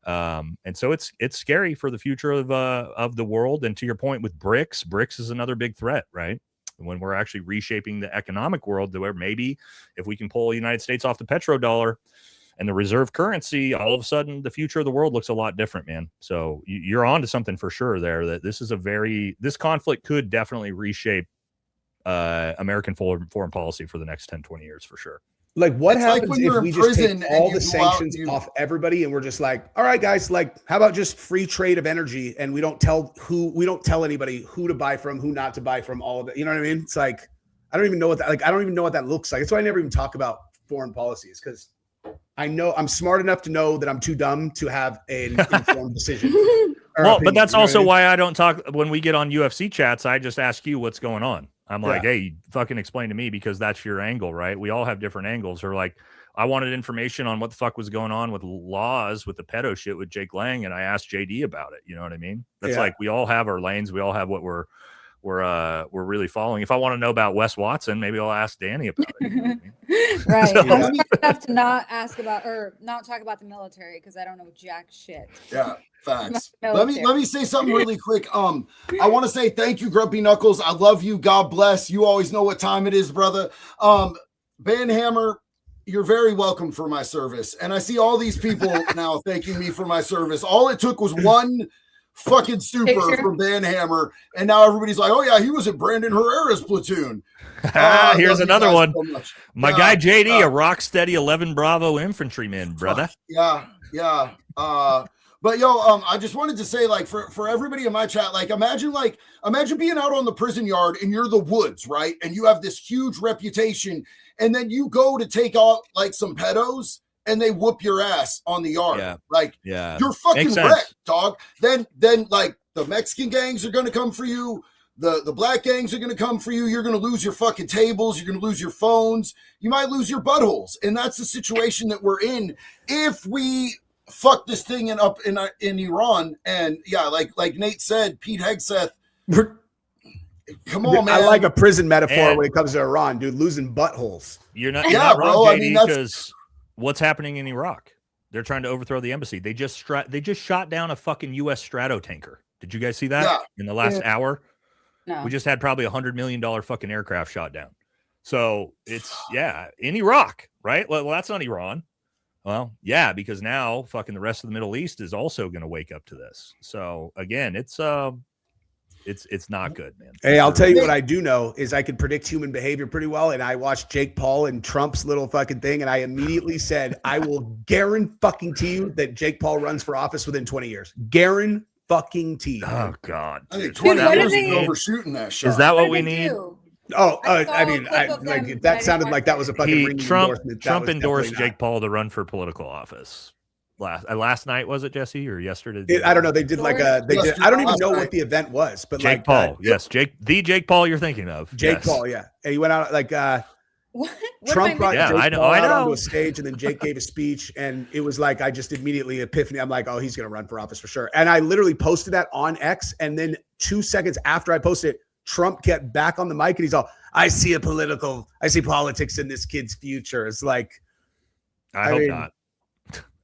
And so it's scary for the future of the world. And to your point with BRICS is another big threat, right? When we're actually reshaping the economic world, where maybe if we can pull the United States off the petrodollar and the reserve currency, all of a sudden the future of the world looks a lot different, man. So you're on to something for sure there, that this conflict could definitely reshape American foreign policy for the next 10, 20 years for sure. Like, what happens if we just take all the sanctions off everybody and we're just like, all right, guys, like, how about just free trade of energy, and we don't tell anybody who to buy from, who not to buy from, all of it. You know what I mean? It's like, I don't even know what that looks like. That's why I never even talk about foreign policies, because I know I'm smart enough to know that I'm too dumb to have an informed decision. Well, but that's also why I don't talk when we get on UFC chats. I just ask you what's going on. I'm like, hey, fucking explain to me, because that's your angle, right? We all have different angles. Or like, I wanted information on what the fuck was going on with laws with the pedo shit with Jake Lang, and I asked JD about it. You know what I mean? That's like, we all have our lanes. We all have what we're really following. If I want to know about Wes Watson, maybe I'll ask Danny about it. You know what I mean? Right. So, I'm smart enough to not ask about or not talk about the military, because I don't know jack shit. Yeah, facts. Let me say something really quick. I want to say thank you, Grumpy Knuckles. I love you. God bless. You always know what time it is, brother. Banhammer, you're very welcome for my service. And I see all these people now thanking me for my service. All it took was one fucking super from Banhammer, and now everybody's like, oh yeah, he was at Brandon Herrera's platoon. Here's another one. So my guy JD, a rock steady 11 Bravo infantryman, brother. Yeah. But yo, I just wanted to say, like, for everybody in my chat, like, imagine being out on the prison yard and you're the Woods, right? And you have this huge reputation, and then you go to take out like some pedos, and they whoop your ass on the yard. Yeah. Like, you're fucking wrecked, dog. Then like the Mexican gangs are going to come for you. The black gangs are going to come for you. You're going to lose your fucking tables. You're going to lose your phones. You might lose your buttholes. And that's the situation that we're in if we fuck this thing up in Iran. And yeah, like Nate said, Pete Hegseth, come on, man. I like a prison metaphor when it comes to Iran, dude. Losing buttholes. You're not wrong, bro. JD, I mean, because what's happening in Iraq? They're trying to overthrow the embassy. They just shot down a fucking U.S. Strato tanker. Did you guys see that in the last hour? No. We just had probably $100 million fucking aircraft shot down. So it's in Iraq, right? Well, that's not Iran. Well, yeah, because now fucking the rest of the Middle East is also going to wake up to this. So again, it's It's not good, man. Hey, I'll tell you what I do know is I can predict human behavior pretty well. And I watched Jake Paul and Trump's little fucking thing. And I immediately said, I will guarantee you that Jake Paul runs for office within 20 years. Guarantee you. Oh God. I think Dude, 20 what years are is they- overshooting that shot. Is that what What we did they need? do? Oh, I saw I a mean, clip of them, like but I that didn't sounded watch like that was a it. fucking ringing Trump endorsement. That Trump was endorsed definitely Jake Paul to run for political office last night, was it, Jesse, or yesterday? not. I don't know. They did like a. They did. I don't even know Last what night. the event was, but Jake like Paul, yes, Jake Paul you're thinking of. Jake Yes. Paul, yeah. And he went out like What Trump am I brought Yeah, Jake I know- Paul I out know. onto a stage, and then Jake gave a speech, and it was like I just immediately epiphany. I'm like, oh, he's gonna run for office for sure. And I literally posted that on X, and then 2 seconds after I posted it, Trump kept back on the mic, and he's all, I see politics in this kid's future. It's like, I I hope mean- not.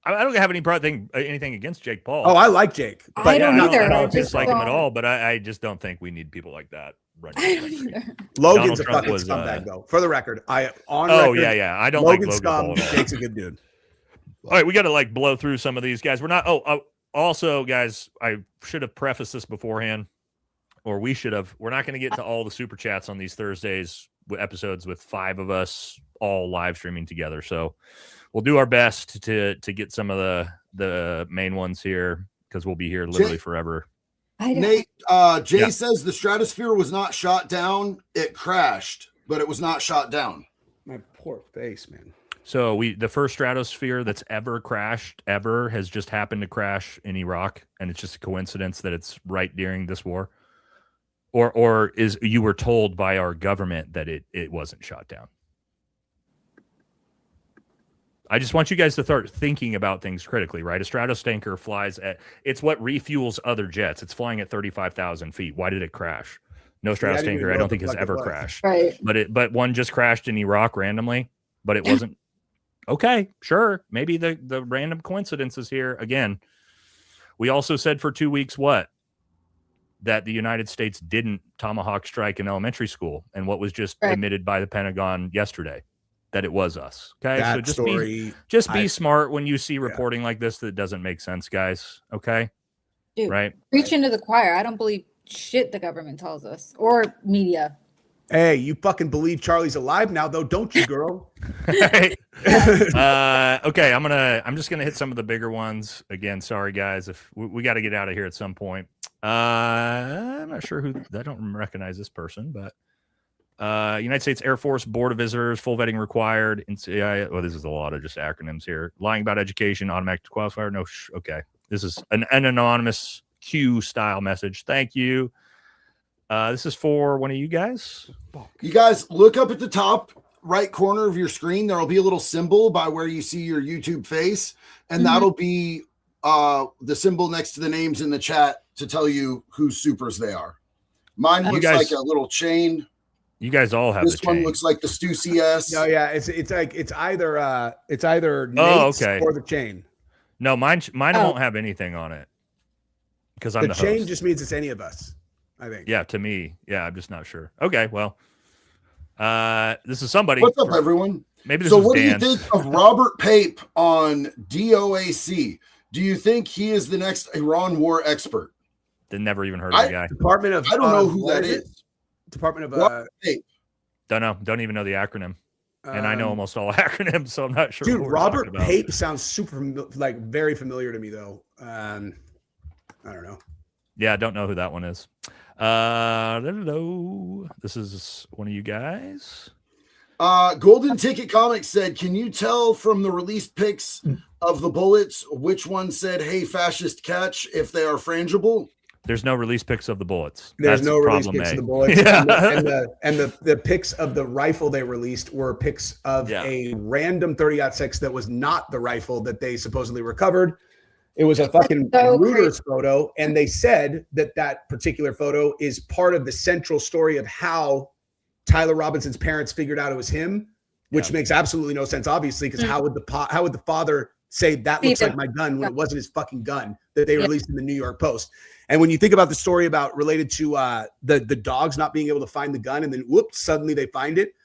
I don't have anything against Jake Paul. oh, I like Jake, but I don't Yeah, either. I I don't just dislike him at don't- all, but I just don't think we need people like that running. I the don't country. either. Logan's Donald a Trump fucking was, scumbag, though. For the record, Oh record, yeah. I don't Logan like Logan Paul scum. at all. Jake's a good dude. All right, we got to like blow through some of these guys. We're not. Also, guys, I should have prefaced this beforehand, or we should have. We're not going to get to all the super chats on these Thursdays episodes with 5 of us all live streaming together. So we'll do our best to get some of the main ones here because we'll be here literally forever. I don't. Nate, Jay Yeah. says the stratosphere was not shot down. It crashed, but it was not shot down. My poor face, man. So the first stratosphere that's ever crashed has just happened to crash in Iraq, and it's just a coincidence that it's right during this war. Or is you were told by our government that it wasn't shot down? I just want you guys to start thinking about things critically, right? A Stratostanker flies it's what refuels other jets. It's flying at 35,000 feet. Why did it crash? No I didn't even Stratostanker, know I what don't the think has fuck it ever was. crashed. Right. But one just crashed in Iraq randomly, but it wasn't. Okay, sure. Maybe the random coincidences here. Again, we also said for 2 weeks that the United States didn't tomahawk strike an elementary school, and what was just Right. admitted by the Pentagon yesterday that it was us. Okay, That so just be I- smart when you see reporting like this that doesn't make sense, guys. Okay, Dude, right? preach into the choir. I don't believe shit the government tells us or media. Hey, you fucking believe Charlie's alive now, though, don't you, girl? Okay, I'm just gonna hit some of the bigger ones again. Sorry, guys, if we got to get out of here at some point. I'm not sure I don't recognize this person, but United States Air Force Board of Visitors, full vetting required. NCI, well, this is a lot of just acronyms here. Lying about education, automatic qualifier. No, okay. This is an anonymous Q style message. Thank you. This is for one of you guys. You guys look up at the top right corner of your screen. There'll be a little symbol by where you see your YouTube face, and that'll be the symbol next to the names in the chat to tell you whose supers they are. Mine looks like a little chain. You guys all have This the one chain. looks like the Stussy S. No, yeah, it's either Nate's okay. or the chain. No, mine won't have anything on it because I'm The the chain host. just means it's any of us, I think. Yeah, to me. Yeah, I'm just not sure. Okay, well, this is somebody. What's up, everyone? Maybe this So, is what do you Dan. think of Robert Pape on DOAC? Do you think he is the next Iran war expert? Never even heard of the guy. Department of I don't know who what that is it? is. Department of Robert Pape. Don't know. Don't even know the acronym. And I know almost all acronyms, so I'm not sure. Dude, what we're Robert talking about. Pape sounds very familiar to me though. I don't know. Yeah, I don't know who that one is. Hello. This is one of you guys. Golden Ticket Comics said, can you tell from the release pics of the bullets which one said, hey, fascist catch, if they are frangible? There's no release pics of the bullets. There's That's no release problem pics A. of the bullets. Yeah. And the pics of the rifle they released were pics of a random 30-06 that was not the rifle that they supposedly recovered. It was a fucking So Reuters photo, and they said that particular photo is part of the central story of how Tyler Robinson's parents figured out it was him, which makes absolutely no sense, obviously, because how would the father say that looks like my gun when it wasn't his fucking gun that they released in the New York Post? And when you think about the story related to the dogs not being able to find the gun, and then whoops, suddenly they find it,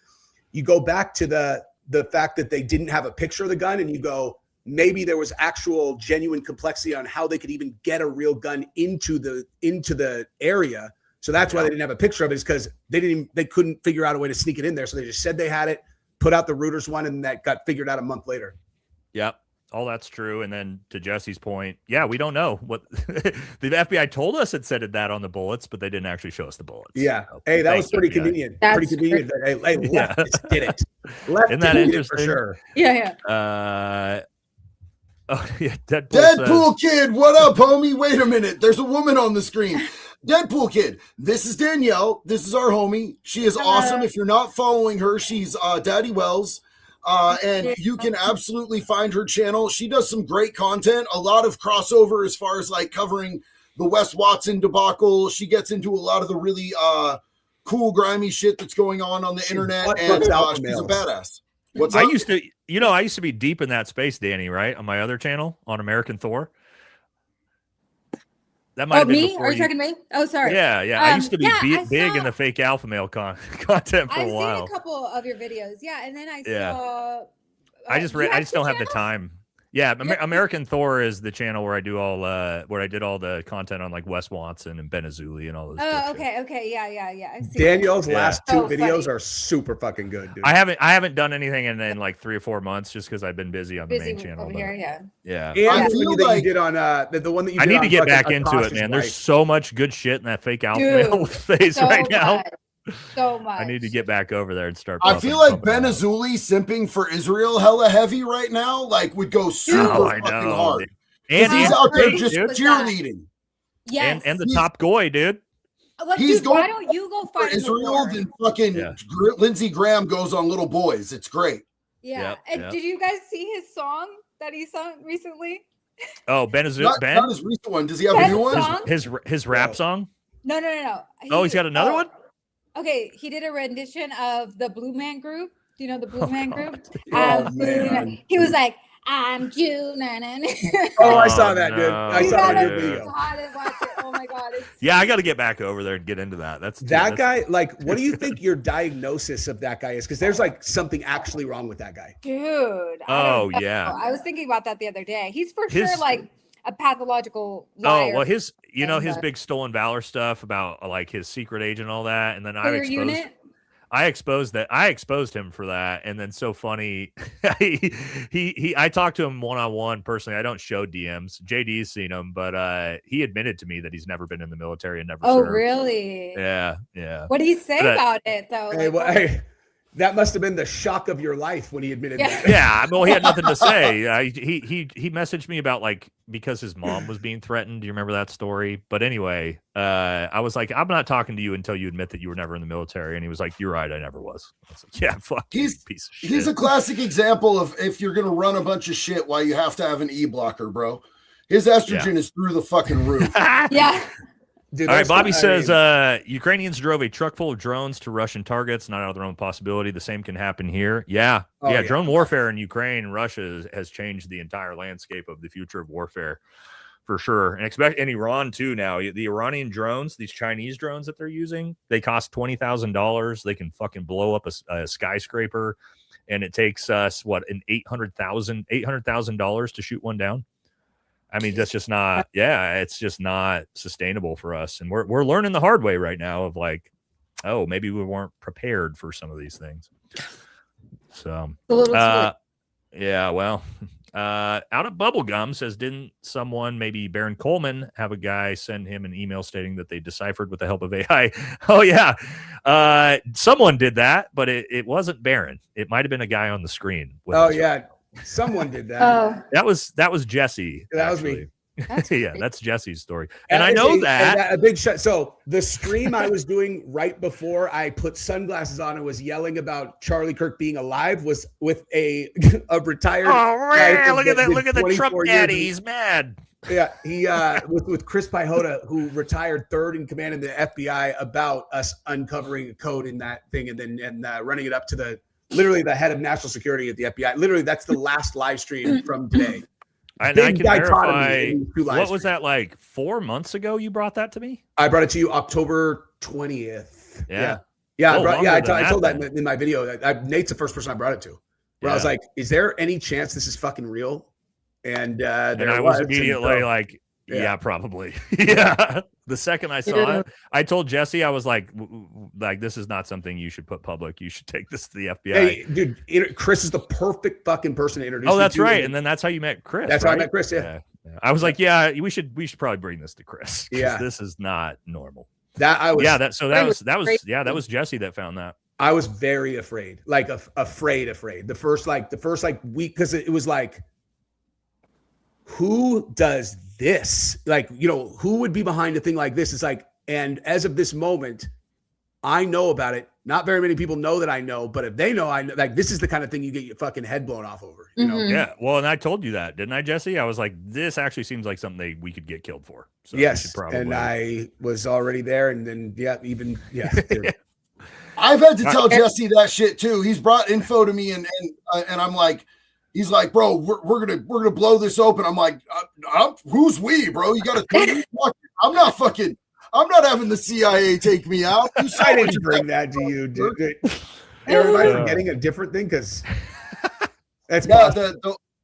you go back to the fact that they didn't have a picture of the gun, and you go, maybe there was actual genuine complexity on how they could even get a real gun into the area So that's why they didn't have a picture of it, is because they couldn't figure out a way to sneak it in there. So they just said they had it, put out the Reuters one, and that got figured out a month later. Yep. All that's true. And then to Jesse's point, yeah, we don't know what the FBI told us it said that on the bullets, but they didn't actually show us the bullets. Yeah. So, hey, that thanks, was pretty FBI. convenient. That's Pretty convenient. That, hey, leftists did it. Leftists Isn't that did it interesting? for sure. Yeah. Oh yeah, Deadpool, Deadpool says, Kid, what up, homie? Wait a minute. There's a woman on the screen. Deadpool Kid, this is Danielle. This is our homie. She is awesome. If you're not following her, she's Daddy Welz. And you can absolutely find her channel. She does some great content, a lot of crossover as far as like covering the Wes Watson debacle. She gets into a lot of the really cool, grimy shit that's going on the internet, and she's a badass. What's I up? used to be deep in that space, Danny, right? On my other channel on American Thor. That might have been Me? before Are you talking to me? Oh, sorry. Yeah. I used to be I big in saw- the fake alpha male content for I've a while. seen a couple of your videos. Yeah, and then I Yeah. saw. I just don't have the time. Yeah, American Thor is the channel where I do all where I did all the content on like Wes Watson and Ben Azuli and all those. Oh, bullshit. okay, yeah. I've seen Danielle's Yeah. last two So videos funny. are super fucking good, dude. I haven't done anything in like 3 or 4 months just because I've been busy on the busy main channel. over but here. Yeah. yeah. And I the feel one that like- you did on the one that you I did need on to get fucking back into it, Akash's man. wife. There's so much good shit in that fake alpha Dude, male phase So right now. much. So much. I need to get back over there and start. I feel like Ben Azuli simping for Israel hella heavy right now, like would go super I fucking know, hard. dude. 'Cause And he's Andrew out there Tate, just dude. cheerleading. Yes. and the He's- top goy, dude. Like, he's dude, why going don't you go For fight in the Israel, war? then fucking Yeah. Lindsey Graham goes on little boys. It's great. Yeah. Yep, And yep. did you guys see his song that he sung recently? Oh, Ben Azuli. Not Ben, his recent one. Does he have a Ben's new one? song? his rap song. No. Oh, he's got another one? Okay, he did a rendition of the Blue Man Group. Do you know the Blue Man God. Group? Oh, Blue man. Man. He was like, I'm June. Oh, I saw Oh, that, dude. I no, You saw gotta that dude. video. God, and watch it. Oh my God. It's Yeah, I got to get back over there and get into that. That guy, like, what do you think your diagnosis of that guy is? Because there's like something actually wrong with that guy. dude. I Oh, don't know. yeah. I was thinking about that the other day. He's for His- sure like a pathological Oh liar. well, his and, big stolen valor stuff about like his secret agent and all that, and then Clear unit. I exposed him for that, and then so funny. I talked to him one-on-one personally. I don't show DMs. JD's seen him, but he admitted to me that he's never been in the military and never Oh, served. really? Yeah. What did he say But, about it though? Hey, Like, well, what- hey, that must have been the shock of your life when he admitted Yeah. that. Yeah, well, he had nothing to say. He messaged me about like because his mom was being threatened. Do you remember that story? But anyway, I was like, I'm not talking to you until you admit that you were never in the military. And he was like, you're right, I never was. I was like, yeah, fuck, you, He's- piece of shit. He's a classic example of if you're gonna run a bunch of shit, why you have to have an E blocker, bro. His estrogen is through the fucking roof. yeah. Dude, All right, that's- Bobby I says mean, Ukrainians drove a truck full of drones to Russian targets. Not out of their own possibility. The same can happen here. Yeah, Oh, yeah. yeah. Drone warfare in Ukraine and Russia has changed the entire landscape of the future of warfare, for sure. And expect in Iran too. Now the Iranian drones, these Chinese drones that they're using, they cost $20,000. They can fucking blow up a skyscraper, and it takes us what $800,000 to shoot one down. I mean, that's just not, it's just not sustainable for us. And we're learning the hard way right now of like, oh, maybe we weren't prepared for some of these things. So, A little yeah, well, out of Bubblegum says, didn't someone, maybe Baron Coleman, have a guy send him an email stating that they deciphered with the help of AI? Oh, yeah. Someone did that, but it wasn't Baron. It might have been a guy on the screen. with Oh us. yeah, someone did that. Oh, That was Jesse. That was me. actually. That's Yeah, great. that's Jesse's story. And I it's know a- that. and a big shot. So the stream I was doing right before I put sunglasses on and was yelling about Charlie Kirk being alive was with a retired. Oh guy man, look at that that! did Look at the Trump 24 years daddy. in- He's mad. Yeah, he with Chris Pihota, who retired third in command in the FBI, about us uncovering a code in that thing and then running it up to literally the head of national security at the FBI. Literally, that's the last live stream from today. And I Big can dichotomy verify. in these two live What was streams. that like 4 months ago? You brought that to me. I brought it to you October 20th. Yeah. Yeah, Oh, longer I than told that, that in my video. Nate's the first person I brought it to. Where I was Yeah. like, "Is there any chance this is fucking real?" And And there I was so- immediately like, Yeah, probably. Yeah. The second I saw it, I told Jesse, I was like, this is not something you should put public. You should take this to the FBI. Hey, dude, Chris is the perfect fucking person to introduce. Oh, that's right. And then that's how you met Chris. That's right? how I met Chris. Yeah. I was like, we should probably bring this to Chris. Yeah. This is not normal. That was Jesse that found that. I was very afraid, like afraid. The first week, because it was like, who does this? Like, who would be behind a thing like this? It's like, and as of this moment, I know about it. Not very many people know that I know, but if they know, I know. Like, this is the kind of thing you get your fucking head blown off over. Yeah. Well, and I told you that, didn't I, Jesse? I was like, this actually seems like something we could get killed for. So yes, and I was already there, and then I've had to tell Jesse that shit too. He's brought info to me, and I'm like, he's like, bro, we're gonna blow this open. I'm like, who's we, bro? You got to. I'm not having the CIA take me out. I didn't bring that to you, dude. Am I forgetting a different thing? Because that's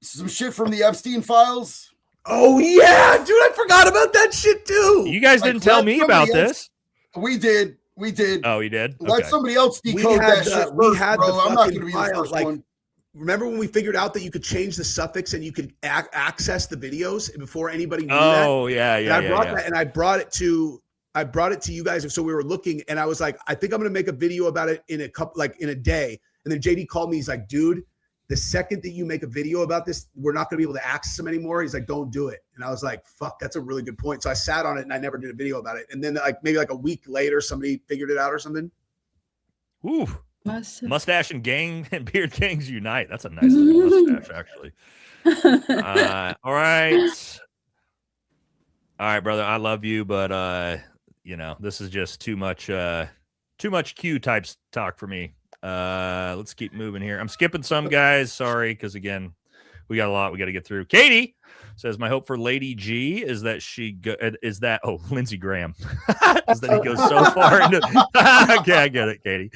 some shit from the Epstein files. Oh yeah, dude, I forgot about that shit too. You guys didn't tell me about this. We did. Oh, you did? Let somebody else decode that shit first, bro. I'm not going to be the first one. Remember when we figured out that you could change the suffix and you could access the videos before anybody knew that? Oh, yeah. And I brought it to you guys. So we were looking, and I was like, I think I'm going to make a video about it in a day. And then JD called me. He's like, dude, the second that you make a video about this, we're not going to be able to access them anymore. He's like, don't do it. And I was like, fuck, that's a really good point. So I sat on it and I never did a video about it. And then maybe a week later, somebody figured it out or something. Ooh. Mustache and beard gangs unite. That's a nice little mustache, actually. All right. All right, brother. I love you, but this is just too much Q type talk for me. Let's keep moving here. I'm skipping some guys. Sorry, because again, we got a lot we got to get through. Katie says, my hope for Lady G is that Lindsey Graham is that he goes so far into. Okay, I get it, Katie.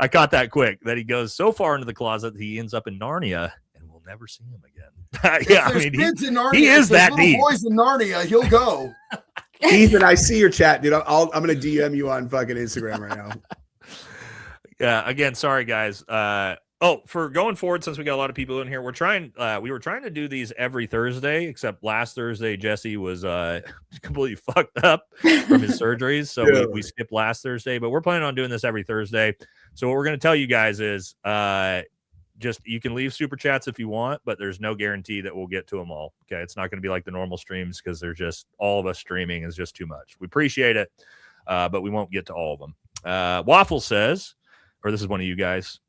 I caught that quick. That he goes so far into the closet that he ends up in Narnia and we'll never see him again. Yeah, I mean, he is that deep. Boys in Narnia, he'll go. Ethan, I see your chat, dude. I'm gonna DM you on fucking Instagram right now. Yeah. Again, sorry guys. For going forward, since we got a lot of people in here, we were trying to do these every Thursday, except last Thursday Jesse was completely fucked up from his surgeries, so we skipped last Thursday. But we're planning on doing this every Thursday. So what we're going to tell you guys is, just you can leave super chats if you want, but there's no guarantee that we'll get to them all. Okay, it's not going to be like the normal streams because they're just all of us streaming is just too much. We appreciate it, but we won't get to all of them. Waffle says, or this is one of you guys.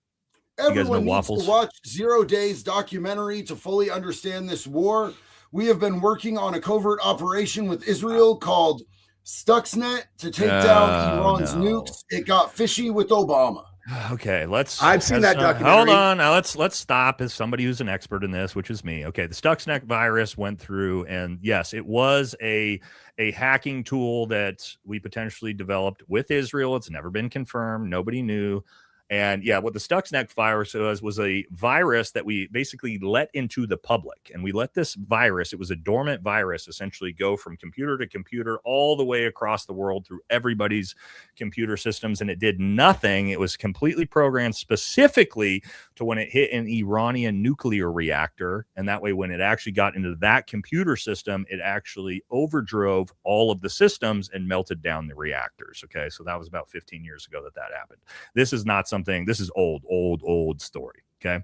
Everyone needs to watch 0 Days documentary to fully understand this war. We have been working on a covert operation with Israel called Stuxnet to take down Iran's nukes. It got fishy with Obama. Okay, I've seen that documentary. Hold on. Now let's stop as somebody who's an expert in this, which is me. Okay, the Stuxnet virus went through, and yes, it was a hacking tool that we potentially developed with Israel. It's never been confirmed. Nobody knew. And yeah, what the Stuxnet virus was a virus that we basically let into the public. And we let this virus, it was a dormant virus, essentially go from computer to computer all the way across the world through everybody's computer systems. And it did nothing. It was completely programmed specifically to when it hit an Iranian nuclear reactor. And that way, when it actually got into that computer system, it actually overdrove all of the systems and melted down the reactors. Okay, so that was about 15 years ago that happened. This is not something, this is old story. Okay.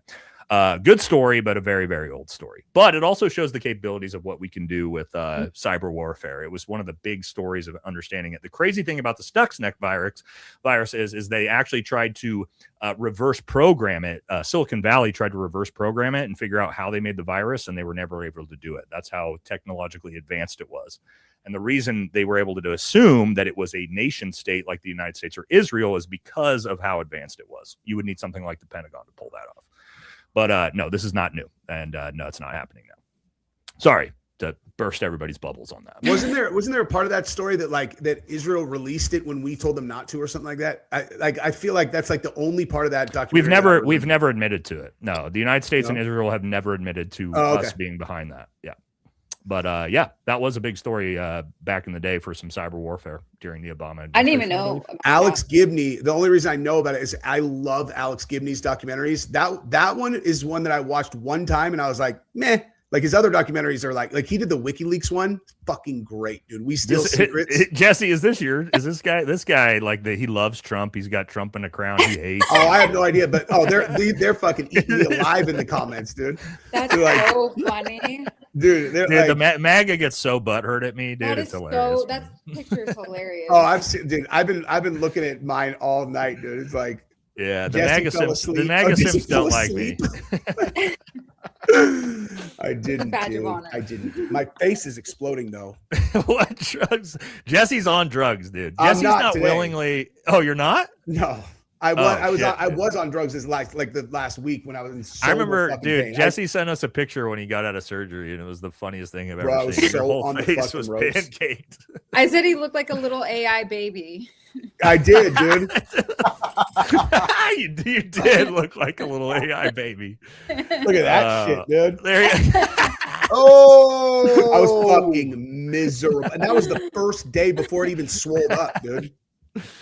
Good story, but a very, very old story. But it also shows the capabilities of what we can do with cyber warfare. It was one of the big stories of understanding it. The crazy thing about the Stuxnet virus is they actually tried to reverse program it. Silicon Valley tried to reverse program it and figure out how they made the virus, and they were never able to do it. That's how technologically advanced it was. And the reason they were able to assume that it was a nation state like the United States or Israel is because of how advanced it was. You would need something like the Pentagon to pull that off. But no, this is not new. And no, it's not happening now. Sorry to burst everybody's bubbles on that. Wasn't there a part of that story that Israel released it when we told them not to or something like that? I feel like that's like the only part of that documentary. We've never admitted to it. No, the United States and Israel have never admitted to us being behind that. Yeah. But yeah, that was a big story back in the day for some cyber warfare during the Obama. I didn't even know. Alex Gibney. The only reason I know about it is I love Alex Gibney's documentaries. That one is one that I watched one time and I was like, meh. Like his other documentaries are like he did the WikiLeaks one, fucking great, dude. We steal secrets. Jesse, is this guy like he loves Trump? He's got Trump in a crown. He hates. Oh, I have no idea, but they're fucking eating me alive in the comments, dude. That's so funny, dude. Dude, like, the MAGA gets so butthurt at me, dude. It's hilarious. That picture is hilarious. Oh, I've been looking at mine all night, dude. It's like, yeah, the Jesse MAGA Sims don't like me. I didn't. I didn't. My face is exploding though. What drugs? Jesse's on drugs, dude. I'm Jesse's not not today. willingly. Oh, you're not? No, I was on drugs the last week when I was in. I remember, fucking dude. pain. Jesse sent us a picture when he got out of surgery, and it was the funniest thing I've Bro, I ever was seen. so Your whole on the face fucking was roast. pancaked. I said he looked like a little AI baby. I did, dude. you did look like a little AI baby. Look at that shit, dude. There you Oh, I was fucking miserable, and that was the first day before it even swelled up, dude.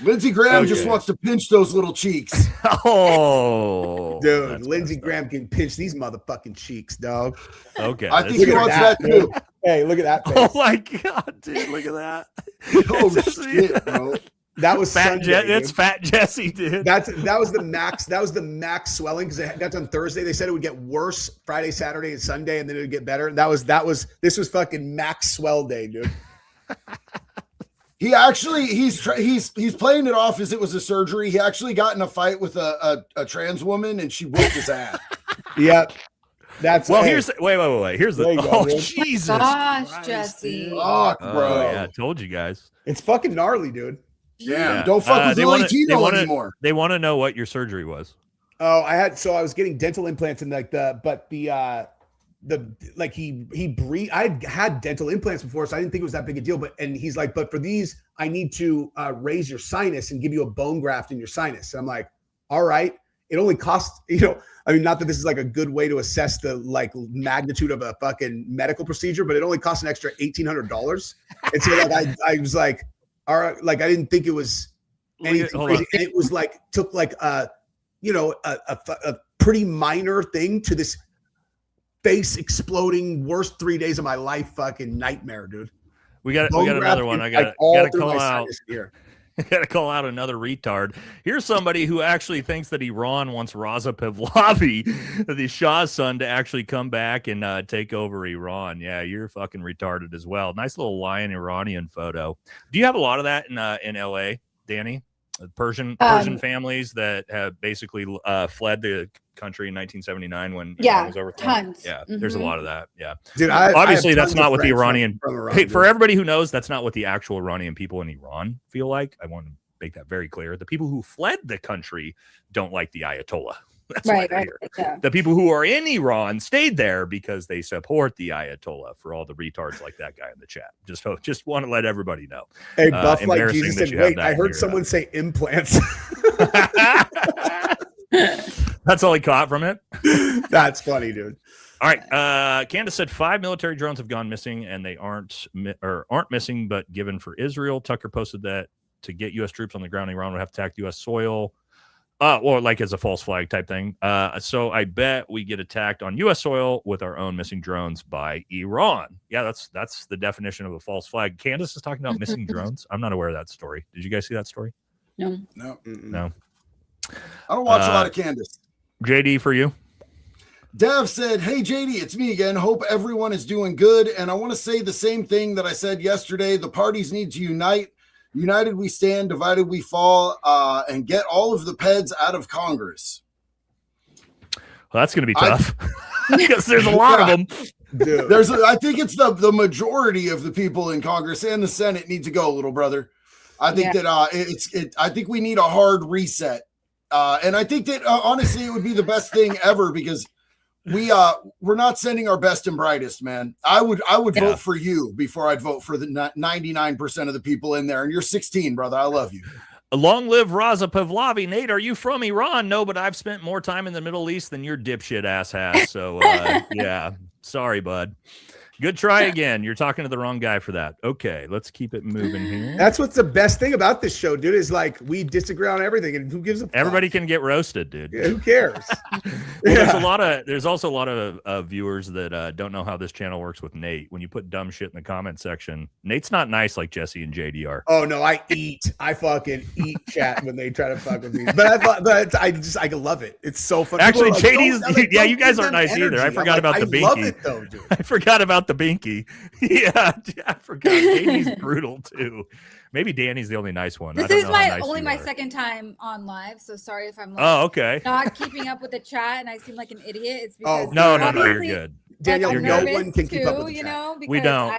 Lindsey Graham just wants to pinch those little cheeks. Oh, Dude, that's Lindsey messed up. Graham can pinch these motherfucking cheeks, dog. Okay, I think that's he Look good. wants at that too. Hey, look at that Oh face. my god, dude! Look at that. Oh shit, bro. That was Fat Sunday. It's Dude. Fat Jesse, dude. That was the max. That was the max swelling because that's on Thursday. They said it would get worse Friday, Saturday, and Sunday, and then it would get better. This was fucking max swell day, dude. He actually he's playing it off as it was a surgery. He actually got in a fight with a trans woman and she whooped his ass. Yep. That's Well, hey, here's wait. Here's There you go, dude. Jesus. Gosh, Christ, Jesse. dude. Fuck, Oh, bro. yeah, I told you guys. it's fucking gnarly, dude. Damn, Yeah. don't fuck with they Lily wanna- they Tino wanna- anymore. They want to know what your surgery was. Oh, I was getting dental implants and he breathed. I had dental implants before, so I didn't think it was that big a deal. But he's like, but for these, I need to raise your sinus and give you a bone graft in your sinus. And I'm like, all right. It only costs, not that this is like a good way to assess the like magnitude of a fucking medical procedure, but it only costs an extra $1,800. And so like I was like, all right, like I didn't think it was anything Hold crazy. on. And it was like took like a pretty minor thing to this face exploding worst 3 days of my life fucking nightmare, dude. We got Bone another graft one. is, I got like, all to through call my out. sinus here. Got to call out another retard. Here's somebody who actually thinks that Iran wants Raza Pahlavi, the Shah's son, to actually come back and take over Iran. Yeah, you're fucking retarded as well. Nice little lion Iranian photo. Do you have a lot of that in LA, Danny? Persian families that have basically fled the country in 1979 when Iran was overthrown. Tons. Yeah, there's a lot of that. Yeah, Dude, obviously I have that's tons not of what the friends Iranian. from Iran, Hey, dude. for everybody who knows, that's not what the actual Iranian people in Iran feel like. I want to make that very clear. The people who fled the country don't like the Ayatollah. That's why they're here. Yeah. The people who are in Iran stayed there because they support the Ayatollah. For all the retards like that guy in the chat, just want to let everybody know. Hey, Buff like embarrassing Jesus that said, you have wait, that I in heard your, someone say implants. That's all he caught from it. That's funny, dude. All right. Candace said 5 military drones have gone missing, and they aren't missing, but given for Israel. Tucker posted that to get U.S. troops on the ground, Iran would have to attack U.S. soil, or like as a false flag type thing. So I bet we get attacked on U.S. soil with our own missing drones by Iran. Yeah, that's the definition of a false flag. Candace is talking about missing drones. I'm not aware of that story. Did you guys see that story? No. No, No. I don't watch a lot of Candace. JD, for you? Dev said, hey, JD, it's me again. Hope everyone is doing good. And I want to say the same thing that I said yesterday. The parties need to unite. United we stand, divided we fall, and get all of the peds out of Congress. Well, that's going to be tough because there's a lot of them. Dude. I think it's the majority of the people in Congress and the Senate need to go, little brother. I think that I think we need a hard reset. And I think that honestly, it would be the best thing ever because we're not sending our best and brightest, man. I would vote for you before I'd vote for the 99% of the people in there. And you're 16, brother. I love you. Long live Raza Pahlavi. Nate, are you from Iran? No, but I've spent more time in the Middle East than your dipshit ass has. So yeah, sorry, bud. Good try again. You're talking to the wrong guy for that. Okay, let's keep it moving here. That's what's the best thing about this show, dude, is like we disagree on everything, and who gives a fuck? Everybody can get roasted, dude. Yeah, who cares? Well, there's also a lot of viewers that don't know how this channel works with Nate. When you put dumb shit in the comment section, Nate's not nice like Jesse and JD are. Oh no, I fucking eat chat when they try to fuck with me. But I love it. It's so funny. Actually, Like, JD's you guys aren't nice either. I forgot about the binky. I love it though, dude. I forgot about the binky. Yeah, I forgot. JD's brutal too. Maybe Danny's the only nice one. This is my second time on live, so sorry if I'm okay. not keeping up with the chat and I seem like an idiot. It's because no, you're good. Danielle, like, no one can keep up with the you chat. know, because We don't.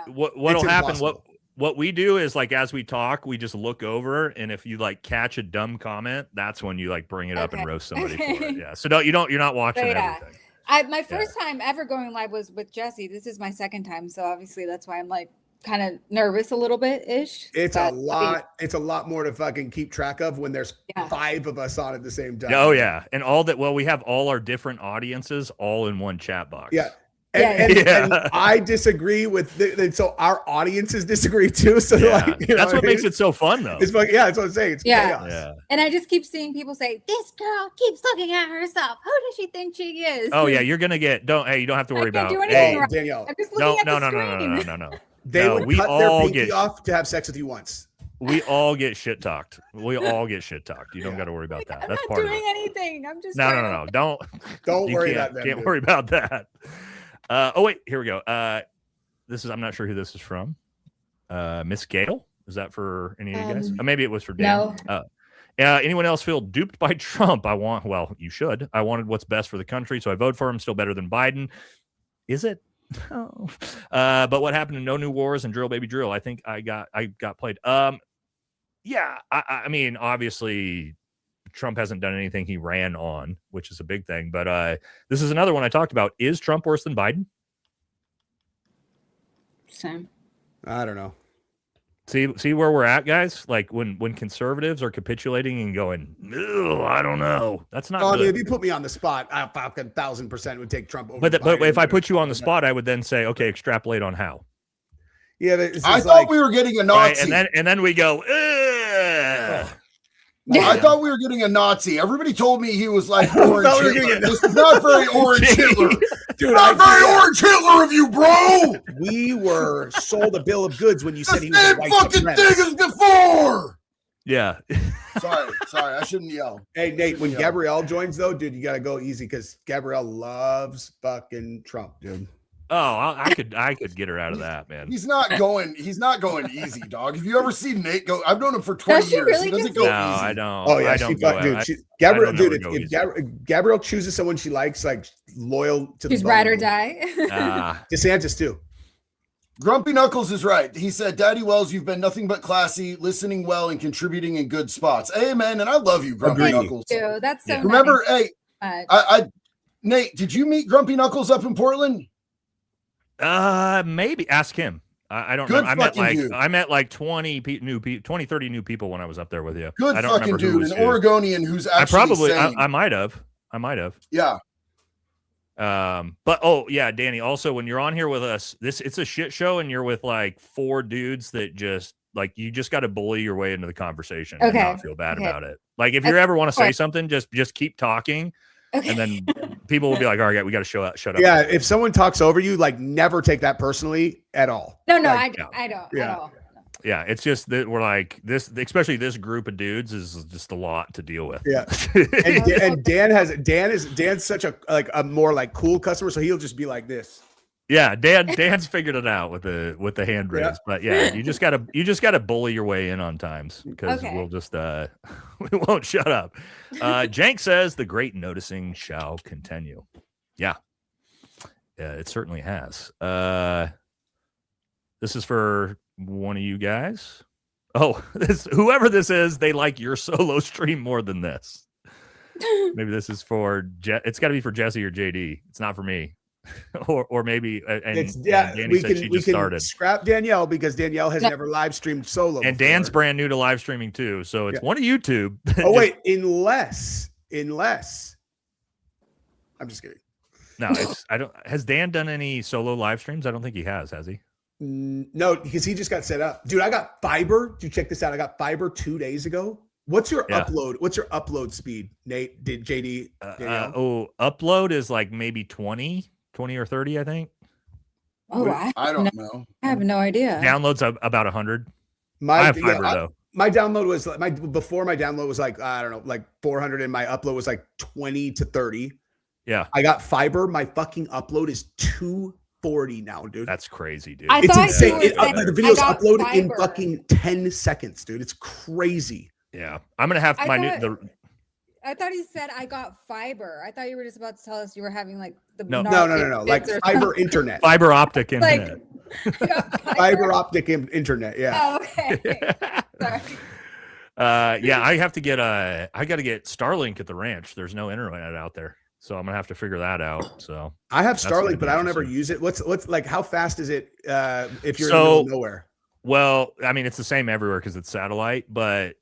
What'll happen? Impossible. What we do is like as we talk, we just look over, and if you like catch a dumb comment, that's when you like bring it up and roast somebody for it. Yeah. So you're not watching everything. My first time ever going live was with Jesse. This is my second time, so obviously that's why I'm like kind of nervous a little bit ish. It's a lot more to fucking keep track of when there's 5 of us on at the same time. Oh yeah, and we have all our different audiences all in one chat box. Yeah. And I disagree with so our audiences disagree too. So like, that's what makes it so fun though. It's like, that's what I'm saying. It's chaos. Yeah. And I just keep seeing people say, "This girl keeps looking at herself. Who does she think she is?" Oh yeah, you're gonna get you don't have to worry about. Hey, Danielle. I'm just looking at the screen. No. They would cut their pinky off to have sex with you once. We all get shit talked. You don't got to worry about that. That's part of it. I'm not doing anything. I'm just no. Don't worry about that. Can't worry about that. Oh wait, here we go. I'm not sure who this is from. Miss Gale. Is that for any of you guys? Maybe it was for Dan. No. Anyone else feel duped by Trump? You should. I wanted what's best for the country, so I voted for him. Still better than Biden. Is it? No. But what happened to no new wars and drill baby drill? I think I got played. Yeah. I mean, obviously Trump hasn't done anything he ran on, which is a big thing. But this is another one I talked about. Is Trump worse than Biden? Same. I don't know. See where we're at, guys? Like when conservatives are capitulating and going, I don't know. That's not good. I mean, if you put me on the spot, I 1,000% would take Trump over. But if I put you on the spot, I would then say, okay, extrapolate on how. Yeah, I thought we were getting a Nazi, right? and then we go. Ugh. I thought we were getting a Nazi. Everybody told me he was like orange Hitler. This is not very orange Hitler. Dude, not very orange Hitler of you, bro. We were sold a bill of goods when you said he was the a same white fucking supremacist. thing as before. Yeah. Sorry, I shouldn't yell. Hey, Nate, when Gabrielle joins, though, dude, you got to go easy because Gabrielle loves fucking Trump, dude. Oh, I could get her out of that, man. He's not going easy, dog. Have you ever seen Nate go? I've known him for 20 years. Really he doesn't go no, easy. I don't. Oh yeah, I don't go. Dude, Gabrielle, dude, if Gabrielle chooses someone she likes, like loyal to she's the ride or die. DeSantis too. Grumpy Knuckles is right. He said, "Daddy Wells, you've been nothing but classy, listening well, and contributing in good spots." Amen. And I love you, Grumpy Knuckles. Dude, that's so. Remember, nice. hey, Nate, did you meet Grumpy Knuckles up in Portland? Maybe ask him. I don't know. I met like 20 30 new people when I was up there with you. Good I don't fucking dude, an Oregonian who's actually I might have. Yeah. But Danny, also when you're on here with us, it's a shit show and you're with like 4 dudes that just like you just got to bully your way into the conversation and not feel bad about it. Like if you ever want to say something, just keep talking. Okay. And then people will be like, all right, we got to shut up. Yeah. If someone talks over you, like never take that personally at all. No, like, I don't yeah. at all. Yeah. It's just that we're like this, especially this group of dudes is just a lot to deal with. Yeah. and Dan's such a more like cool customer. So he'll just be like this. Yeah, Dan's figured it out with the hand raise, but yeah, you just gotta bully your way in on times because we'll just we won't shut up. Jank says the great noticing shall continue. Yeah, it certainly has. This is for one of you guys. Oh, whoever this is, they like your solo stream more than this. Maybe this is for it's got to be for Jesse or JD. It's not for me. or maybe Danny we said can she just started. Scrap Danielle because Danielle has never live streamed solo and before. Dan's brand new to live streaming too, so it's one of YouTube. Oh wait, unless I'm just kidding. No, I don't. Has Dan done any solo live streams? I don't think he has he? No, because he just got set up. Dude, I got fiber. Dude, check this out. I got fiber 2 days ago. What's your upload? What's your upload speed, Nate? Did JD? Upload is like maybe 20 or 30, I think. Oh, I don't know. I have no idea. Downloads about 100. I have fiber though. My download was before my download was like, I don't know, like 400, and my upload was like 20 to 30. Yeah. I got fiber. My fucking upload is 240 now, dude. That's crazy, dude. It's insane. The videos upload in fucking 10 seconds, dude. It's crazy. Yeah. I'm going to have I thought he said I got fiber. I thought you were just about to tell us you were having like the no. Like fiber internet. Fiber optic internet. Fiber optic internet. Yeah. Oh, okay. Sorry. Yeah, I got to get Starlink at the ranch. There's no internet out there. So I'm gonna have to figure that out. So I have Starlink, but I don't ever use it. What's like how fast is it if you're in the middle of nowhere? Well, I mean, it's the same everywhere because it's satellite, but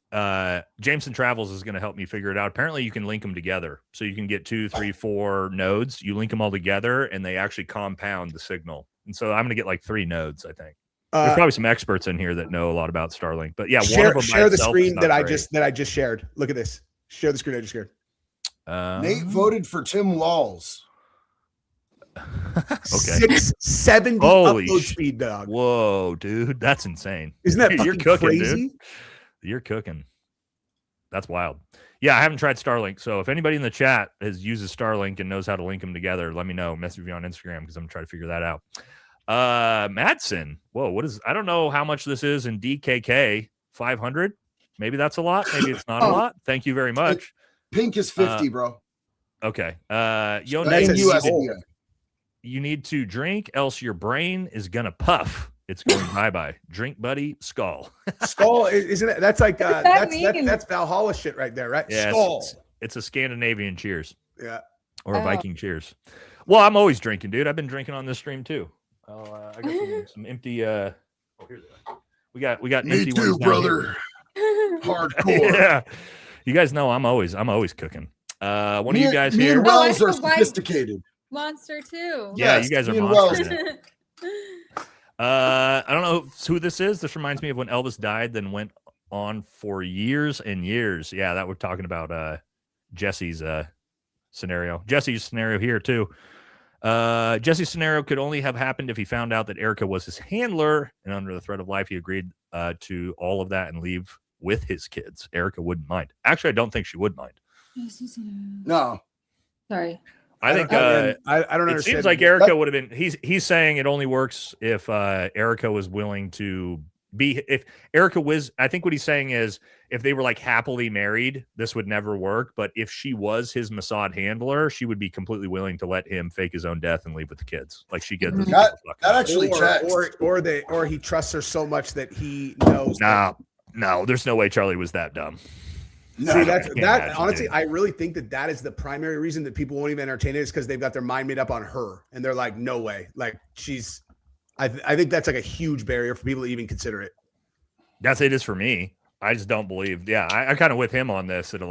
Jameson Travels is going to help me figure it out. Apparently you can link them together. So you can get 2, 3, 4 nodes. You link them all together and they actually compound the signal. And so I'm going to get like 3 nodes, I think. There's probably some experts in here that know a lot about Starlink, but yeah, one of them share the screen that I just shared. Look at this. Share the screen I just shared. Nate voted for Tim Walls. Okay. 670 upload speed, dog. Whoa, dude, that's insane. Isn't that You're cooking, crazy? Dude. You're cooking. That's wild. Yeah, I haven't tried Starlink. So if anybody in the chat uses Starlink and knows how to link them together, let me know. Message me on Instagram because I'm gonna try to figure that out. Madsen. Whoa, I don't know how much this is in DKK. 500. Maybe that's a lot. Maybe it's not a lot. Thank you very much. Pink is 50, bro. Okay. You need to drink, else your brain is gonna puff. It's going bye-bye. Drink, buddy. Skull. Skull, isn't it? That's like that's Valhalla shit right there, right? Yeah, Skull. It's a Scandinavian cheers. Yeah. Or a Viking cheers. Well, I'm always drinking, dude. I've been drinking on this stream too. I got some empty. Here's we got Me empty too, ones down brother. here. Hardcore. Yeah. You guys know I'm always cooking. One of you guys me here. and Wells are sophisticated. Monster too. Yeah, Yes, you guys are me and monsters. Wells. I don't know who this is. This reminds me of when Elvis died, then went on for years and years. Yeah, that we're talking about Jesse's scenario. Jesse's scenario here too. Jesse's scenario could only have happened if he found out that Erika was his handler, and under the threat of life, he agreed to all of that and leave with his kids. Erika wouldn't mind. Actually, I don't think she would mind. No. Sorry. I think I don't understand. It seems like Erika would have been. He's saying it only works if Erika was willing to be. If Erika was, I think what he's saying is if they were like happily married, this would never work. But if she was his Mossad handler, she would be completely willing to let him fake his own death and leave with the kids. Like she gets that actually checks. Or he trusts her so much that he knows. No, there's no way Charlie was that dumb. No, see, that honestly, I really think that is the primary reason that people won't even entertain it is because they've got their mind made up on her and they're like, no way. Like I think that's like a huge barrier for people to even consider it. It is for me. I just don't believe. Yeah, I kind of with him on this. It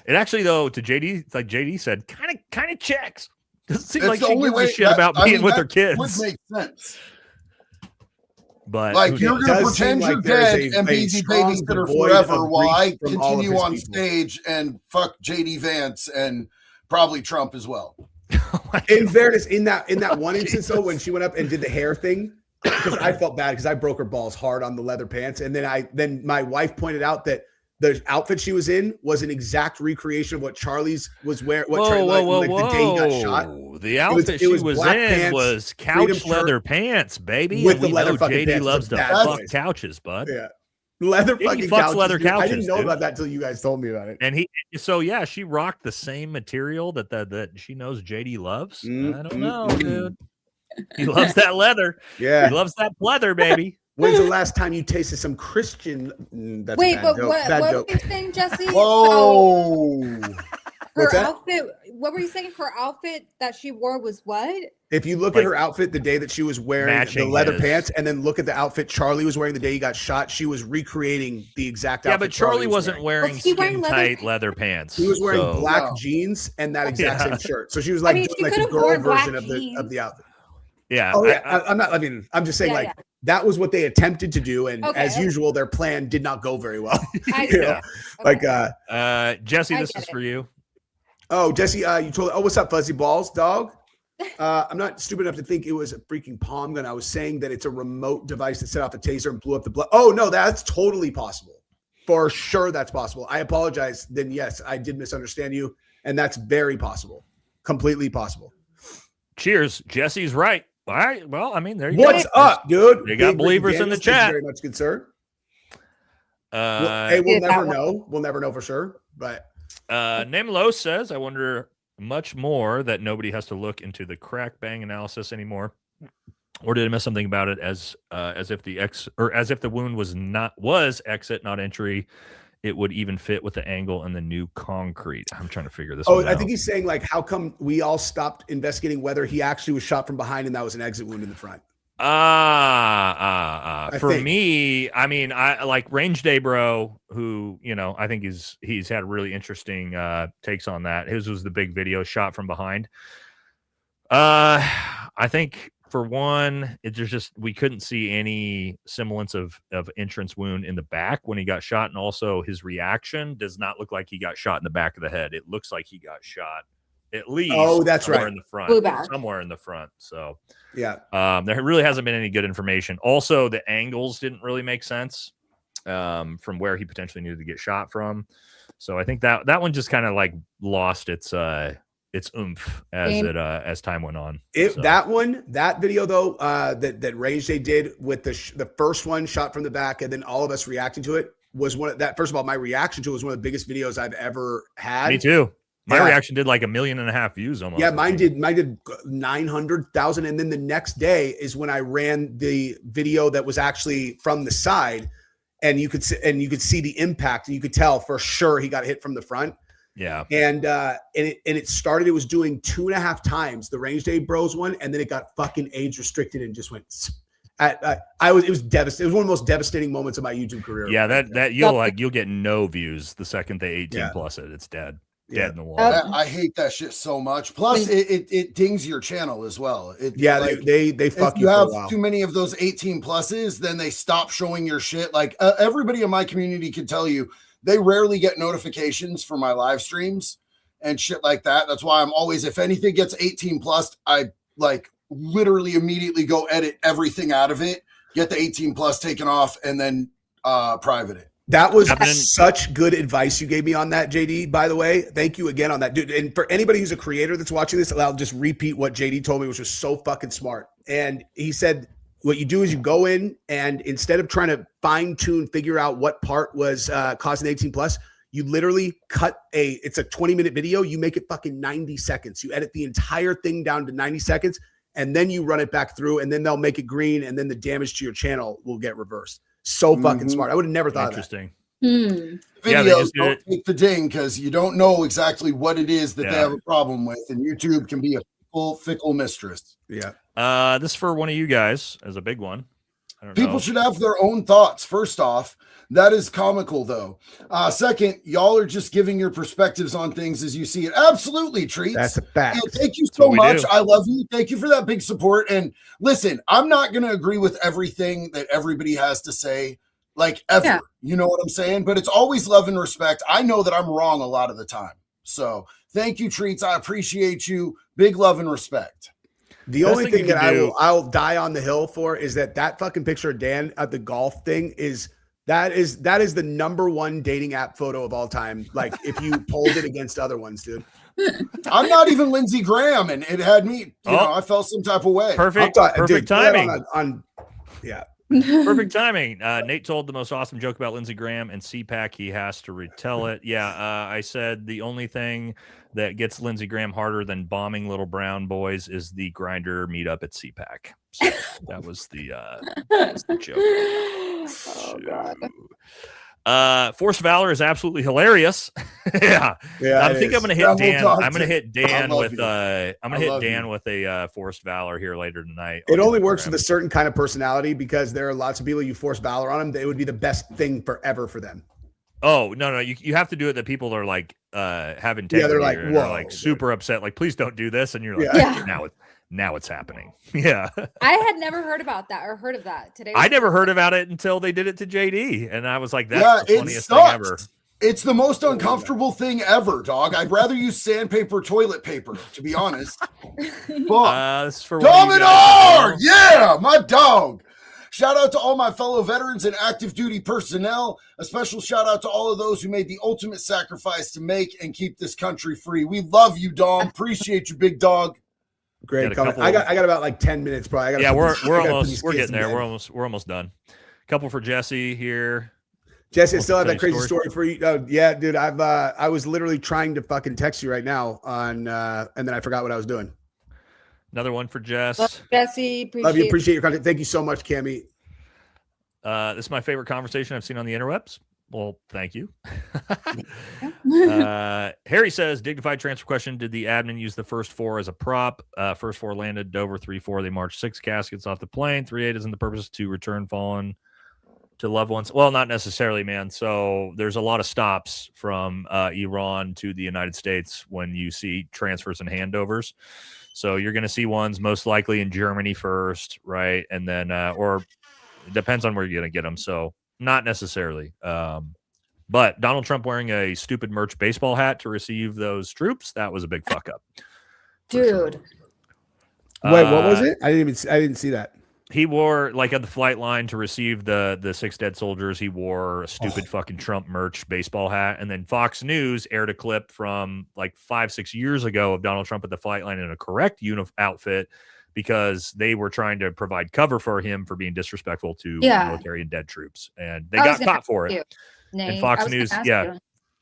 actually though to JD, like JD said, kind of checks. Doesn't seem like she gives a shit about being with her kids. Would make sense. But like you're going to pretend you're dead and be the babysitter forever while I continue on stage and fuck JD Vance and probably Trump as well. In fairness, in that one instance though, when she went up and did the hair thing, because I felt bad because I broke her balls hard on the leather pants, and then my wife pointed out that the outfit she was in was an exact recreation of what Charlie's was wearing. The day he got shot. The outfit she was in pants, was couch leather pants, baby. With the leather fucking JD pants, loves to fuck couches, bud. Yeah, leather fucking couches. Leather couches. I didn't know about that until you guys told me about it. And she rocked the same material that she knows JD loves. I don't know, dude. He loves that leather. Yeah, he loves that pleather, baby. When's the last time you tasted some Christian? That's wait, but what were you saying, Jesse? Whoa! So her outfit what were you saying? Her outfit that she wore was what? If you look at her outfit the day that she was wearing the Matching leather his. pants, and then look at the outfit Charlie was wearing the day he got shot, she was recreating the exact outfit. Yeah, but Charlie wasn't wearing Was he wearing skin leather tight pants? leather pants. He was wearing so- black No. jeans and that exact Yeah. same shirt. So she was like I mean, doing she like could a have girl worn black version of the jeans. outfit. Yeah. Oh yeah, I'm not. I mean, I'm just saying Yeah, like yeah. that was what they attempted to do, and Okay, as okay. usual, their plan did not go very well. I You know? Yeah. Like, Jesse, I this get is it. for you. oh Jesse, you told. Oh, what's up, Fuzzy Balls, dog? I'm not stupid enough to think it was a freaking palm gun. I was saying that it's a remote device that set off a taser and blew up the blood. Oh no, that's totally possible. For sure, that's possible. I apologize. Then yes, I did misunderstand you, and that's very possible. Completely possible. Cheers. Jesse's right. All right. Well, I mean, there you What's go. up, dude? They got Big believers in Daniels, the thank you chat. very much, good sir. Uh, Hey, we'll Did that never one. know. We'll never know for sure. But Namelo says, I wonder much more that nobody has to look into the crack bang analysis anymore. Or did I miss something about it as if the wound was exit, not entry, it would even fit with the angle and the new concrete. I'm trying to figure this one I out. think he's saying like, how come we all stopped investigating whether he actually was shot from behind and that was an exit wound in the front? For think. me, I mean, I like Range Day Bro, who, you know, I think he's had really interesting takes on that. His was the big video shot from behind. I think for one, we couldn't see any semblance of entrance wound in the back when he got shot, and also his reaction does not look like he got shot in the back of the head. It looks like he got shot at least. Oh, that's somewhere right. in the front, Blue back. somewhere in the front. So Yeah. there really hasn't been any good information. Also, the angles didn't really make sense from where he potentially needed to get shot from. So I think that one just kind of like lost its oomph as time went on. That video though, that Rage Day did with the first one shot from the back, and then all of us reacting to it was first of all, my reaction to it was one of the biggest videos I've ever had. Me too. My Yeah. reaction did like 1.5 million views almost. Yeah, mine did 900,000. And then the next day is when I ran the video that was actually from the side, and you could see the impact, and you could tell for sure he got hit from the front. Yeah. And it started, it was doing 2.5 times the Range Day Bros one, and then it got fucking age restricted and just went. It was devastating. It was one of the most devastating moments of my YouTube career. Yeah, that you'll get no views the second they 18 plus it. It's dead. Dead in the wall. I hate that shit so much. Plus, it dings your channel as well. They fuck if you you have for a while. too many of those 18 pluses, then they stop showing your shit. Like everybody in my community can tell you, they rarely get notifications for my live streams and shit like that. That's why I'm always, if anything gets 18 plus, I like literally immediately go edit everything out of it, get the 18 plus taken off, and then private it. That was such good advice you gave me on that, JD, by the way. Thank you again on that, dude. And for anybody who's a creator that's watching this, I'll just repeat what JD told me, which was so fucking smart. And he said, what you do is you go in, and instead of trying to fine tune, figure out what part was causing 18 plus, you literally cut it's a 20-minute video. You make it fucking 90 seconds. You edit the entire thing down to 90 seconds, and then you run it back through, and then they'll make it green, and then the damage to your channel will get reversed. So fucking smart. I would have never thought of that. Interesting. Yeah, they Videos just did don't it. take the ding because you don't know exactly what it is that they have a problem with, and YouTube can be a fickle mistress. Yeah. This is for one of you guys as a big one. I don't People know. should have their own thoughts. First off, that is comical, though. Second, y'all are just giving your perspectives on things as you see it. Absolutely, Treats. That's a fact. And thank you That's so what we much. do. I love you. Thank you for that big support. And listen, I'm not going to agree with everything that everybody has to say, like ever. Yeah. You know what I'm saying? But it's always love and respect. I know that I'm wrong a lot of the time. So thank you, Treats. I appreciate you. Big love and respect. The Best only thing you thing that can I'll die on the hill for is that fucking picture of Dan at the golf thing is the number one dating app photo of all time. Like if you polled it against other ones, dude. I'm not even Lindsey Graham, and it had me, I felt some type of way. Perfect Dude, perfect put that timing. Yeah. Perfect timing. Nate told the most awesome joke about Lindsey Graham and CPAC. He has to retell it. Yeah, I said the only thing that gets Lindsey Graham harder than bombing little brown boys is the grinder meetup at CPAC. So that was the joke. Oh, God. Forced valor is absolutely hilarious. Yeah. I think I'm going to hit Dan. I'm going to hit Dan with a forced valor here later tonight. It only works with a certain kind of personality because there are lots of people you force valor on them. It would be the best thing forever for them. Oh, no. You have to do it that people are like have integrity. Yeah, they're like, or whoa, they're like super upset. Like, please don't do this. And you're like, Yeah. now it's happening. Yeah. I had never heard about that or heard of that today. I never heard about it until they did it to JD. And I was like, that's the funniest thing ever. It's the most uncomfortable thing ever, dog. I'd rather use sandpaper toilet paper, to be honest. For Dominor! Yeah, my dog. Shout out to all my fellow veterans and active duty personnel. A special shout out to all of those who made the ultimate sacrifice to make and keep this country free. We love you, Dom. Appreciate you, big dog. Great comment. I got about like 10 minutes, probably. We're getting there. We're almost done. Couple for Jesse here. Jesse, I still have that crazy story for you. Yeah, dude. I was literally trying to fucking text you right now and then I forgot what I was doing. Another one for Jess. Love Jesse, appreciate your content. Thank you so much, Cammie. This is my favorite conversation I've seen on the interwebs. Well, thank you. Harry says, dignified transfer question. Did the admin use the first 4 as a prop? First 4 landed Dover, 3-4. They marched 6 caskets off the plane. 3-8 is in the purpose to return fallen to loved ones. Well, not necessarily, man. So there's a lot of stops from Iran to the United States when you see transfers and handovers. So you're going to see ones most likely in Germany first, right? And then, or it depends on where you're going to get them. So not necessarily. But Donald Trump wearing a stupid merch baseball hat to receive those troops, that was a big fuck up. Dude. Sure. Wait, what was it? I didn't see that. He wore, like, at the flight line to receive the 6 dead soldiers, he wore a stupid fucking Trump merch baseball hat. And then Fox News aired a clip from like 5-6 years ago of Donald Trump at the flight line in a correct outfit because they were trying to provide cover for him for being disrespectful to military and dead troops. And they got caught for it. And Fox News,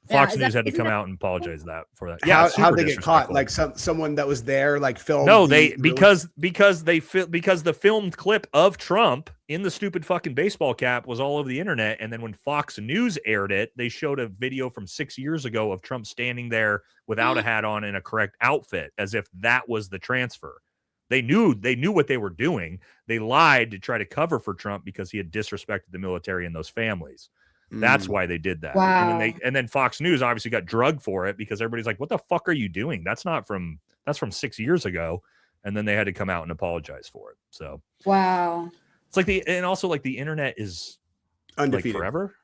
Fox News had to come out and apologize for that. Yeah, how they get caught? Like someone that was there, like filmed. No, because the filmed clip of Trump in the stupid fucking baseball cap was all over the internet, and then when Fox News aired it, they showed a video from 6 years ago of Trump standing there without a hat on in a correct outfit, as if that was the transfer. They knew what they were doing. They lied to try to cover for Trump because he had disrespected the military and those families. That's why they did that. Wow. And then Fox News obviously got drugged for it because everybody's like, what the fuck are you doing? That's from 6 years ago. And then they had to come out and apologize for it. So wow. It's like the internet is undefeated. Like forever.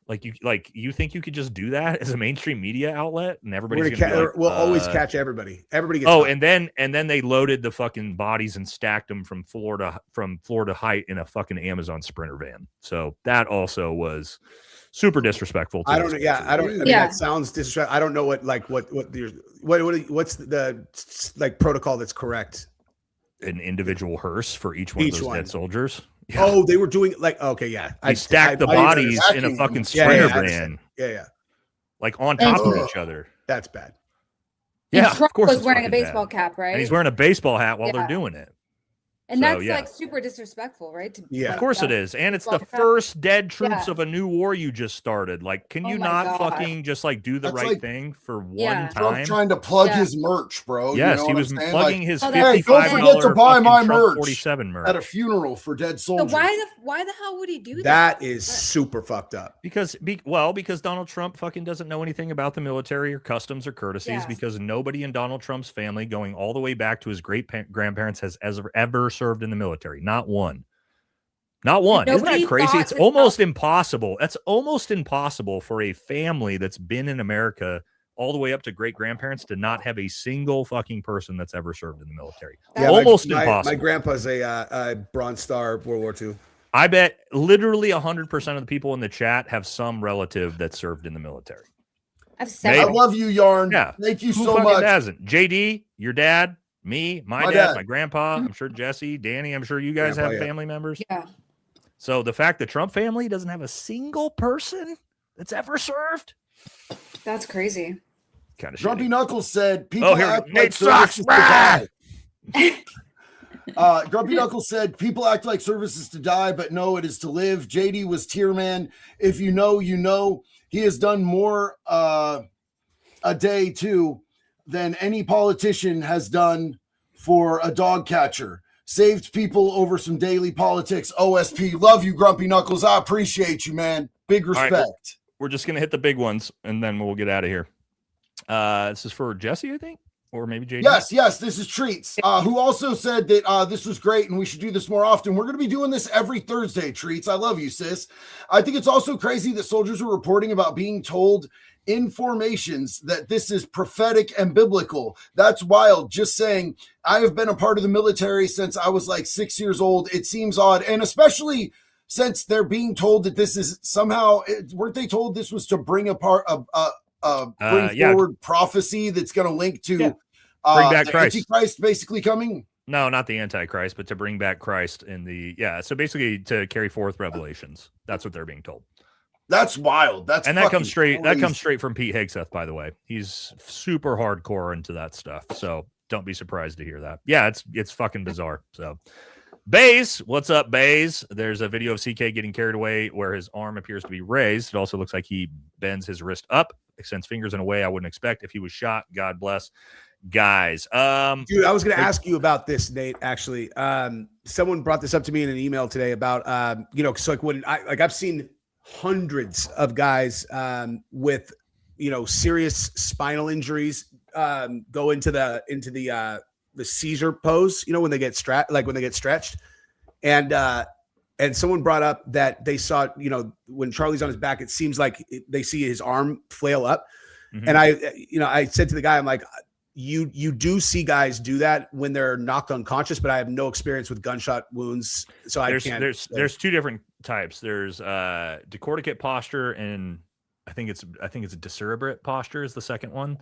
You think you could just do that as a mainstream media outlet and everybody's we'll always catch everybody. Everybody gets caught. and then they loaded the fucking bodies and stacked them from Florida Height in a fucking Amazon Sprinter van. So that also was super disrespectful. That sounds disrespectful. I don't know what's the like protocol that's correct. An individual hearse for each one of those dead soldiers. Yeah. Oh, they were doing They stacked the bodies in a fucking Sprinter van. Yeah. Like on top of each other. That's bad. Yeah, Trump of course was wearing a baseball cap, right? And he's wearing a baseball hat while they're doing it. And that's like super disrespectful, right? Of course it is. And it's the first dead troops of a new war you just started. Like, can you not fucking just like do the right thing for one time? Trump trying to plug his merch, bro. Yes, you know he was plugging his $55 don't forget to buy my merch 47 merch at a funeral for dead soldiers. So why the hell would he do that? That is super fucked up. Because Donald Trump fucking doesn't know anything about the military or customs or courtesies because nobody in Donald Trump's family going all the way back to his great grandparents has ever served in the military. Not one. Isn't that crazy? It's almost impossible. That's almost impossible for a family that's been in America all the way up to great grandparents to not have a single fucking person that's ever served in the military. Yeah, almost impossible. My grandpa's a Bronze Star World War II. I bet literally 100% of the people in the chat have some relative that served in the military. I love you, Yarn. Yeah. Thank you Who so fucking much. Hasn't? JD, your dad, me, my dad, my grandpa, I'm sure Jesse, Danny, I'm sure you guys have family members. Yeah. So the fact the Trump family doesn't have a single person that's ever served, that's crazy. Kind of Grumpy Knuckles said people act like Nate services sucks. to die. Grumpy Knuckles said people act like services to die, but no, it is to live. JD was tier man. If you know, you know. he has done more a day too than any politician has done for a dog catcher. Saved people over some daily politics. OSP, love you, Grumpy Knuckles. I appreciate you, man. Big respect. Right, we're just gonna hit the big ones, and then we'll get out of here. This is for Jesse, I think, or maybe JD. Yes, this is Treats, who also said that this was great and we should do this more often. We're going to be doing this every Thursday, Treats. I love you, sis. I think it's also crazy that soldiers are reporting about being told in formations that this is prophetic and biblical. That's wild. Just saying, I have been a part of the military since I was like 6 years old. It seems odd, and especially since they're being told that this is somehow, weren't they told this was to bring apart forward prophecy that's going to link to bring back the Christ. Antichrist basically coming? No, not the Antichrist, but to bring back Christ in the so basically to carry forth revelations. That's what they're being told. That's wild. That comes straight. That comes straight from Pete Hegseth, by the way. He's super hardcore into that stuff, so don't be surprised to hear that. Yeah, it's fucking bizarre. So, Baze, what's up, Baze? There's a video of CK getting carried away where his arm appears to be raised. It also looks like he bends his wrist up, extends fingers in a way I wouldn't expect if he was shot. God bless, guys. Dude, I was going to ask you about this, Nate. Actually, someone brought this up to me in an email today about so like when I've seen hundreds of guys with serious spinal injuries go into the seizure pose, when they get stretched, and someone brought up that they saw, when Charlie's on his back, it seems like they see his arm flail up. Mm-hmm. And I said to the guy, I'm like, you do see guys do that when they're knocked unconscious, but I have no experience with gunshot wounds, so I can't. There's two different types. There's decorticate posture, and I think it's a decerebrate posture is the second one,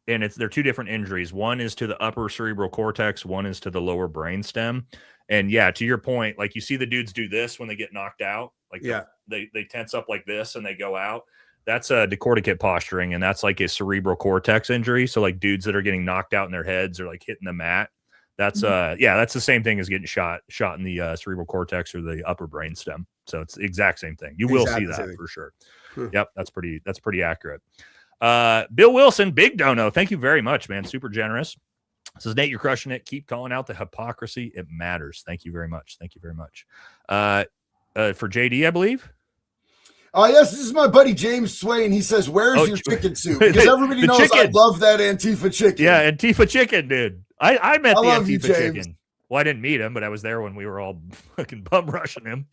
and they're two different injuries. One is to the upper cerebral cortex, one is to the lower brainstem. And yeah, to your point, like you see the dudes do this when they get knocked out, like they tense up like this and they go out. That's a decorticate posturing, and that's like a cerebral cortex injury. So like dudes that are getting knocked out in their heads or like hitting the mat. That's that's the same thing as getting shot in the cerebral cortex or the upper brainstem. So it's the exact same thing. You will see that for sure. Yep, that's pretty accurate. Bill Wilson, big dono. Thank you very much, man. Super generous. Says Nate, you're crushing it. Keep calling out the hypocrisy. It matters. Thank you very much. Thank you very much. For JD, I believe. Yes, this is my buddy James Swain. He says, "Where's your chicken soup?" Because everybody knows chicken. I love that Antifa chicken. Yeah, Antifa chicken, dude. I met the Antifa chicken. Well, I didn't meet him, but I was there when we were all fucking bum rushing him.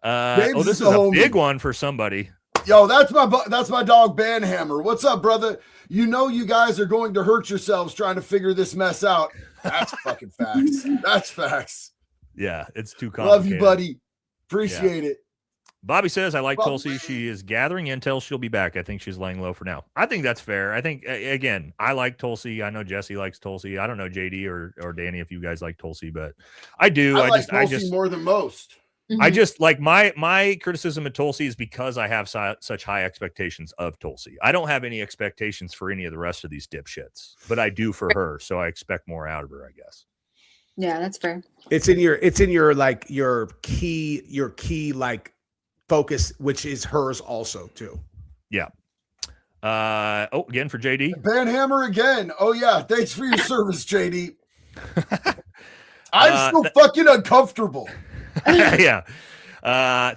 This is a big one for somebody. Yo, that's my dog Banhammer. What's up, brother? You guys are going to hurt yourselves trying to figure this mess out. That's fucking facts. That's facts. Yeah, it's too complicated. Love you, buddy. Appreciate it. Bobby says, I like Tulsi. She is gathering intel. She'll be back. I think she's laying low for now. I think that's fair. I think, again, I like Tulsi. I know Jesse likes Tulsi. I don't know JD or Danny if you guys like Tulsi, but I do. I like Tulsi more than most. Mm-hmm. I just like my criticism of Tulsi is because I have such high expectations of Tulsi. I don't have any expectations for any of the rest of these dipshits, but I do for her. So I expect more out of her, I guess. Yeah, that's fair. It's in your like your key like focus, which is hers also too. Yeah. Again for JD. Banhammer again. Oh yeah. Thanks for your service, JD. I'm so fucking uncomfortable. Yeah.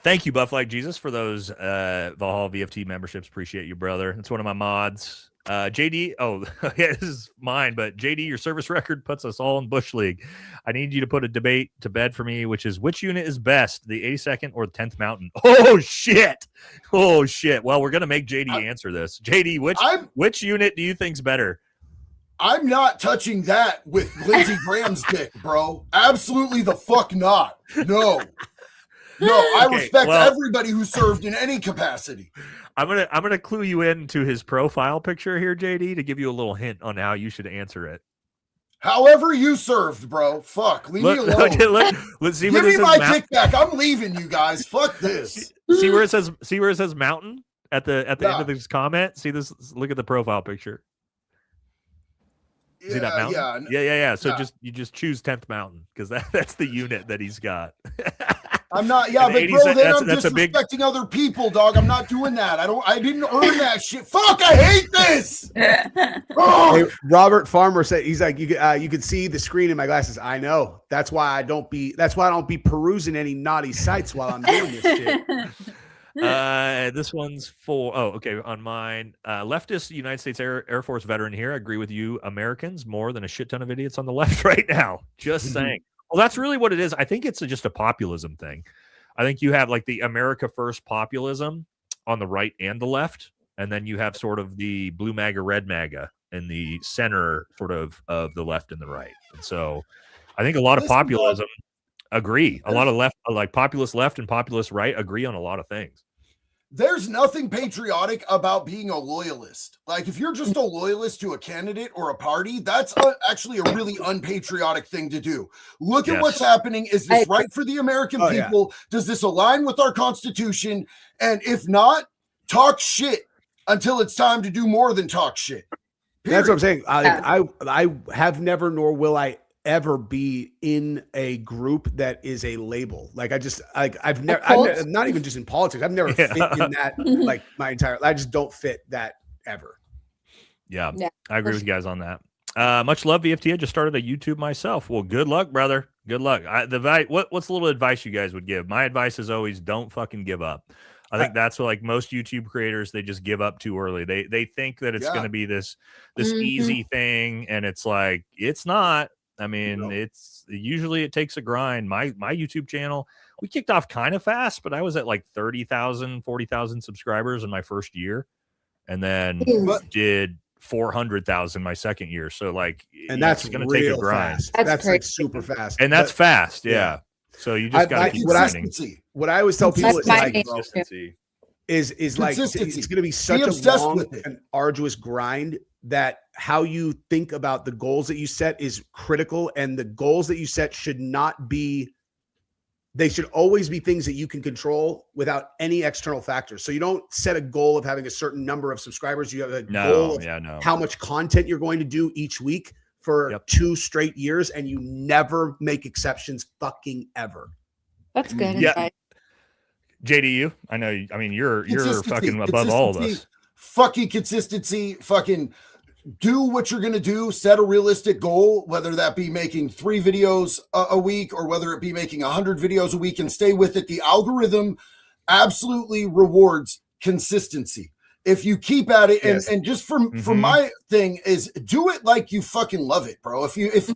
Thank you, Buff Like Jesus, for those Valhalla VFT memberships. Appreciate you, brother. It's one of my mods. JD, yeah, this is mine, but JD, your service record puts us all in Bush League. I need you to put a debate to bed for me, which is which unit is best, the 82nd or the 10th Mountain? Oh shit. Well, we're gonna make JD answer this. JD, which unit do you think's better? I'm not touching that with Lindsey Graham's dick, bro. Absolutely the fuck not. No, I respect everybody who served in any capacity. I'm gonna clue you into his profile picture here, JD, to give you a little hint on how you should answer it. However you served, bro. Fuck, leave me alone. Let's see. Give me my dick back. I'm leaving you guys. Fuck this. See where it says mountain at the end of this comment. See this? Look at the profile picture. See that mountain? Yeah. So you just choose 10th Mountain because that's the unit that he's got. I'm not. Yeah, In but the bro, 80s, then I'm that's a big. disrespecting other people, dog. I'm not doing that. I didn't earn that shit. Fuck, I hate this. Oh. Hey, Robert Farmer said he's like, you could see the screen in my glasses. I know. That's why I don't be perusing any naughty sites while I'm doing this shit. This one's for on mine. Leftist United States Air Force veteran here. I agree with you. Americans more than a shit ton of idiots on the left right now. Just saying. Well, that's really what it is. I think it's just a populism thing. I think you have like the America First populism on the right and the left, and then you have sort of the blue MAGA, red MAGA in the center sort of the left and the right. And so I think a lot of populism agree. A lot of left, like populist left and populist right, agree on a lot of things. There's nothing patriotic about being a loyalist. Like if you're just a loyalist to a candidate or a party, that's actually a really unpatriotic thing to do. Look at what's happening. Is this right for the American people? Yeah. Does this align with our Constitution? And if not, talk shit until it's time to do more than talk shit. Period. That's what I'm saying. I have never, nor will I ever be in a group that is a label. Like I've never, not even just in politics. I've never fit in that like my entire, I just don't fit that ever. Yeah. I agree with you guys on that. Much love, VFT. I just started a YouTube myself. Well, good luck, brother. Good luck. What's a little advice you guys would give? My advice is always don't fucking give up. I think that's what, like most YouTube creators, they just give up too early. They think that it's going to be this easy thing. And it's like, it's not. I mean, it's usually it takes a grind. My YouTube channel, we kicked off kind of fast, but I was at like 30,000, 40,000 subscribers in my first year, and then did 400,000 my second year. So like, and that's going to take a grind. Fast. That's like super fast, and that's fast. Yeah. So you just got to keep grinding. What I always tell people is like consistency. Is like it's going to be such a long and arduous grind that how you think about the goals that you set is critical, and the goals that you set should not be, they should always be things that you can control without any external factors. So you don't set a goal of having a certain number of subscribers. You have a goal of how much content you're going to do each week for 2 straight years, and you never make exceptions fucking ever. That's good. Yeah. JDU, I know. I mean, you're fucking above all of us. Fucking consistency. Fucking do what you're going to do. Set a realistic goal, whether that be making 3 videos a week or whether it be making 100 videos a week, and stay with it. The algorithm absolutely rewards consistency. If you keep at it, and just from my thing is do it like you fucking love it, bro. If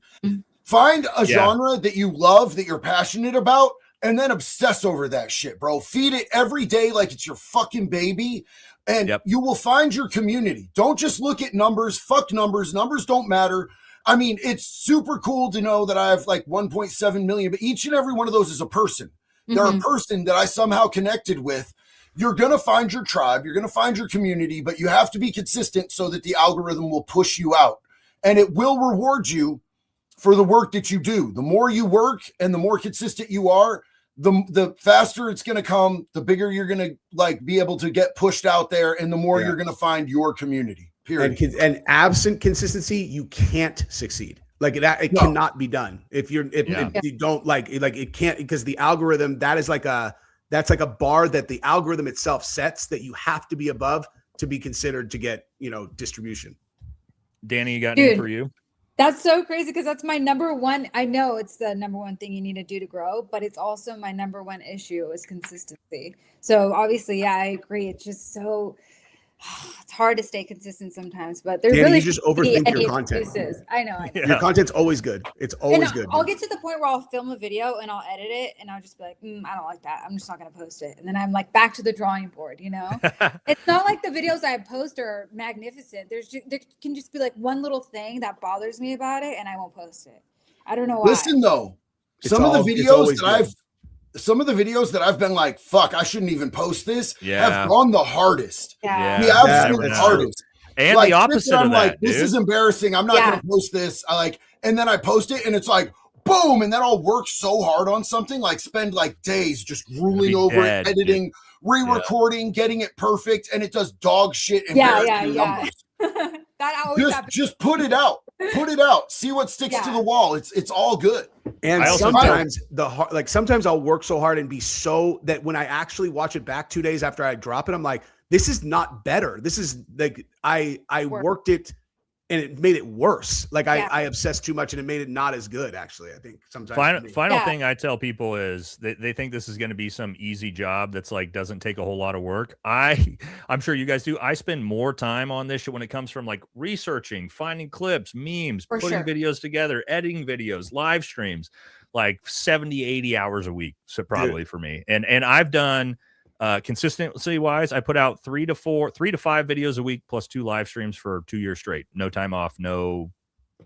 find a genre that you love, that you're passionate about, and then obsess over that shit, bro. Feed it every day like it's your fucking baby, and you will find your community. Don't just look at numbers. Fuck numbers. Numbers don't matter. I mean, it's super cool to know that I have like 1.7 million, but each and every one of those is a person. They're a person that I somehow connected with. You're going to find your tribe. You're going to find your community, but you have to be consistent so that the algorithm will push you out, and it will reward you for the work that you do. The more you work and the more consistent you are, the faster it's going to come, the bigger you're going to like be able to get pushed out there, and the more you're going to find your community. Period. And absent consistency, you can't succeed. Like it cannot be done. If you don't like it can't, because the algorithm, that's like a bar that the algorithm itself sets that you have to be above to be considered to get, distribution. Danny, you got anything for you? That's so crazy, because that's my number one. I know it's the number one thing you need to do to grow, but it's also my number one issue is consistency. So obviously, I agree. It's just so it's hard to stay consistent sometimes, but there's Danny, really you just overthink your content. I know. Your content's always good. It's always good. I'll get to the point where I'll film a video and I'll edit it and I'll just be like, I don't like that. I'm just not going to post it. And then I'm like back to the drawing board, It's not like the videos I post are magnificent. There can just be like one little thing that bothers me about it and I won't post it. I don't know why. Listen though, some of the videos that I've been like, fuck, I shouldn't even post this, have gone the hardest. The absolute hardest. And like, the opposite of that, like, this is embarrassing. I'm not going to post this. And then I post it and it's like, boom. And then I'll work so hard on something, like spend like days just ruling over it, editing, re-recording, getting it perfect. And it does dog shit. Numbers. That always happens. Just put it out. Put it out. See what sticks to the wall. It's all good. And I also sometimes sometimes I'll work so hard and be so that when I actually watch it back 2 days after I drop it, I'm like, this is not better. This is like I worked it and it made it worse. Like I obsessed too much and it made it not as good. Actually, I think sometimes. Final thing I tell people is they think this is going to be some easy job that's like doesn't take a whole lot of work. I'm sure you guys do. I spend more time on this shit when it comes from like researching, finding clips, memes, putting videos together, editing videos, live streams, like 70, 80 hours a week. So probably for me. And I've done consistency wise, I put out 3 to 5 videos a week plus 2 live streams for 2 years straight. No time off, no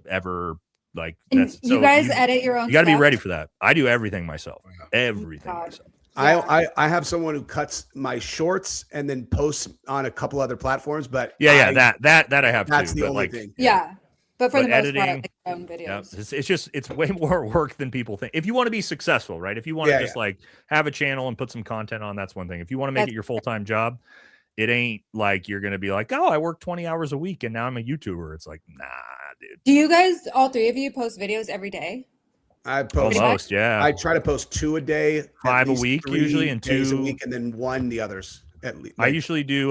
ever like that's you guys edit your own. You got to be ready for that. I do everything myself. Everything myself. I have someone who cuts my shorts and then posts on a couple other platforms, but that I have that's too. the But only like, thing. Yeah. But for the most editing, part, like your own videos. it's way more work than people think. If you want to be successful, right? If you want to just like have a channel and put some content on, that's one thing. If you want to make it your full-time job, it ain't like you're going to be like, oh, I work 20 hours a week and now I'm a YouTuber. It's like, nah, dude. Do you guys, all 3 of you, post videos every day? I post almost, yeah. I try to post 2 a day, 5 a week usually, and 2 a week, and then 1 the others. At least, I usually do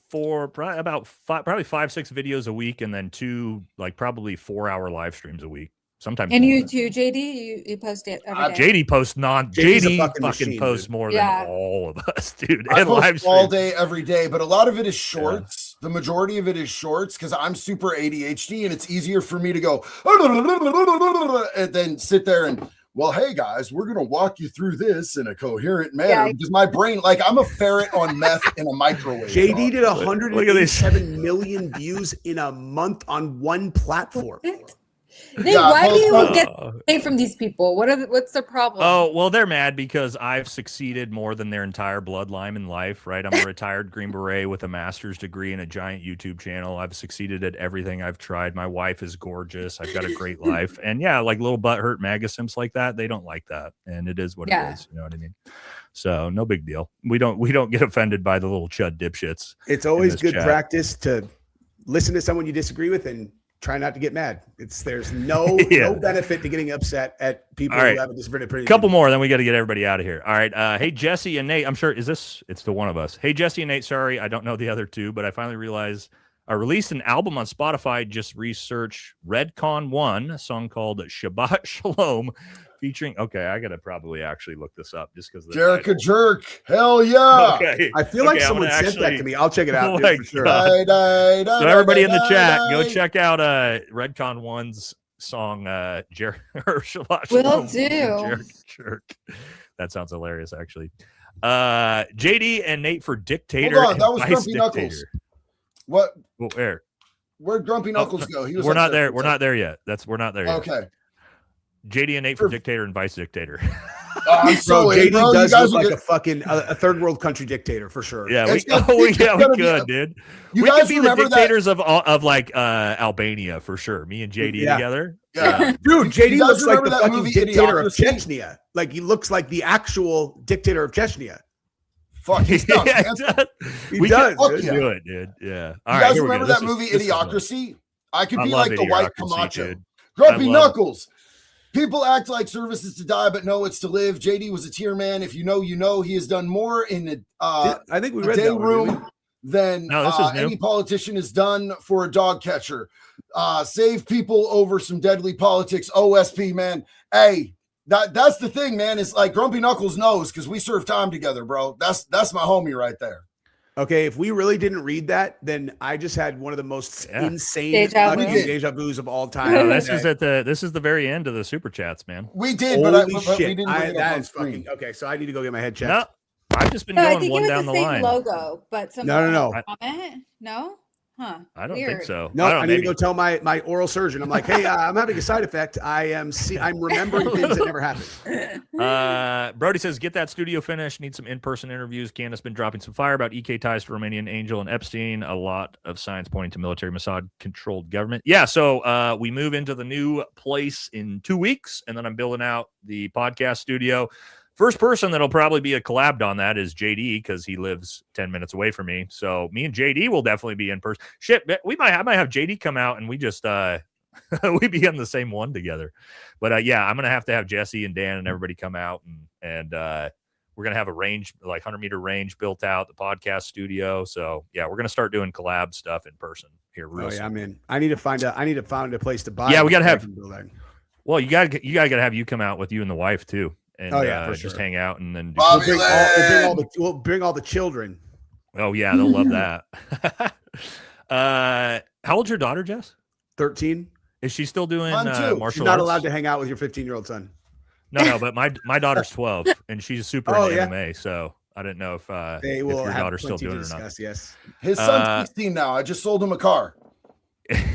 4, probably 5, 6 videos a week, and then 2 like probably 4-hour live streams a week. Sometimes. And you too, JD, you post it every day. JD posts JD fucking posts more than all of us, dude. I And live post all streams. day, every day, but a lot of it is shorts. The majority of it is shorts because I'm super ADHD and it's easier for me to go and then sit there and, well, hey guys, we're going to walk you through this in a coherent manner because my brain, like I'm a ferret on meth in a microwave. JD did 187 million views in a month on one platform. Then why do you get away from these people? What's the problem? Oh, well, they're mad because I've succeeded more than their entire bloodline in life, right? I'm a retired Green Beret with a master's degree and a giant YouTube channel. I've succeeded at everything I've tried. My wife is gorgeous. I've got a great life. And yeah, like little butthurt MAGA simps like that, they don't like that. And it is what it is. You know what I mean? So no big deal. We don't get offended by the little chud dipshits. It's always good practice to listen to someone you disagree with and try not to get mad. There's no benefit to getting upset at people who have a different opinion. Couple more, then we got to get everybody out of here. All right. Hey, Jesse and Nate. I'm sure it's the one of us. Hey, Jesse and Nate. Sorry, I don't know the other 2, but I finally realized I released an album on Spotify. Just research Redcon 1, a song called Shabbat Shalom, featuring. Okay, I gotta probably actually look this up just because. Erika Kirk, hell yeah! Okay. I feel like someone sent that to me. I'll check it out dude, for sure. So everybody in the chat, go check out Redcon 1's song. Shabbat Will Shalom. do. That sounds hilarious, actually. JD and Nate for Dictator. Hold on, that was Grumpy Knuckles. What? Well, where'd Grumpy Knuckles go? He was we're not there. We're not there yet. We're not there yet. Okay. JD and Nate for Dictator and Vice Dictator. JD does look like a fucking a third world country dictator for sure. Yeah, we could, dude. We could be the dictators of like Albania for sure. Me and JD together. Yeah, dude, JD looks like the fucking dictator of Chechnya. Like he looks like the actual dictator of Chechnya. Fuck, he does. He does. Do it, dude. Yeah. You guys remember that movie Idiocracy? I could be like the white Camacho. Grumpy Knuckles. People act like service is to die, but no, it's to live. JD was a tier man. If you know, you know. He has done more in the I think we read day that room than any politician has done for a dog catcher. Save people over some deadly politics. OSP, man. Hey, that's the thing, man. It's like Grumpy Knuckles knows because we served time together, bro. That's my homie right there. Okay, if we really didn't read that, then I just had one of the most insane deja vus of all time. No, this is the very end of the super chats, man. We did, but we didn't bring it up on screen. Okay, so I need to go get my head checked. No, I've just been going one down the line. Logo, but no. Comment? No. Huh. I don't think so. No, I need to go tell my oral surgeon. I'm like, hey, I'm having a side effect. I'm remembering things that never happened. Brody says, get that studio finished. Need some in-person interviews. Candace been dropping some fire about EK ties to Romanian Angel and Epstein. A lot of signs pointing to military Mossad-controlled government. Yeah, so we move into the new place in 2 weeks, and then I'm building out the podcast studio. First person that'll probably be a collab on that is JD because he lives 10 minutes away from me. So me and JD will definitely be in person. Shit, I might have JD come out and we just we'd be on the same one together. But yeah, I'm gonna have to have Jesse and Dan and everybody come out, and we're gonna have a range, like 100-meter range built out, the podcast studio. So yeah, we're gonna start doing collab stuff in person here. Oh yeah, I'm in. I need to find a place to buy. Yeah, we gotta have. Well, you gotta have you come out with you and the wife too, and for just sure. hang out and then we'll bring all the children. Oh yeah, they'll love that. How old's your daughter, Jess? 13. Is she still doing martial She's not arts? allowed to hang out with your 15-year-old son. No, but my daughter's 12 and she's super into anime, so I didn't know if your daughter's still doing it or not. Yes. His son's 16 now. I just sold him a car.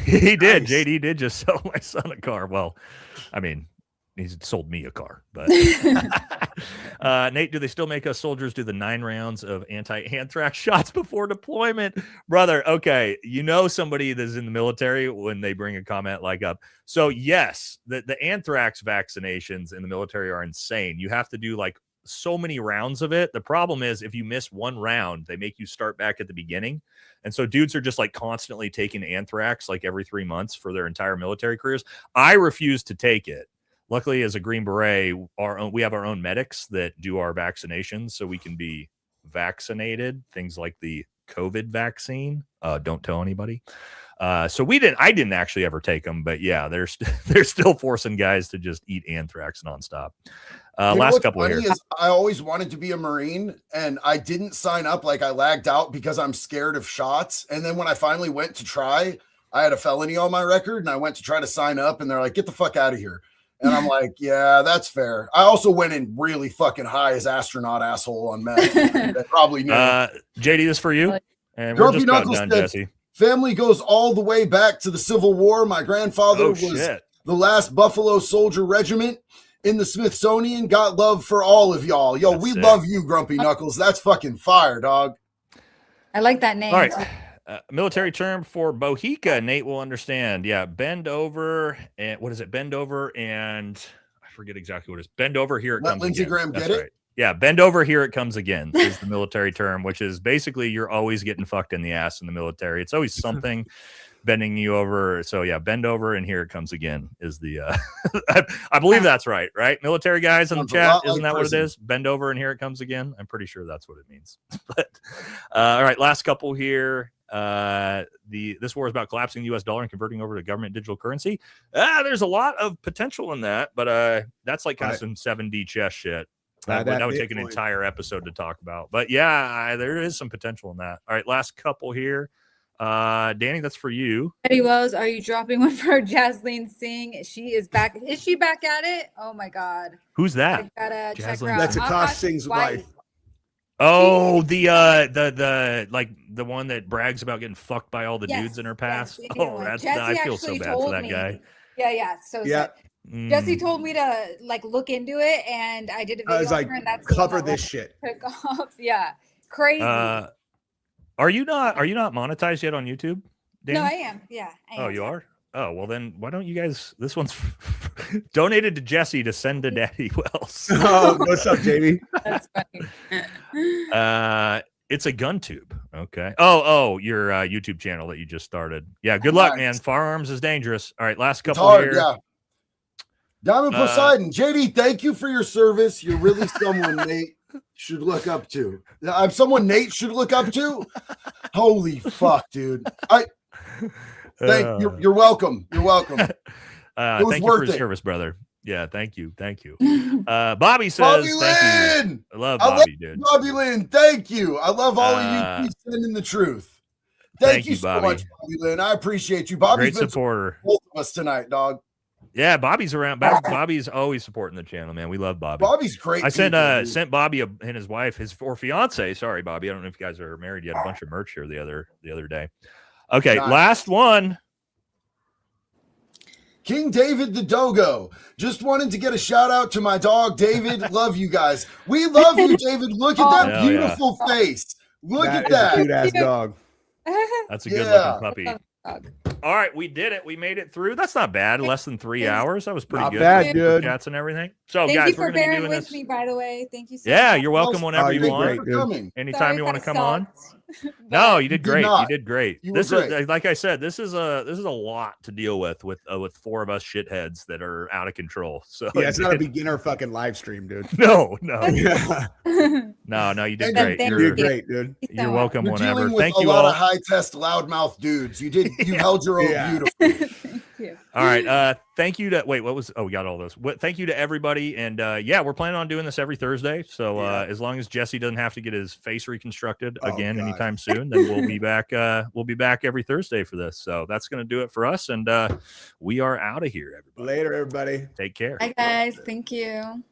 He did. Nice. JD did just sell my son a car. Well, I mean, he's sold me a car, but Nate, do they still make us soldiers do the 9 rounds of anti-anthrax shots before deployment? Brother, okay, you know somebody that's in the military when they bring a comment like up. So yes, the anthrax vaccinations in the military are insane. You have to do like so many rounds of it. The problem is if you miss one round, they make you start back at the beginning. And so dudes are just like constantly taking anthrax like every 3 months for their entire military careers. I refuse to take it. Luckily, as a Green Beret, we have our own medics that do our vaccinations so we can be vaccinated. Things like the COVID vaccine. Don't tell anybody. So I didn't actually ever take them, but yeah, they're still forcing guys to just eat anthrax nonstop. Last couple of years. I always wanted to be a Marine and I didn't sign up. Like I lagged out because I'm scared of shots. And then when I finally went to try, I had a felony on my record and I went to try to sign up and they're like, get the fuck out of here. And I'm like, yeah, that's fair. I also went in really fucking high as astronaut asshole on meth. That probably knew. JD, this for you. And Grumpy we're just about Knuckles done, said, Jesse. family goes all the way back to the Civil War. My grandfather was the last Buffalo Soldier Regiment in the Smithsonian. Got love for all of y'all. Yo, That's we sick. love you, Grumpy Knuckles. That's fucking fire, dog. I like that name. All right. Military term for Bohica, Nate will understand. Yeah, bend over and what is it? Bend over and I forget exactly what it is. Bend over, here it Let comes Lindsey again. Graham That's get it? right. Yeah, bend over, here it comes again is the military term, which is basically you're always getting fucked in the ass in the military. It's always something bending you over. So yeah, bend over and here it comes again is the I believe that's right? Military guys in the chat, isn't that what it is? Bend over and here it comes again. I'm pretty sure that's what it means. But all right, last couple here. This war is about collapsing the US dollar and converting over to government digital currency. There's a lot of potential in that, but that's like kind of some 7D chess shit. That would take an entire episode to talk about. But yeah, there is some potential in that. All right, last couple here. Danny, that's for you. Eddie Wells, are you dropping one for Jasleen Singh? She is back. Is she back at it? Oh my God. Who's that? I gotta check her Jasleen out. That's Akash Singh's wife. Oh, the like the one that brags about getting fucked by all the dudes in her past. Yes, Oh, that's I feel so bad for that guy. Yeah. So sad. Jesse told me to like look into it, and I did a video. I was like, and that's cover this shit. Took off. Yeah, crazy. Are you not monetized yet on YouTube, Danny? No, I am. Yeah. Oh, you are? Oh, well then why don't you guys, this one's donated to Jesse to send to Daddy Wells. Oh, what's up, Jamie? That's funny. It's a gun tube. Okay. Oh, your YouTube channel that you just started. Yeah, good luck, man. Firearms is dangerous. All right, last couple here. Yeah. Diamond Poseidon, JD, thank you for your service. You're really someone Nate should look up to. I'm someone Nate should look up to. Holy fuck, dude! You're welcome. You're welcome. Thank you for your service, brother. Yeah, thank you. Bobby says, Bobby thank Lynn! you. I love Bobby, dude. Bobby Lynn, thank you. I love all of you. Keep sending the truth. Thank you so Bobby. much, Bobby Lynn. I appreciate you. Bobby's Great supporter. Both of us tonight, dog. Yeah, Bobby's around. Bobby's always supporting the channel, man. We love Bobby. Bobby's great. I sent Bobby and his wife, or fiance. Sorry, Bobby. I don't know if you guys are married yet. A bunch of merch here the other day. Okay, nice. Last one. King David the Dogo. Just wanted to get a shout out to my dog, David. Love you guys. We love you, David. Look at that beautiful face. Look at that. Cute ass dog. That's a good looking puppy. All right, we did it. We made it through. That's not bad. Less than 3 hours. That was pretty Not good. bad, dude. Chats and everything. So, Thank guys, you for we're going to be bearing doing with this. me, by the way. Thank you so Yeah, much. you're welcome whenever you want. Great, Anytime you want to come on. No, you did did great. You not. did great. You were This great. is like I said, this is a lot to deal with four of us shitheads that are out of control. So Yeah, it's not a beginner fucking live stream, dude. no. Yeah. No, you did But great. thank You're You're, great, dude. you're welcome You're whenever. dealing with Thank a you lot all. of high test loudmouth dudes. You held your own Yeah. beautifully. Thank you. All right. Thank you to we got all those. Thank you to everybody. And yeah, we're planning on doing this every Thursday. So as long as Jesse doesn't have to get his face reconstructed again God. anytime soon, then we'll be back. We'll be back every Thursday for this. So that's gonna do it for us. And we are out of here, everybody. Later, everybody. Take care. Hi guys. Thank you.